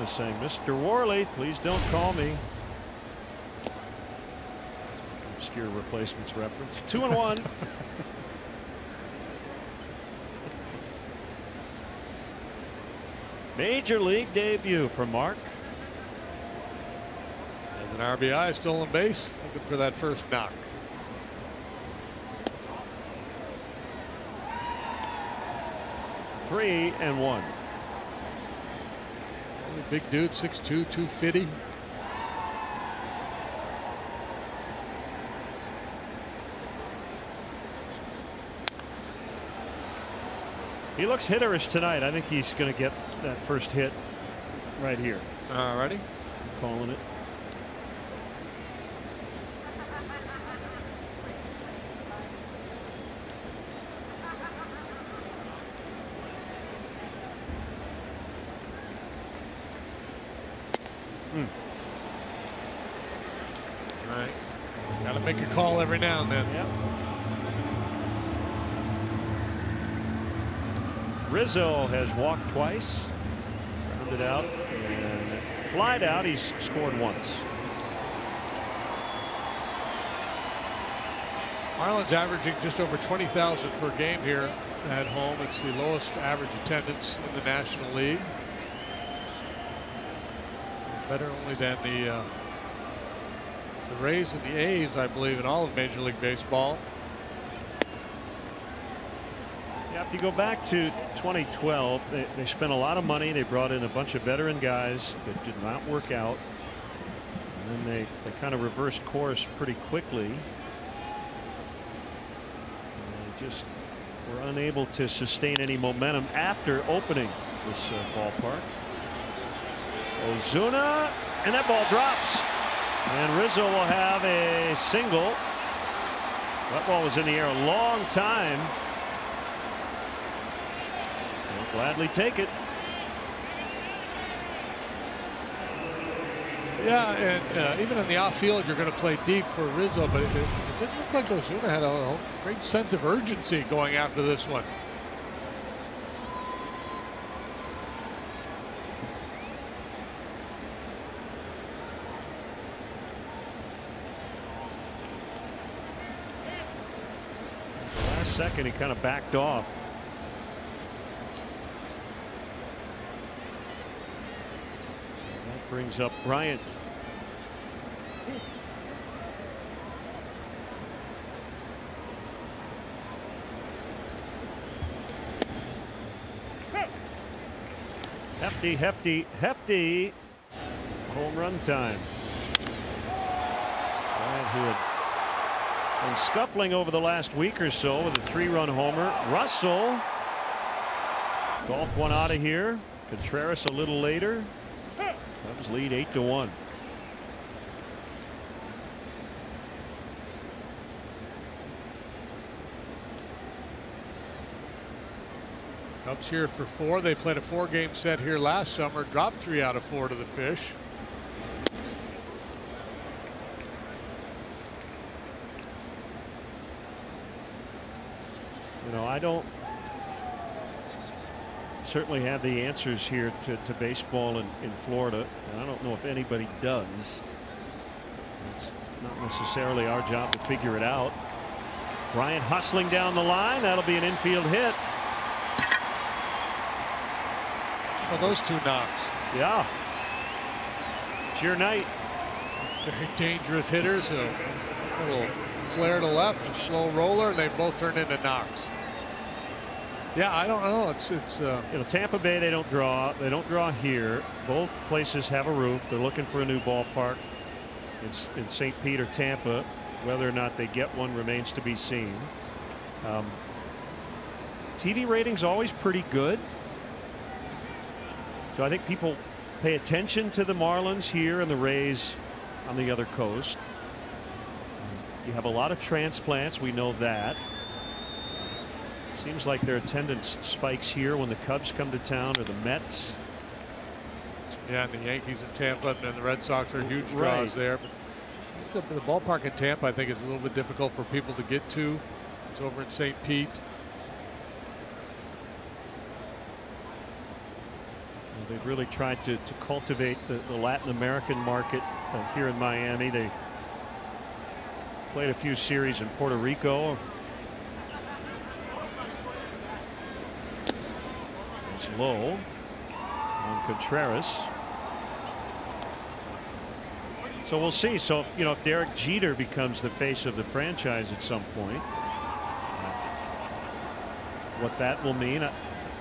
Is saying, Mr. Worley, please don't call me. Obscure replacements reference. 2-1. Major league debut for Mark. As an RBI, stolen base, looking for that first knock. Three and one. Big dude, 6'2", 250. He looks hitterish tonight. I think he's going to get that first hit right here. All righty. Calling it. All right. Got to make a call every now and then. Yep. Rizzo has walked twice, grounded out, and flied out. He's scored once. Marlins averaging just over 20,000 per game here at home. It's the lowest average attendance in the National League. Better only than the Rays and the A's, I believe, in all of Major League Baseball. Yeah, if you go back to 2012, they spent a lot of money. They brought in a bunch of veteran guys that did not work out. And then they kind of reversed course pretty quickly. And they just were unable to sustain any momentum after opening this ballpark. Ozuna, and that ball drops. And Rizzo will have a single. That ball was in the air a long time. He'll gladly take it. Yeah, and even in the outfield, you're going to play deep for Rizzo, but it didn't look like Ozuna had a great sense of urgency going after this one. Second, he kind of backed off. That brings up Bryant. Hefty home run time. Bryant, who had been scuffling over the last week or so with a 3-run homer. Russell golfed one out of here. Contreras a little later. Cubs lead 8-1. Cubs here for 4. They played a 4-game set here last summer, dropped 3 out of 4 to the Fish. You know, I don't certainly have the answers here to baseball in Florida, and I don't know if anybody does. It's not necessarily our job to figure it out. Bryant hustling down the line. That'll be an infield hit. Well, those 2 knocks. Yeah. It's your night. Very dangerous hitters. A little flare to left, a slow roller, and they both turn into knocks. Yeah, I don't know. It's you know, Tampa Bay, they don't draw. They don't draw here. Both places have a roof. They're looking for a new ballpark. It's in St. Pete or Tampa. Whether or not they get one remains to be seen. TV ratings always pretty good. So I think people pay attention to the Marlins here and the Rays on the other coast. You have a lot of transplants. We know that. Seems like their attendance spikes here when the Cubs come to town, or the Mets. Yeah, and the Yankees in Tampa and the Red Sox are huge draws there. But the ballpark in Tampa, I think, is a little bit difficult for people to get to. It's over in St. Pete. Well, they've really tried to cultivate the Latin American market here in Miami. They played a few series in Puerto Rico. It's low on Contreras. So we'll see. So, you know, if Derek Jeter becomes the face of the franchise at some point, what that will mean,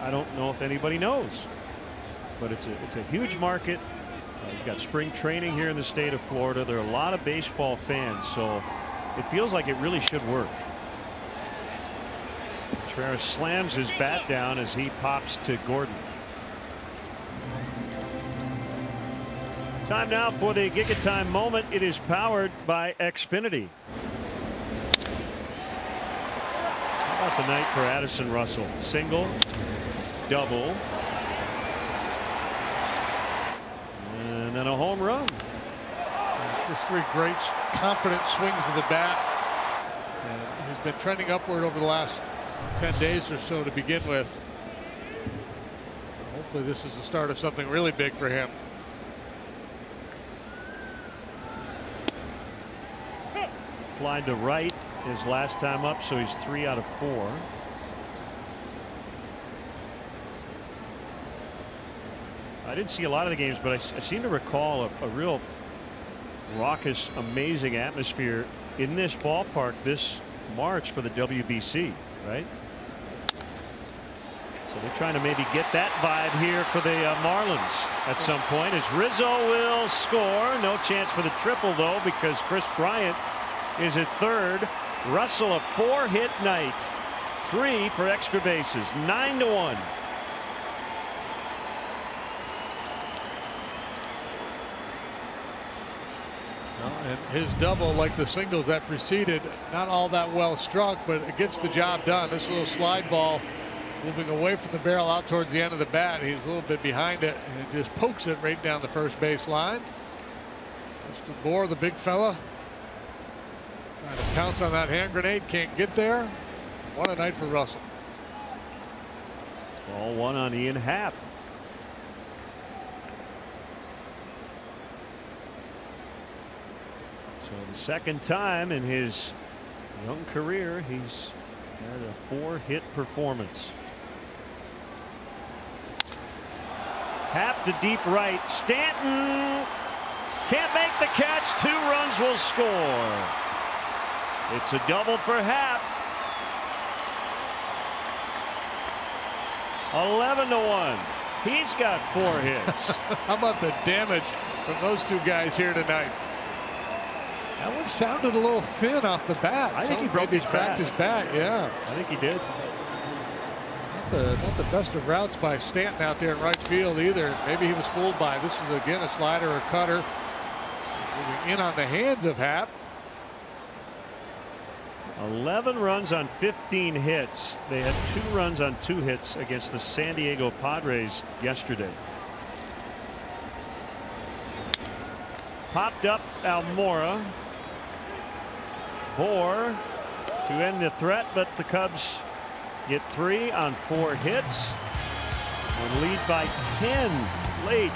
I don't know if anybody knows. But it's a huge market. You've got spring training here in the state of Florida. There are a lot of baseball fans, so it feels like it really should work. Contreras slams his bat down as he pops to Gordon. Time now for the Giga Time moment. It is powered by Xfinity. How about the night for Addison Russell? Single, double, and then a home run. Just 3 great, confident swings of the bat. And he's been trending upward over the last 10 days or so to begin with. Hopefully this is the start of something really big for him. Fly to right his last time up, so he's 3 out of 4. I didn't see a lot of the games, but I seem to recall a real raucous, amazing atmosphere in this ballpark this March for the WBC, right? So they're trying to maybe get that vibe here for the Marlins at some point, as Rizzo will score. No chance for the triple, though, because Chris Bryant is at third. Russell, a 4-hit night, 3 for extra bases, 9-1. And his double, like the singles that preceded, not all that well struck, but it gets the job done. This little slide ball moving away from the barrel out towards the end of the bat. He's a little bit behind it, and it just pokes it right down the first base line. Mr. Gore, the big fella, trying to pounce on that hand grenade, can't get there. What a night for Russell. Ball 1 on Ian Happ. So the second time in his young career he's had a 4-hit performance. Happ to deep right. Stanton can't make the catch. 2 runs will score. It's a double for Happ. 11-1. He's got 4 hits. How about the damage from those 2 guys here tonight? That one sounded a little thin off the bat. I think he broke his cracked his bat. Yeah, I think he did. Not the best of routes by Stanton out there in right field either. Maybe he was fooled by it. This is again a slider or cutter moving in on the hands of Happ. 11 runs on 15 hits. They had 2 runs on 2 hits against the San Diego Padres yesterday. Popped up Almora. Bohr to end the threat, but the Cubs get 3 on 4 hits and lead by 10 late.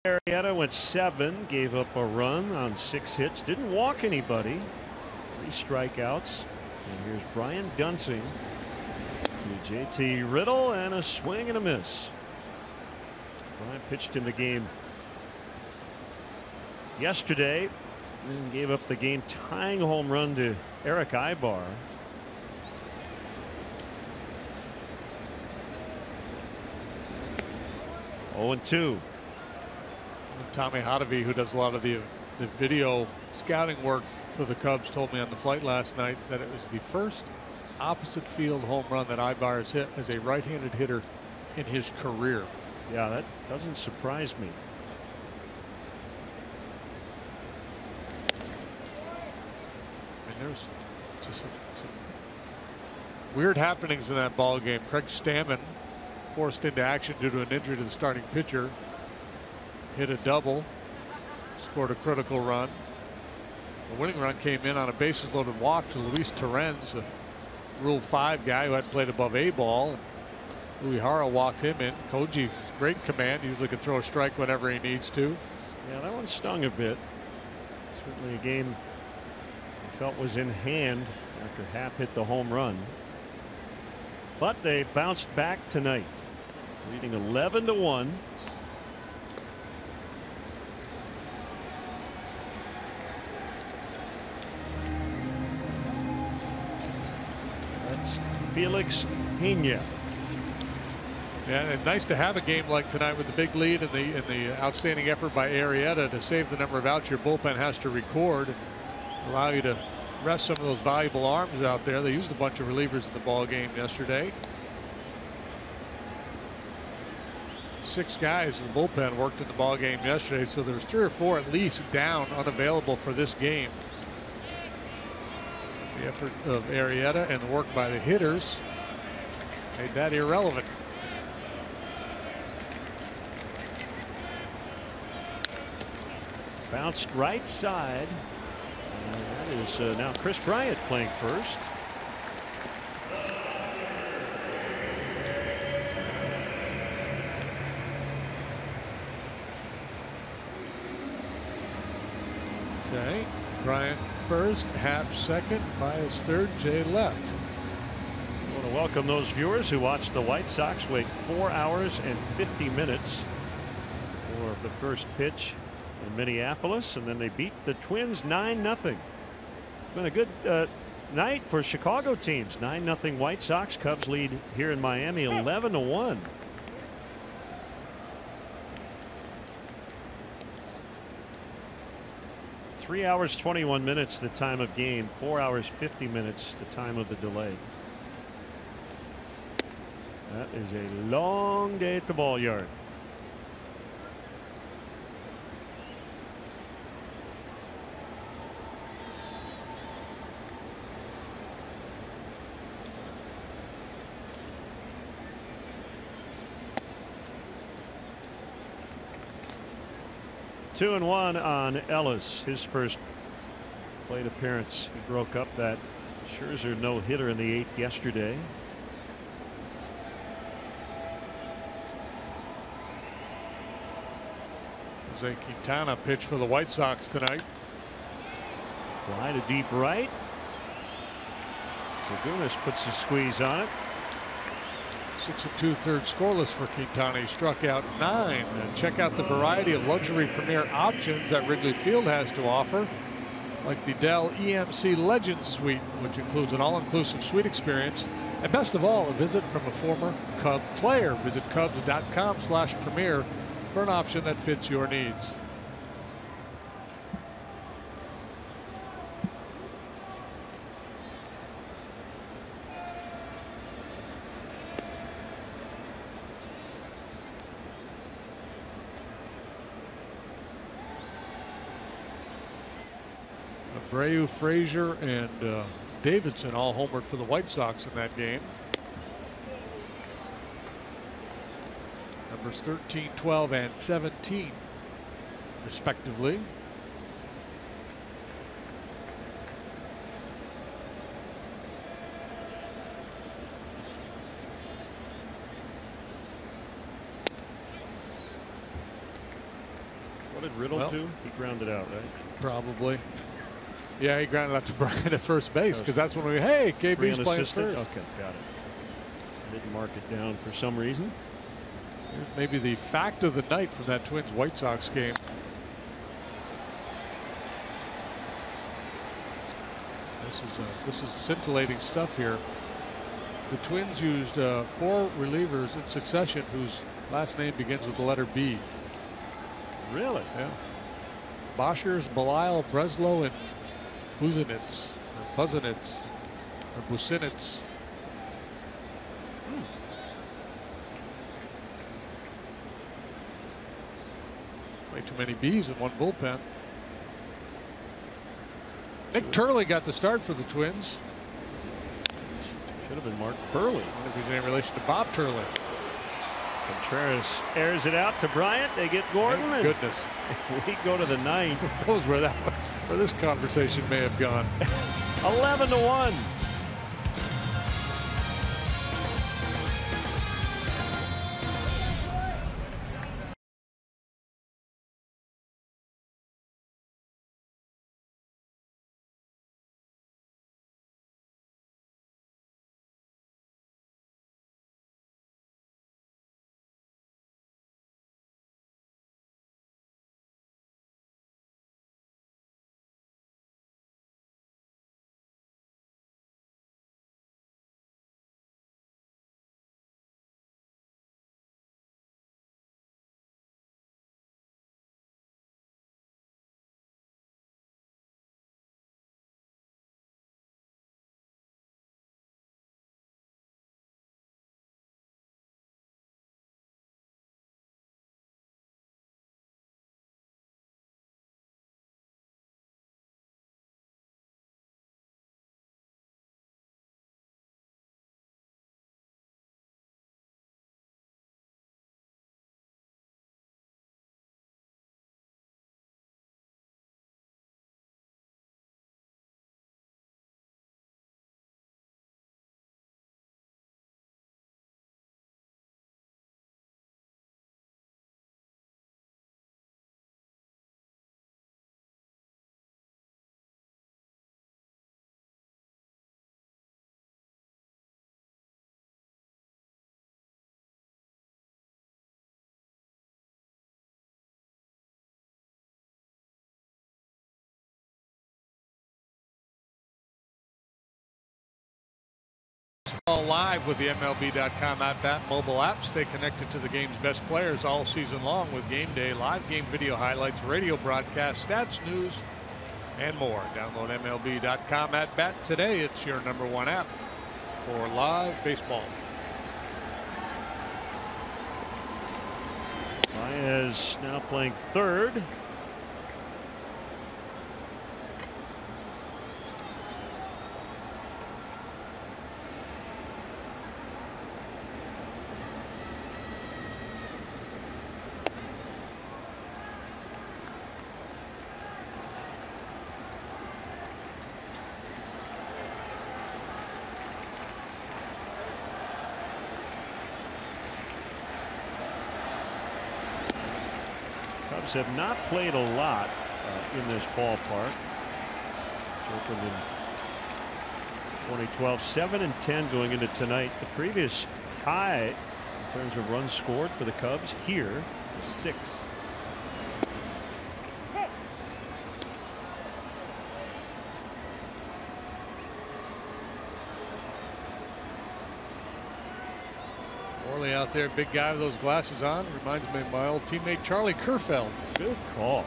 Arrieta went 7, gave up a run on 6 hits, didn't walk anybody, 3 strikeouts. And here's Brian Gunsing to JT Riddle, and a swing and a miss. Brian pitched in the game yesterday and gave up the game tying home run to Eric Ibar. Oh, 2. Tommy Hotovy, who does a lot of the video scouting work for the Cubs, told me on the flight last night that it was the first opposite field home run that Ibar has hit as a right-handed hitter in his career. Yeah, that doesn't surprise me. I mean, there's just some weird happenings in that ball game. Craig Stammen forced into action due to an injury to the starting pitcher. Hit a double, scored a critical run. The winning run came in on a bases loaded walk to Luis Torrens, a Rule 5 guy who hadn't played above A ball. Uehara walked him in. Koji, great command, usually can throw a strike whenever he needs to. Yeah, that one stung a bit. Certainly a game I felt was in hand after Happ hit the home run. But they bounced back tonight, leading 11-1. Felix Pena. Yeah, and nice to have a game like tonight with the big lead and the outstanding effort by Arrieta to save the number of outs your bullpen has to record and allow you to rest some of those valuable arms out there. They used a bunch of relievers in the ball game yesterday. 6 guys in the bullpen worked in the ball game yesterday, so there was 3 or 4 at least down, unavailable for this game. The effort of Arrieta and the work by the hitters made that irrelevant. Bounced right side. That is now Chris Bryant playing first. Okay, Bryant first, Happ second, Bias third, Jay left. I want to welcome those viewers who watched the White Sox wait 4 hours and 50 minutes for the first pitch in Minneapolis, and then they beat the Twins 9-0. It's been a good night for Chicago teams. 9-0 White Sox. Cubs lead here in Miami 11-1. 3 hours 21 minutes the time of game. 4 hours 50 minutes the time of the delay. That is a long day at the ball yard. Two and one on Ellis, his first plate appearance. He broke up that Scherzer no-hitter in the 8th yesterday. Jose Quintana pitched for the White Sox tonight. Fly to deep right. Zagunis puts a squeeze on it. 6 2/3 scoreless for Quintana. He struck out 9. And check out the variety of luxury premier options that Wrigley Field has to offer, like the Dell EMC Legends Suite, which includes an all-inclusive suite experience, and best of all, a visit from a former Cub player. Visit Cubs.com/premier for an option that fits your needs. Abreu, Frazier, and Davidson all homered for the White Sox in that game. Numbers 13, 12, and 17, respectively. What did Riddle do? He grounded out, right? Probably. Yeah, he grounded out to Bryant at first base because that's when hey, KB's playing first. Okay, got it. Didn't mark it down for some reason. Here's maybe the fact of the night from that Twins White Sox game. This is scintillating stuff here. The Twins used 4 relievers in succession whose last name begins with the letter B. Really? Yeah. Boschers, Belisle, Breslow, and Buzinitz, or Buzinitz, or Businitz. Way too many B's in one bullpen. Nick Turley got the start for the Twins. Should have been Mark Burley. I wonder if he's in any relation to Bob Turley. Contreras airs it out to Bryant. They get Gordon. Thank goodness. We go to the 9th. Who knows where this conversation may have gone. 11-1. Live with the MLB.com at-bat mobile app. Stay connected to the game's best players all season long with game day, live game video highlights, radio broadcasts, stats, news, and more. Download MLB.com at-bat today. It's your #1 app for live baseball. Baez now playing third. Cubs have not played a lot in this ballpark. Opened in 2012, 7-10 going into tonight. The previous high in terms of runs scored for the Cubs here is 6. Morley out there, big guy with those glasses on. Reminds me of my old teammate Charlie Kerfeld. Good call.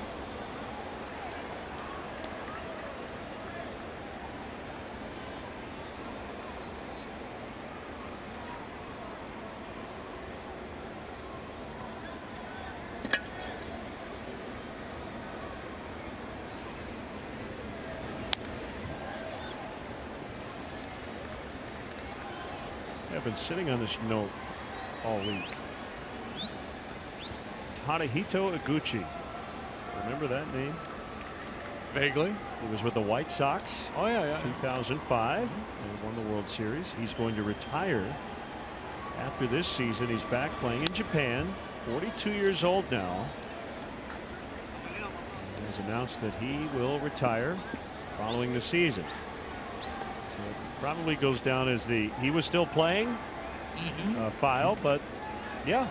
I've been sitting on this note all week. Tadahito Iguchi. Remember that name? Vaguely. He was with the White Sox. Oh yeah. 2005 and won the World Series. He's going to retire after this season. He's back playing in Japan. 42 years old now. He has announced that he will retire following the season. So it probably goes down as he was still playing file, but yeah.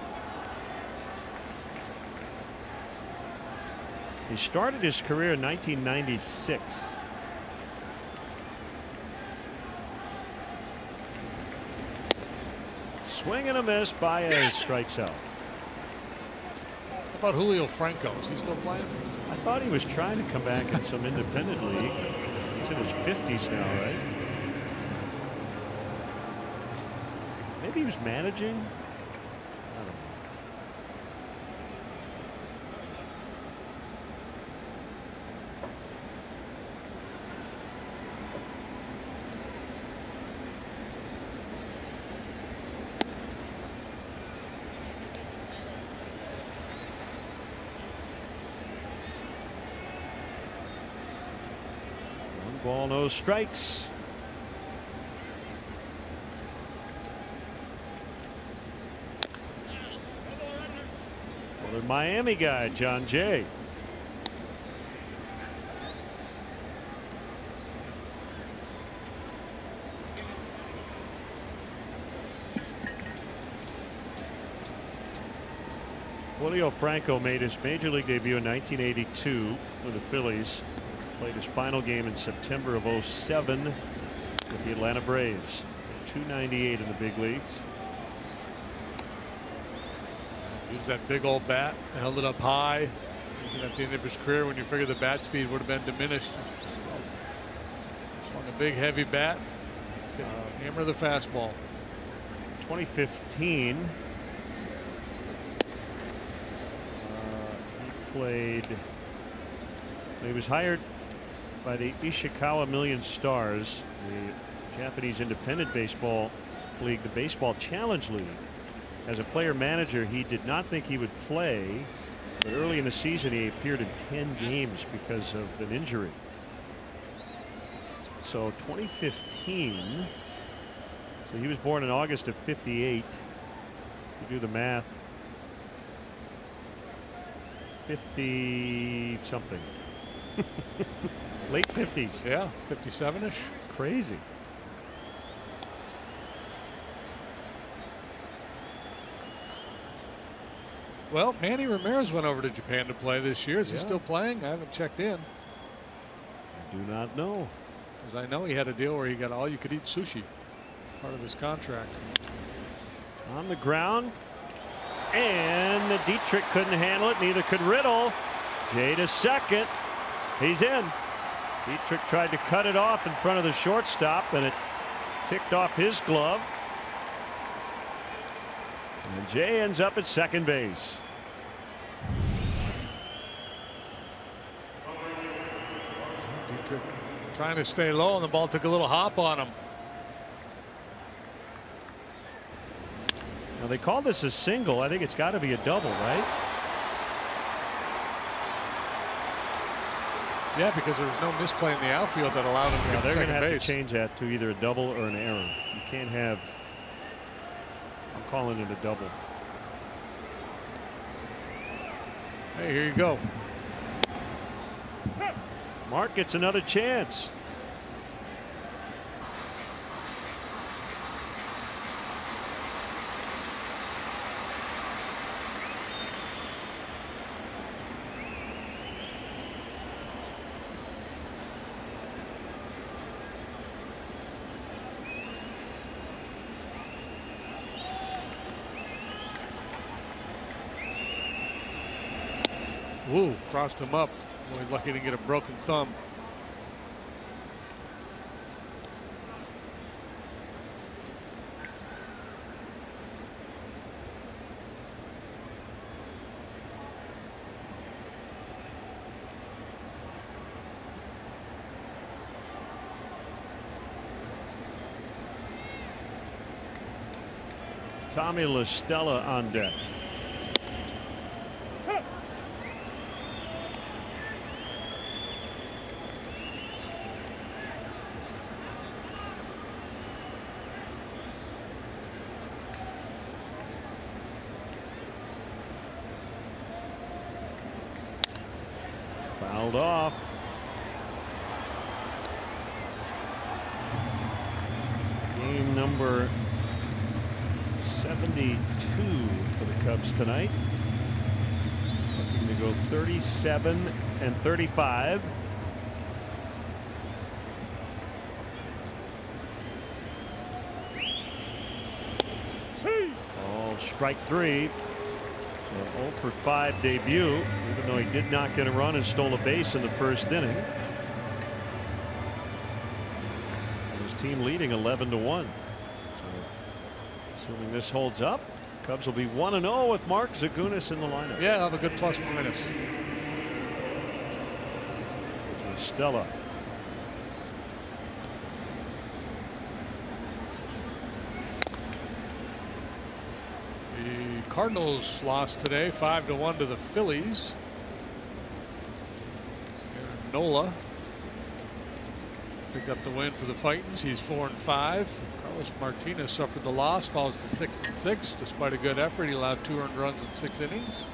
He started his career in 1996. Swing and a miss. Baez strikes out. How about Julio Franco? Is he still playing? I thought he was trying to come back in some independent league. He's in his 50s now, right? Maybe he was managing. I don't know. One ball, no strikes. The Miami guy, John Jay. Julio Franco made his major league debut in 1982 with the Phillies. Played his final game in September of '07 with the Atlanta Braves. 298 in the big leagues. Used that big old bat, held it up high. Even at the end of his career, when you figure the bat speed would have been diminished. Swung a big heavy bat. Hammer the fastball. 2015. He played. He was hired by the Ishikawa Million Stars, the Japanese independent baseball league, the Baseball Challenge League. As a player manager, he did not think he would play, but early in the season he appeared in 10 games because of an injury. So 2015. So he was born in August of '58. If you do the math, 50 something. Late 50s. Yeah, 57-ish. Crazy. Well, Manny Ramirez went over to Japan to play this year. Is he Yeah. still playing? I haven't checked in. I do not know. Because I know he had a deal where he got all-you-could-eat sushi. Part of his contract. On the ground. And Dietrich couldn't handle it. Neither could Riddle. Jay to second. He's in. Dietrich tried to cut it off in front of the shortstop, and it ticked off his glove. And Jay ends up at second base. Dietrich trying to stay low, and the ball took a little hop on him. Now they call this a single. I think it's got to be a double, right? Yeah, because there was no misplay in the outfield that allowed him to get to They're going second to have base. to change that to either a double or an error. You can't have. I'm calling it a double. Hey, here you go. Mark gets another chance. Woo, crossed him up. Boy, lucky to get a broken thumb. Tommy La Stella on deck. Fouled off. Game number 72 for the Cubs tonight. Looking to go 37 and 35. All strike three. An 0 for 5 debut, even though he did not get a run and stole a base in the first inning. And his team leading 11-1. So, assuming this holds up, Cubs will be 1-0 with Mark Zagunis in the lineup. Yeah, have a good plus minus. Stella. The Cardinals lost today 5-1 to the Phillies. And Nola picked up the win for the Fightins. He's 4-5. Carlos Martinez suffered the loss, falls to 6-6. Despite a good effort, he allowed 2 earned runs in 6 innings.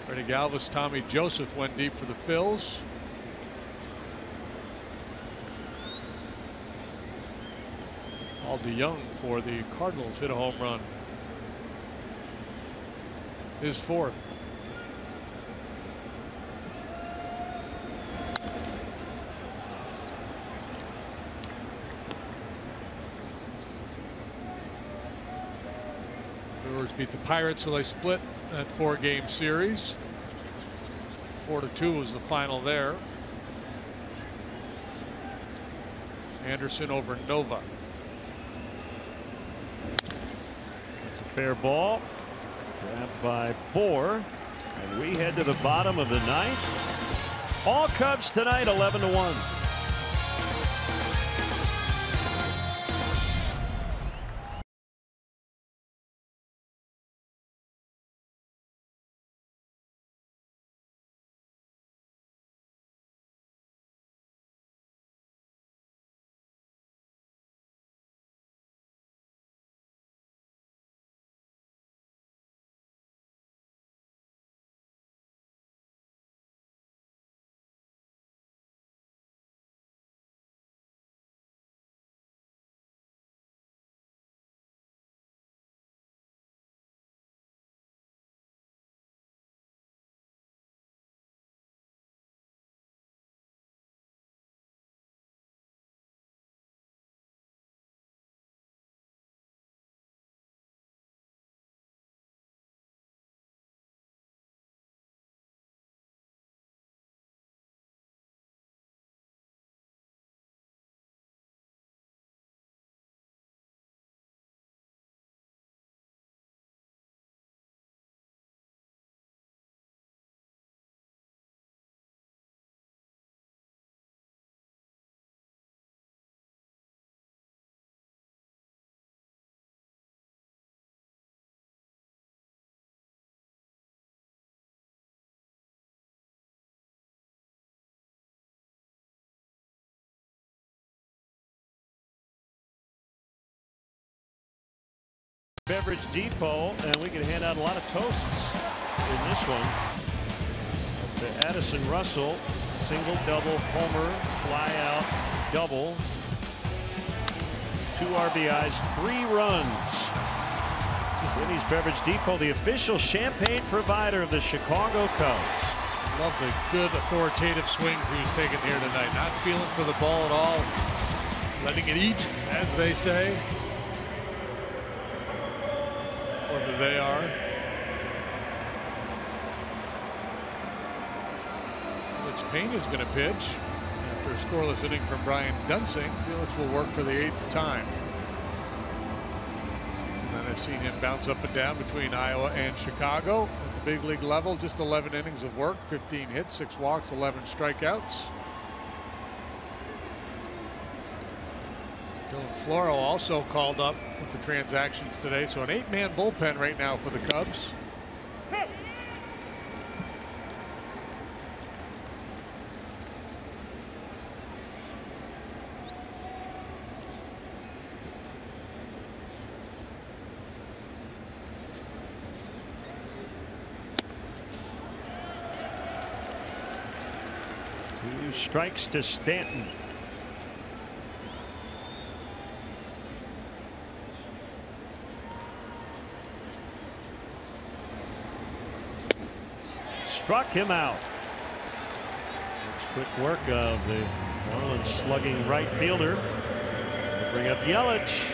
Freddie Galvis, Tommy Joseph went deep for the Phils. Paul DeYoung for the Cardinals hit a home run. His 4th. Brewers beat the Pirates, so they split that 4-game series. 4-2 was the final there. Anderson over Nova. That's a fair ball. Grabbed by Bohr. And we head to the bottom of the ninth. All Cubs tonight 11-1. Beverage Depot, and we can hand out a lot of toasts in this one. To Addison Russell, single, double, homer, fly out, double, 2 RBIs, 3 runs. Winnie's Beverage Depot, the official champagne provider of the Chicago Cubs. Love the good authoritative swings he was taking here tonight. Not feeling for the ball at all. Letting it eat, as they say. Whether they are. Felix Pena's going to pitch after a scoreless inning from Brian Dunsing. Felix will work for the 8th time. And then I've seen him bounce up and down between Iowa and Chicago at the big league level. Just 11 innings of work, 15 hits, 6 walks, 11 strikeouts. Dylan Floro also called up with the transactions today, so an 8-man bullpen right now for the Cubs. Two strikes to Stanton. Struck him out. That's quick work of the Marlins slugging right fielder. They'll bring up Yelich.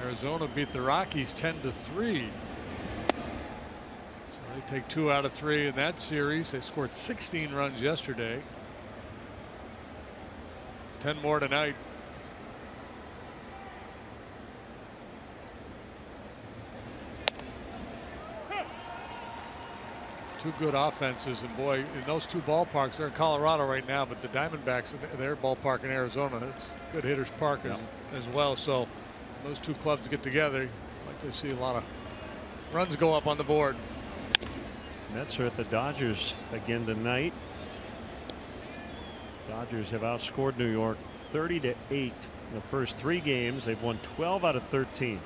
Arizona beat the Rockies 10-3. They take 2 out of 3 in that series. They scored 16 runs yesterday. 10 more tonight. Two good offenses, and boy, in those 2 ballparks, they're in Colorado right now, but the Diamondbacks, their ballpark in Arizona, it's good hitters park as well. So those 2 clubs get together, I'd like to see a lot of runs go up on the board. Mets are at the Dodgers again tonight. Dodgers have outscored New York 30-8 in the first 3 games. They've won 12 out of 13.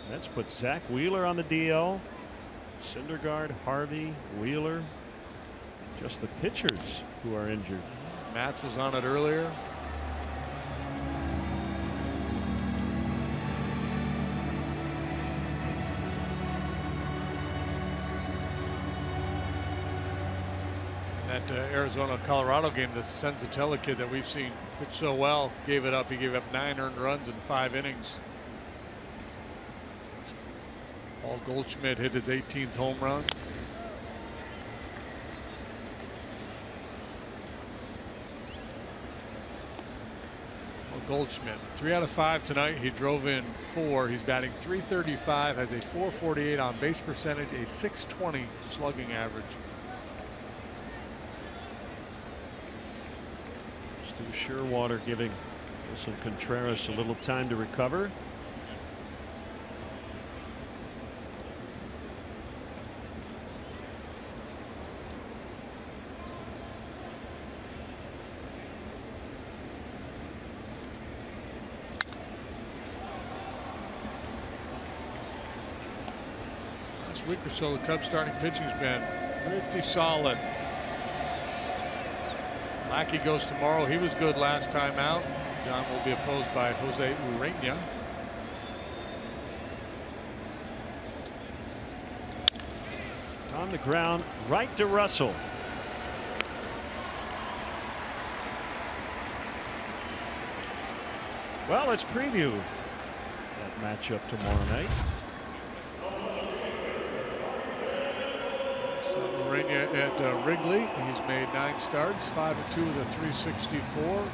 Mets put Zach Wheeler on the DL. Syndergaard, Harvey, Wheeler. Just the pitchers who are injured. Matz was on it earlier. That Arizona-Colorado game, the Senzatella kid that we've seen pitch so well, gave it up. He gave up 9 earned runs in 5 innings. Paul Goldschmidt hit his 18th home run. Goldschmidt, 3 out of 5 tonight. He drove in 4. He's batting .335, has a .448 on base percentage, a .620 slugging average. Stu Sherwater giving Wilson Contreras a little time to recover. Week or so, the Cubs starting pitching's been pretty solid. Lackey goes tomorrow. He was good last time out. John will be opposed by Jose Urena. On the ground, right to Russell. Well, let's preview that matchup tomorrow night. Urena at Wrigley. He's made 9 starts, 5-2 with a .364.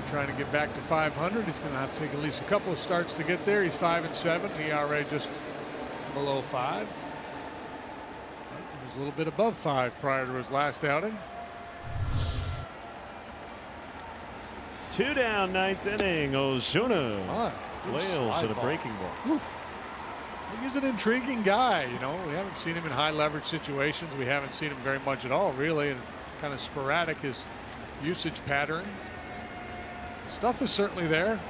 Trying to get back to 500. He's going to have to take at least a couple of starts to get there. He's 5-7. ERA just below 5. He was a little bit above 5 prior to his last outing. 2 down, 9th inning. Ozuna flails at a ball. breaking ball. Oof. He's an intriguing guy. You know, we haven't seen him in high leverage situations. We haven't seen him very much at all, really, and kind of sporadic his usage pattern. Stuff is certainly there.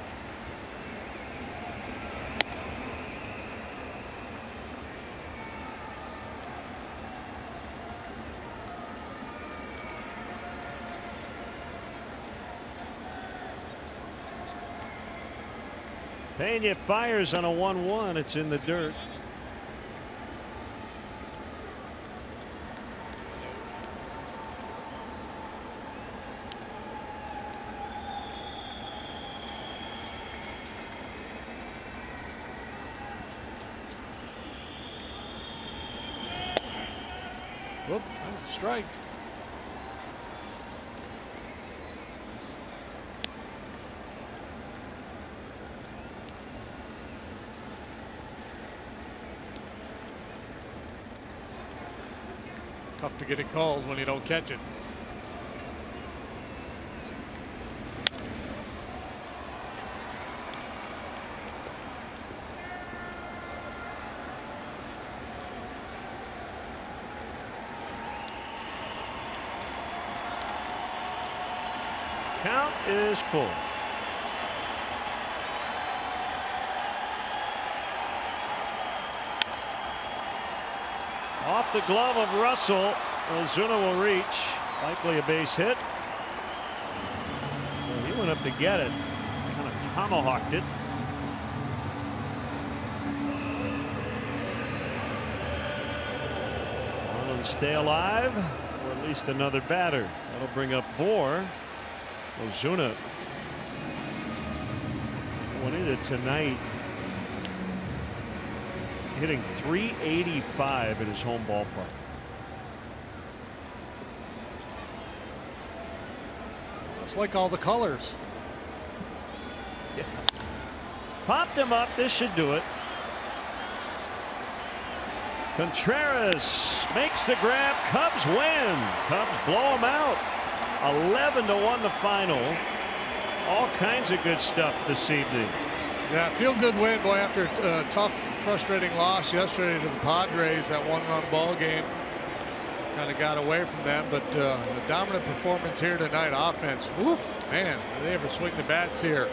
Pena fires on a 1-1. It's in the dirt. Whoop, strike. Tough to get it called when you don't catch it. Count is full. Off the glove of Russell. Ozuna will reach. Likely a base hit. Well, he went up to get it. Kind of tomahawked it. Marlins stay alive for at least another batter. That'll bring up Bohr. Ozuna winning it tonight, hitting .385 at his home ballpark. It's like all the colors. Yeah. Popped him up. This should do it. Contreras makes the grab. Cubs win. Cubs blow him out. 11-1 the final. All kinds of good stuff this evening. Yeah, feel good win, boy, after a tough, frustrating loss yesterday to the Padres. That one-run ball game kind of got away from them, but the dominant performance here tonight. Offense, woof, man, did they ever swing the bats here?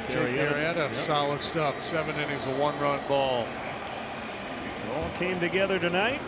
Arrieta, solid stuff. 7 innings of 1-run ball. It all came together tonight.